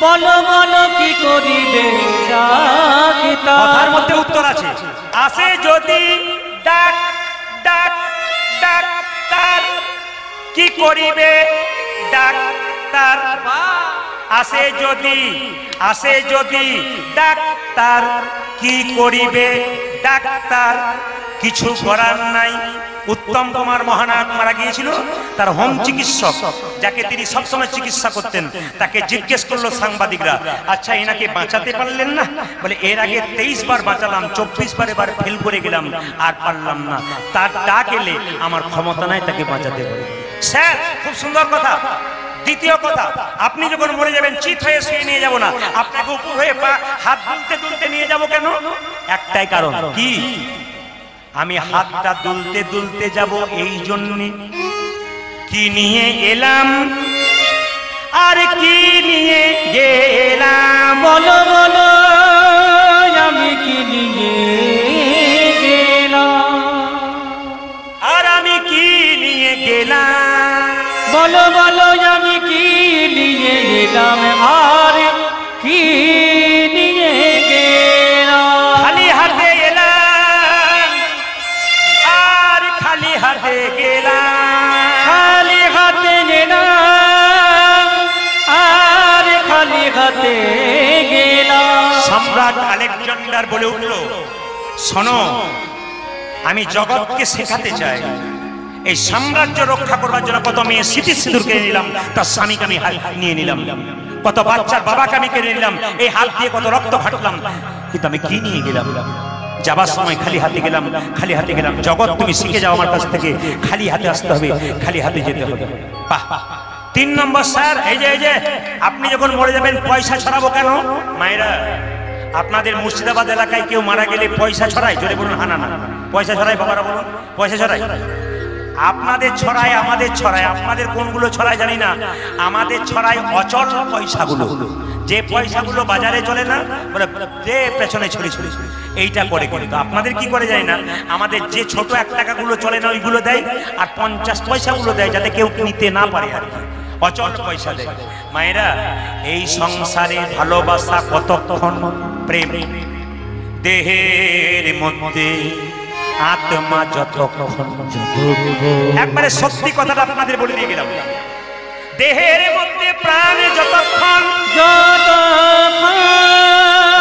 বলো বলো কি করিবে ডাক্তার? কথার মধ্যে উত্তর আছে। আসে যদি ডাক্তার কি করিবে? ডাক্তার আসে যদি ডাক্তার কি করিবে? ডাক্তার কিছু করার নাই। উত্তম কুমার মহানায়ক মারা গিয়েছিল, তার হোম চিকিৎসক যাকে তিনি সবসময় চিকিৎসা করতেন, তাকে জিজ্ঞেস করলো সাংবাদিকরা, আচ্ছা এনাকে বাঁচাতে পারলেন না? বলে, এর আগে 23 বার বাঁচালাম, 24 বার এবার ফেল করে গেলাম, আর পারলাম না। তার ডাক এলে আমার ক্ষমতা নাই তাকে বাঁচাতে পারে। স্যার, খুব সুন্দর কথা। দ্বিতীয় কথা, আপনি যখন মরে যাবেন চিত হয়ে শুয়ে নিয়ে যাব না, আপনাকে উপর হয়ে হাত দুলতে দুলতে নিয়ে যাব কেন? একটাই কারণ। কি? আমি হাতটা দুলতে দুলতে যাব এই জন্যে, কি নিয়ে এলাম আর কি নিয়ে গেলাম? বলো বলো আমি কি নিয়ে গেলাম? আর আমি কি নিয়ে গেলাম? বলো বলো আমি কি নিয়ে গেলাম? আর কি নিয়ে গেলাম? খালি হাতে এলাম আর খালি হাতে গেলাম। খালি হাতে গেলাম আর খালি হাতে গেলাম। সম্রাট আলেকজান্ডার বলে উঠল, শোনো, আমি জগৎকে শেখাতে চাই, এই সাম্রাজ্য রক্ষা করবার জন্য কত মেয়ে স্মৃতি সিঁদুর কিনে নিলাম, তার স্বামীকে আমি নিয়ে নিলাম, কত বাচ্চার বাবাকে আমি কিনে নিলাম, এই হাত দিয়ে কত রক্ত ফাটলাম, কিন্তু আমি কি নিয়ে গেলাম? যাবার সময় খালি হাতে গেলাম, খালি হাতে গেলাম। জগৎ তুমি শিখে যাও আমার কাছ থেকে, খালি হাতে আসতে হবে, খালি হাতে যেতে হবে। বাহ। 3 নম্বর স্যার, এই যে আপনি যখন মরে যাবেন পয়সা ছড়াবো কেন? মায়েরা, আপনাদের মুর্শিদাবাদ এলাকায় কেউ মারা গেলে পয়সা ছড়ায়? জোরে বলুন হানা না। পয়সা ছড়ায় বাবারা বলুন, পয়সা ছড়ায়? আপনাদের ছড়ায়, আমাদের ছড়ায়। আপনাদের কোনগুলো ছড়ায় জানি না, আমাদের ছড়ায় অচল পয়সাগুলো। যে পয়সাগুলো বাজারে চলে না, বলে যে পেছনে ছড়ি ছড়ি এইটা করে। কিন্তু আপনাদের কি করে জানি না, আমাদের যে ছোট 1 টাকাগুলো চলে না ওইগুলো দেয়, আর 50 পয়সাগুলো দেয় যাতে কেউ নিতে না পারে আর কি। অচল পয়সা দেয়। মায়েরা, এই সংসারে ভালোবাসা কতক্ষণ, প্রেম দেহের মধ্যে, আত্মা যতক্ষণ। একবারে সত্যি কথাটা আপনাদের বলে দিয়ে গেলাম, দেহের মধ্যে প্রাণ যতক্ষণ,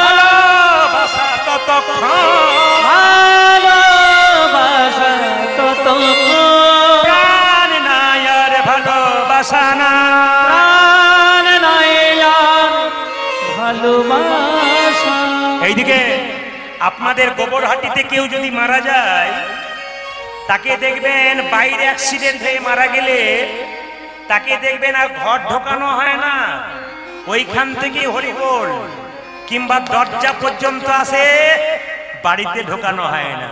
ভালোবাসা ততক্ষণ, প্রাণ নাই আর ভালোবাসা না, এইদিকে আপনাদের গোবরহাটিতে কেউ যদি মারা যায়, তাকে দেখবেন বাইরে অ্যাক্সিডেন্ট হয়ে মারা গেলে তাকে দেখবেন আর ঘর ঢোকানো হয় না, ওইখান থেকে হরিবোল কিংবা দরজা পর্যন্ত আসে, বাড়িতে ঢোকানো হয় না।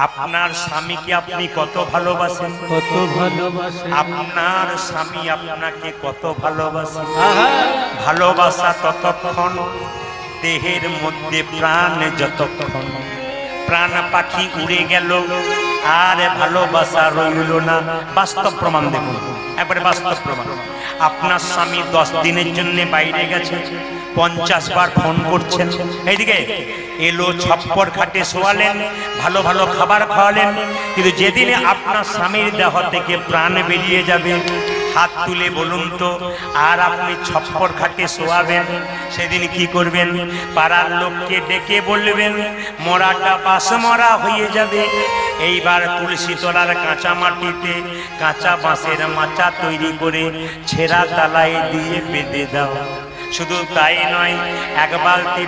আপনার স্বামীকে আপনি কত ভালোবাসেন, কত ভালোবাসেন, আপনার স্বামী আপনাকে কত ভালোবাসেন। ভালোবাসা ততক্ষণ, দেহের মধ্যে প্রাণ যতক্ষণ। প্রাণ পাখি উড়ে গেল আর ভালোবাসা রইল না। বাস্তব প্রমাণ দেখুন, একবারে বাস্তব প্রমাণ। আপনার স্বামী 10 দিনের জন্য বাইরে গেছে, 50 বার ফোন করছেন, এইদিকে এলো, ছপ্পর খাটে শোয়ালেন, ভালো ভালো খাবার খাওয়ালেন, কিন্তু যেদিনে আপনার স্বামীর দেহ থেকে প্রাণ বেরিয়ে যাবে, হাত তুলে বলুন তো, আর আপনি ছপ্পর খাটে শোয়াবেন, সেদিন কি করবেন? পাড়ার লোককে ডেকে বলবেন মরাটা বাস মরা হয়ে যাবে। এইবার তুলসী তলার কাঁচা মাটিতে কাঁচা বাঁশের মাচা তৈরি করে ছেঁড়া তালায় দিয়ে বেঁধে দাও। শুধু তাই নয়, 1 বালতি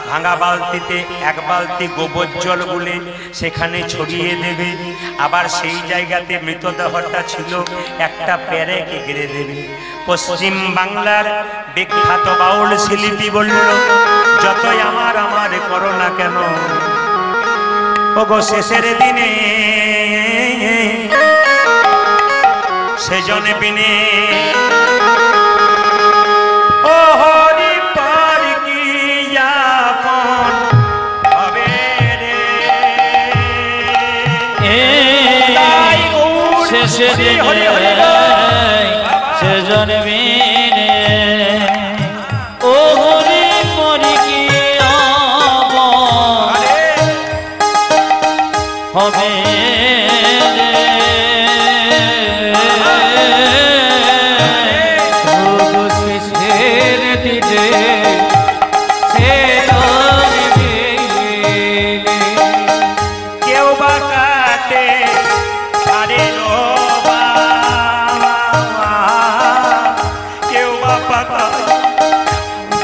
ভাঙা বালতিতে 1 বালতি গোবর জল গুলে সেখানে ছড়িয়ে দেবে। আবার সেই জায়গাতে মৃতদেহটা ছিল একটা পেরেকে ঘিরে দেবে। পশ্চিম বাংলার বিখ্যাত বাউল শিল্পী বলল, যতই আমার করো না কেন, ওগো শেষের দিনে সেজনে বিনে ও হরি পার কি আপন হবে রে। তাই গৌর শেষে হরি হরি সেজন বিনে ও হরি পরি কি হবে শেষের দিনে কেউ বা কাটে ছাড়ে কেউ বা পাতা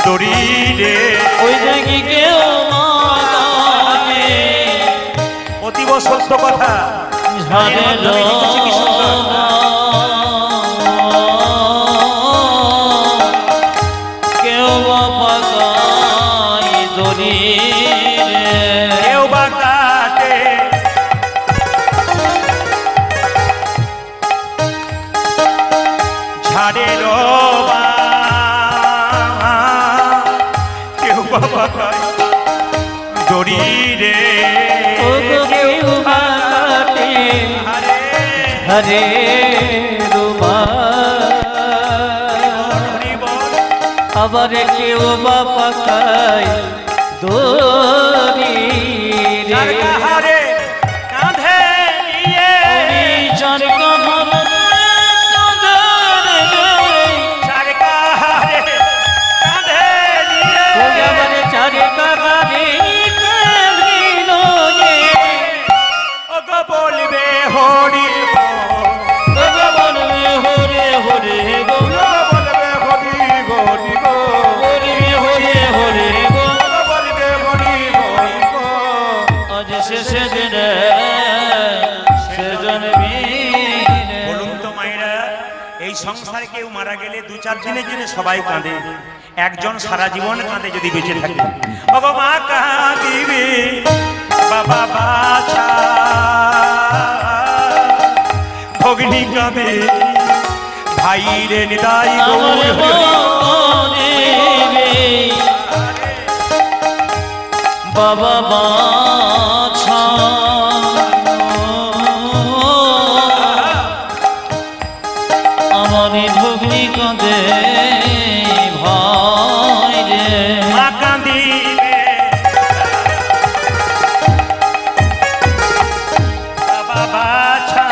দড়ি রে, ওই দেখি কেউ মাতানে অতীব সত্য কথা। ঝাড়ে কেউ পাকাই দড়ি কেউ বা কাটে ঝাড়ে কেউ বা পাতায় দড়ি রে, কেউ বাটে হরে রুমা আবার কেউ বা পাকাই দড়ি রে হারে কাঁধে নিয়ে চার কাঁধ চার কাহারে কাঁধে নিয়ে চার কাঁধে ওগো বলবে হরি বলবে হরে হরে গো বলবে হরি হরি গো, বলবে হরে হরে গো বলবে হরি হরি গো। আজ শেষে দিনে সেজন বিনে। বলুন তো মায়েরা, এই সংসারে কেউ মারা গেলে 2-4 দিনের জন্য সবাই কাঁদে, একজন সারা জীবন কাঁদে যদি বেঁচে থাকে। বাবা মা কাঁদিবে, বাবা বাছা ভগ্নি কাঁদে, ভাই রে নিতাই গৌর বাবা বাছা আমার ভগ্নি কাঁদে ভাই রে। মা কাঁদিবে, বাবা বাছা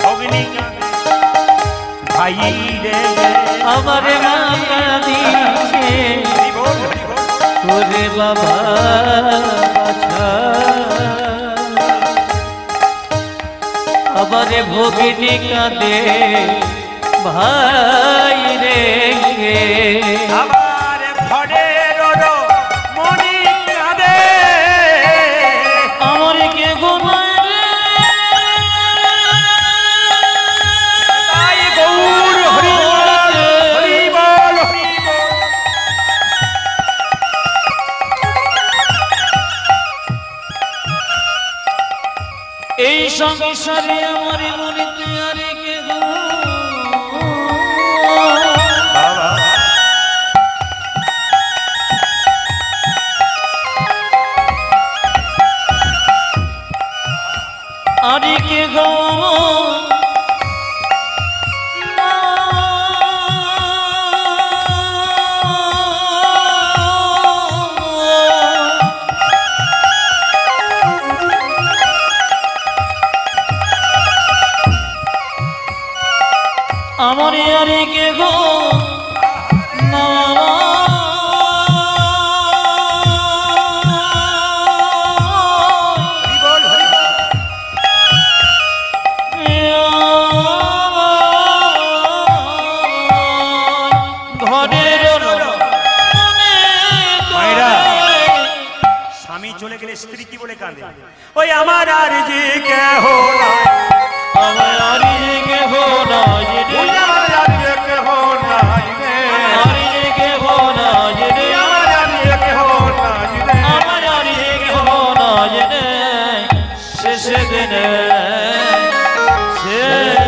ভগ্নি কাঁদে, ভাই রে আমার মা কাঁদিছে ওরে বাবা বাছা আবার ভগিনী কাঁদে ভাই রে। আবার ঘরের মনি কাঁদে, আমার কে গোমারে তাই গৌর হরি বল, হরি বল, হরি বল। এই সংসারে আমার মনে তুই কে গো আরে কে গো আমার আরে কে গো না হরি বল, হরি বল। ঘরের মায়েরা, স্বামী চলে গেলে স্ত্রী কি বলে কাঁদে? ওই আমার আর যে কেহ নাই, আমার আরে কে গো না ওই আমার জানিয়ে কেহ নাই রে, আরে কে গো না আমার জানিয়ে কেহ নাই রে, আমার আরে কে গো না শেষ দিনে সে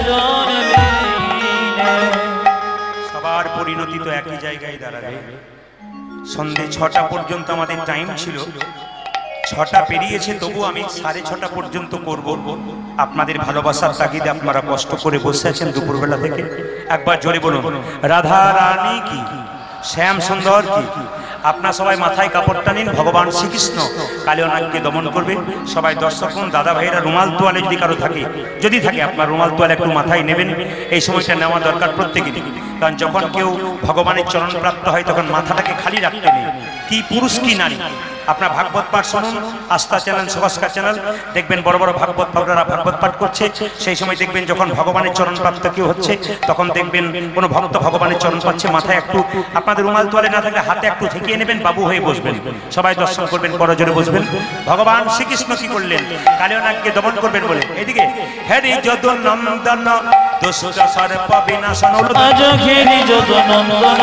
জন্মে সবার পরিণতি তো একই জায়গায় দাঁড়াবে। সন্ধে 6টা পর্যন্ত আমাদের টাইম ছিল, 6টা পেরিয়েছে, তবু আমি 6:30 পর্যন্ত করব। আপনাদের ভালোবাসার তাগিদে আপনারা কষ্ট করে বসে আছেন দুপুরবেলা থেকে। একবার জোরে বলুন রাধা রানী কি, শ্যাম সুন্দর কি। আপনার সবাই মাথায় কাপড়টা নিন, ভগবান শ্রীকৃষ্ণ কালিয়নাগকে দমন করবে। সবাই দর্শকগণ, দাদা ভাইরা রুমাল তোয়ালে যদি কারো থাকে, যদি থাকে আপনার রুমাল তোয়ালে একটু মাথায় নেবেন। এই সময়টা নেওয়া দরকার প্রত্যেকেরই, কারণ যখন কেউ ভগবানের চরণ প্রাপ্ত হয় তখন মাথাটাকে খালি রাখতে নেই, কি পুরুষ কি নারী। আপনার ভাগবত পাঠ শুনুন, আস্থা চ্যানেল, সুভাষকার চ্যানেল, দেখবেন বড় বড় ভাগবত পাঠরা ভাগবত পাঠ করছে। সেই সময় দেখবেন যখন ভগবানের চরণ প্রাপ্ত কেউ হচ্ছে, তখন দেখবেন কোনো ভক্ত ভগবানের চরণ পাচ্ছে, মাথায় একটু আপনাদের রুমাল তোয়ালে না থাকলে হাতে একটু ঠেকিয়ে নেবেন, বাবু হয়ে বসবেন, সবাই দর্শন করবেন, করজোরে বসবেন। ভগবান শ্রীকৃষ্ণ কি করলেন? কালিয়নাগকে দমন করবেন বলে। এদিকে হরি যদু নন্দন দুষ্ট সর্প বিনাশন, আজ ঘেরি যত নন্দন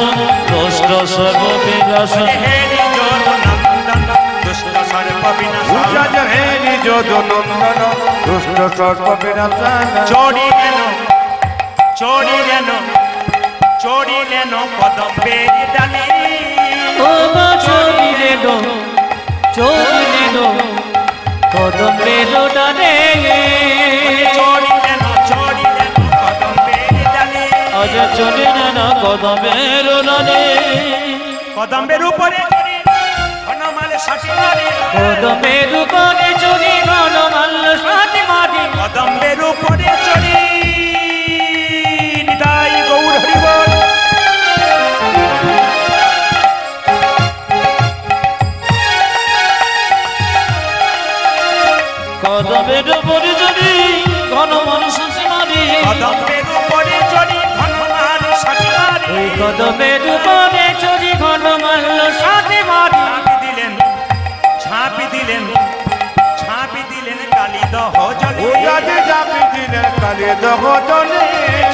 দুষ্ট সর্ব বিনাশন, হরি যদু নন্দন দুষ্ট সর্প বিনাশন, উজাজ হে নিজ নন্দন দুষ্ট সর্প বিনাশন, চড়িলেন চড়িলেন চড়িলেন কদম্বের ডালি, ও মা চলিলেন চলিলেন কদম্বের ডালে, চড়িলেন চড়িলেন কদম্বের ডালি, আজ চলিলেন কদম্বের ডালে, কদম্বের উপরে চড়ি ঘনমালে সাথী মারি, কদম্বের উপরে চলি ঘনমাল সাথী মারি, কদম্বের উপরে চড়ি নিতাই গৌর হরি বল। কদম্বের উপরে চলি ঘনমাল সাথী মারি, কদম্বের উপরে চড়ি ঘনমালে সাথী মারি, ওই কদম্বের উপরে চলি ঘনমাল সাথী মারি, ঝাঁপি দিলেন ঝাঁপি দিলেন ঝাঁপি দিলেন কালী দহ জলে উজাজে যাবি দিনের কালি দহ জলে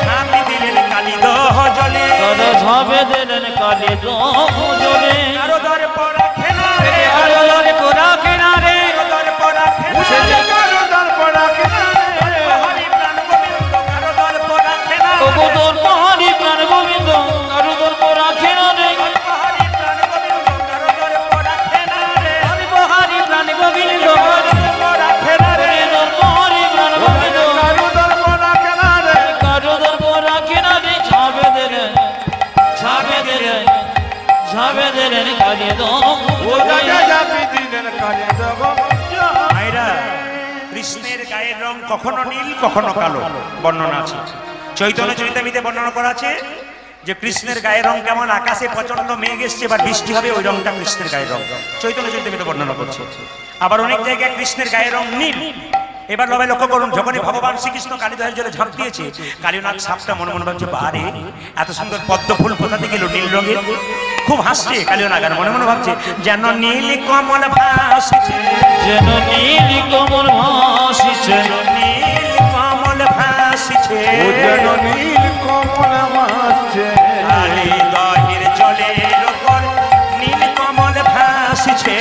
ঝাঁপি দিলেন কালি দহ জলে তবে ঝাঁপে দিলেন কালি দহ জলে কারো দর পড়া খেনা রে কারো দরে পোড়া কিনারে কারো দর পড়া খেনা উজাজে কারো দর পড়া কিনারে হরি প্রাণ গোবিন্দ কারো দর পড়া খেনা তবু তোর পাহাড়ি প্রাণ গোবিন্দ কারো দর পোড়া কিনারে হরি প্রাণ গোবিন্দ কারো দর পড়া খেনা রে হরি পাহাড়ি প্রাণ গোবিন্দ পড়া খেনা রে তোর পাহাড়ি প্রাণ গোবিন্দ কারো দর পড়া কিনারে কারো দর পোড়া কিনারে ঝাঁপে দিলেন কালি দহ উজাজে যাবি দিনের কালি দহ মায়েরা কৃষ্ণের গায়ের রং কখনো নীল কখনো কালো বর্ণনা আছে চৈতন্য চরিতামিতে বর্ণনা করা আছে যে কৃষ্ণের গায়ের রং কেমন আকাশে প্রচন্ড মেঘ এসছে এবার বৃষ্টি হবে ওই রংটা কৃষ্ণের গায়ের রং চৈতন্য চরিতামিতে বর্ণনা করছে আবার অনেক জায়গায় কৃষ্ণের গায়ের রং নীল এবার লবে লক্ষ্য করুন যখনই ভগবান শ্রীকৃষ্ণ কালীদহের জলে ঝাঁপ দিয়েছে কালীনাথ সাপটা মনে মনে ভাবছে বারে এত সুন্দর পদ্ম ফুল কোথা থেকে এলো নীল রঙের খুব হাসছে কালীনাথ আর মনে মনে ভাবছে যেন নীল কমল ভাসছে যেন নীল কমল ভাসিছে নীল কমল ভাসছে যেন নীল কমল ভাসছে কালীদহের জলের উপর নীল কমল ভাসছে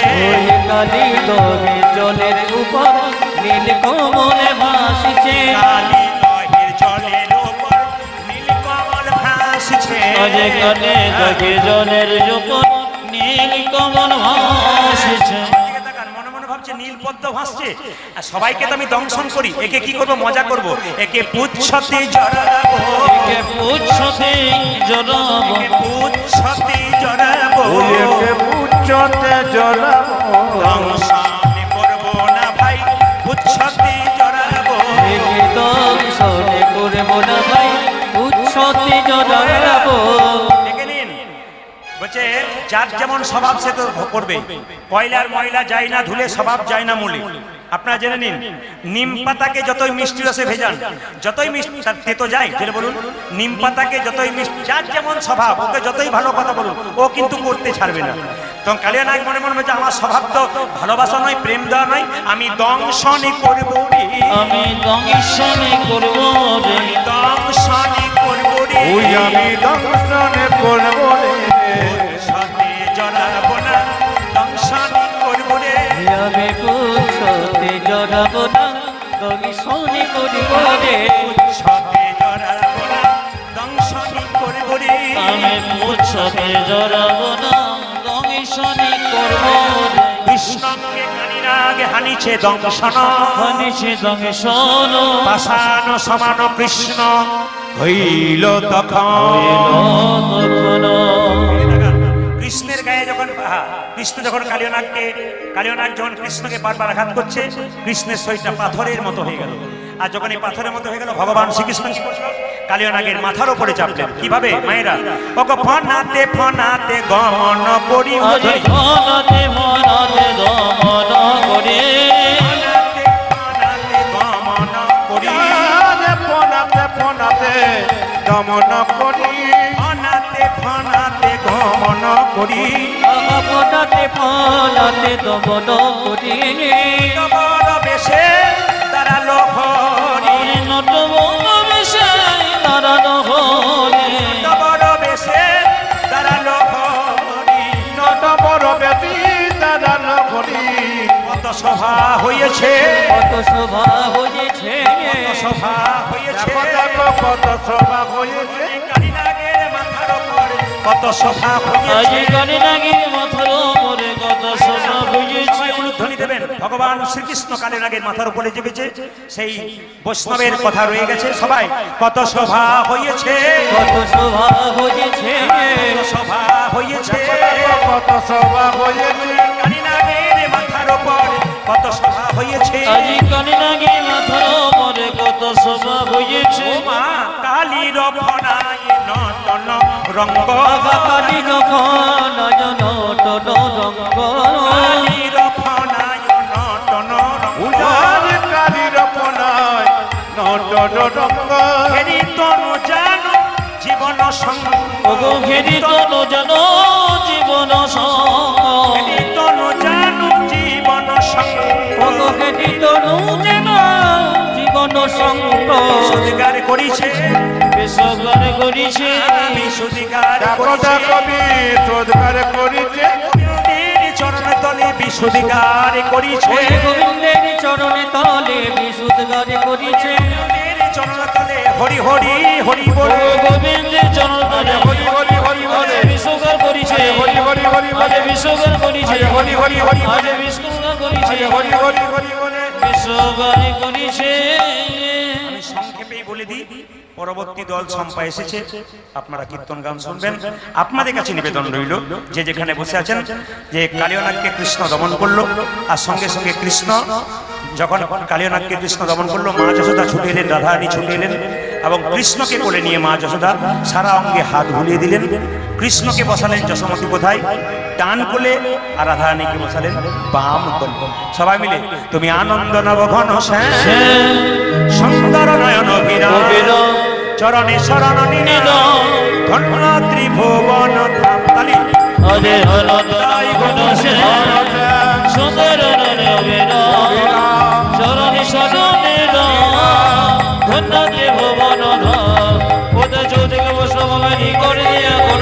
কালি দহে জলের উপর নীল কমল ভাসিছে কালীদহের জলের উপর নীল কমল ভাসছে আজ কালে দহে জলের উপর নীল কমল ভাসিছে দিকে তাকান, মনে মনে ভাবছে নীল পদ্ম ভাসছে আর সবাইকে তো আমি দংশন করি একে কি করব মজা করব একে পুচ্ছতে জড়াবো একে পুচ্ছতে জড়াবো একে পুচ্ছতে জড়াবো ওকে পুচ্ছতে জড়াবো দংশন করব না ভাই পুচ্ছতে জড়াবো একে দংশনে করব না ভাই পুচ্ছতে জড়াবো দেখে নিন বলছে যার যেমন স্বভাব সে তো করবে কয়লার ময়লা যায় না ধুলে স্বভাব যায় না মূলে আপনারা জেনে নিন নিম পাতাকে যতই মিষ্টি রসে ভেজান যতই মিষ্টি তার তেতো যায় জেনে বলুন নিম পাতাকে যতই মিষ্টি যার যেমন স্বভাব ওকে যতই ভালো কথা বলুন ও কিন্তু করতে ছাড়বে না তখন কালিয়া নায়ক মনে মনে বলছে আমার স্বভাব তো ভালোবাসা নয় প্রেম দেওয়া নয় আমি দংশনই করব রে আমি দংশনে করব রে দংশনই করব রে ওই আমি দংশনে করব রে সাথে জড়াবো না দংশনই করব রে আমি পুচ্ছতে জড়াবো না দংশনে করব রে সাথে জড়াবো না দংশনই করব রে আমি পুচ্ছতে জড়াবো না দংশনে করব রে কৃষ্ণকে কানিনাগে হানিছে দংশন হানিছে দংশন পাষাণ সমান কৃষ্ণ হইল তখন তখন কৃষ্ণের গায়ে যখন কৃষ্ণ যখন কালীয়নাগ যখন কৃষ্ণকে বারবার আঘাত করছে কৃষ্ণের শরীরটা পাথরের মতো হয়ে গেল আর যখন এই পাথরের মতো হয়ে গেল ভগবান শ্রীকৃষ্ণ কি করলো কালীয়নাগের মাথার উপরে চাপলেন কিভাবে মায়েরা ওগো ফনাতে ফনাতে গমন করি আজ ফনাতে ফনাতে দমন করে ফনাতে ফনাতে গমন করি ফনাতে ফনাতে দমন করি ফনাতে ফনাতে গমন করি ফনাতে ফনাতে দমন করি বড় বেশে দাঁড়ালো হরি নটবঙ্গ বেশে দাঁড়ানো হলে বড় বেশে দাঁড়ালো হরি নট বড় বেটি দাঁড়ানো করি কত সভা হয়েছে কত শোভা হয়েছে কত সভা হয়েছে দেখো কত সভা হয়েছে কালীনাগের মাথার উপর কত সভা আজ হয়েছে কানে লাগে মাথার উপরে কত শোভা হয়েছে ধ্বনি দেবেন ভগবান শ্রীকৃষ্ণ কালীনাগের মাথার উপরে চেপেছে সেই বৈষ্ণবের কথা রয়ে গেছে সবাই কত সভা হয়েছে কত শোভা হয়েছে কত সভা হয়েছে কত সভা হয়েছে কালীনাগের মাথার উপর কত সভা হয়েছে আজ কানে লাগে মাথার উপরে কত শোভা হয়েছে মা কালীর ফনায় নটন রঙ্গ কালী নখন নটন রঙ্গ কালীর ফনায় নটন রঙ্গ উজার কালীর পনায় নট রঙ্গ হেরি তনু জানো জীবন সঙ্গ ওগো ঘেরি তনু জানো জীবন সঙ্গ হেরি তনু জানো জীবন সঙ্গ ওগো ঘেরি তনু জানো সঙ্গ বিশুদ্ধিকার করিছে বিশ্বগান করিছে বিশুদ্ধিকার দেখো করিছে দেখো বিশুদ্ধিকার করিছে গোবিন্দের চরণ তলে বিশুদ্ধিকার করিছে ওই গোবিন্দের চরণে তলে বিশুদ্ধিকার করিছে গোবিন্দের চরণ তলে হরি হরি হরি বল ও গোবিন্দের চরণ তলে হরি হরি হরি হরি বিশ্বগান করিছে হরি হরি হরি আজ বিশ্বগান করিছে হরি হরি হরি আজ বিশ্বগান করিছে হরি হরি হরি বলে বিশ্বগান করিছে আমি সংক্ষেপেই বলে দিই পরবর্তী দল সম্পা এসেছে আপনারা কীর্তন গান শুনবেন আপনাদের কাছে নিবেদন রইল যে যেখানে বসে আছেন যে কালিয়নাগকে কৃষ্ণ দমন করলো আর সঙ্গে সঙ্গে কৃষ্ণ যখন কালিয়নাগকে কৃষ্ণ দমন করলো মা যশোদা ছুটে এলেন রাধারানী ছুটে এলেন এবং কৃষ্ণকে কোলে নিয়ে মা যশোদা সারা অঙ্গে হাত বুলিয়ে দিলেন কৃষ্ণকে বসালেন যশোমতী কোথায় ডান কোলে আর রাধারানীকে বসালেন বাম কোলে সবাই মিলে তুমি আনন্দ নব ঘন শ্যাম সুন্দর নয়ন বিরাম চরণে শরণ নিনাদ ধন্য ত্রিভুবন ধাম তালি অজে হলদাই গুণসে সুন্দর নয়ন চরণে শরণে ধন্য দেব ভুবন ধাম পদ জ্যোতিকে বৈষ্ণবী করে দিয়া কোন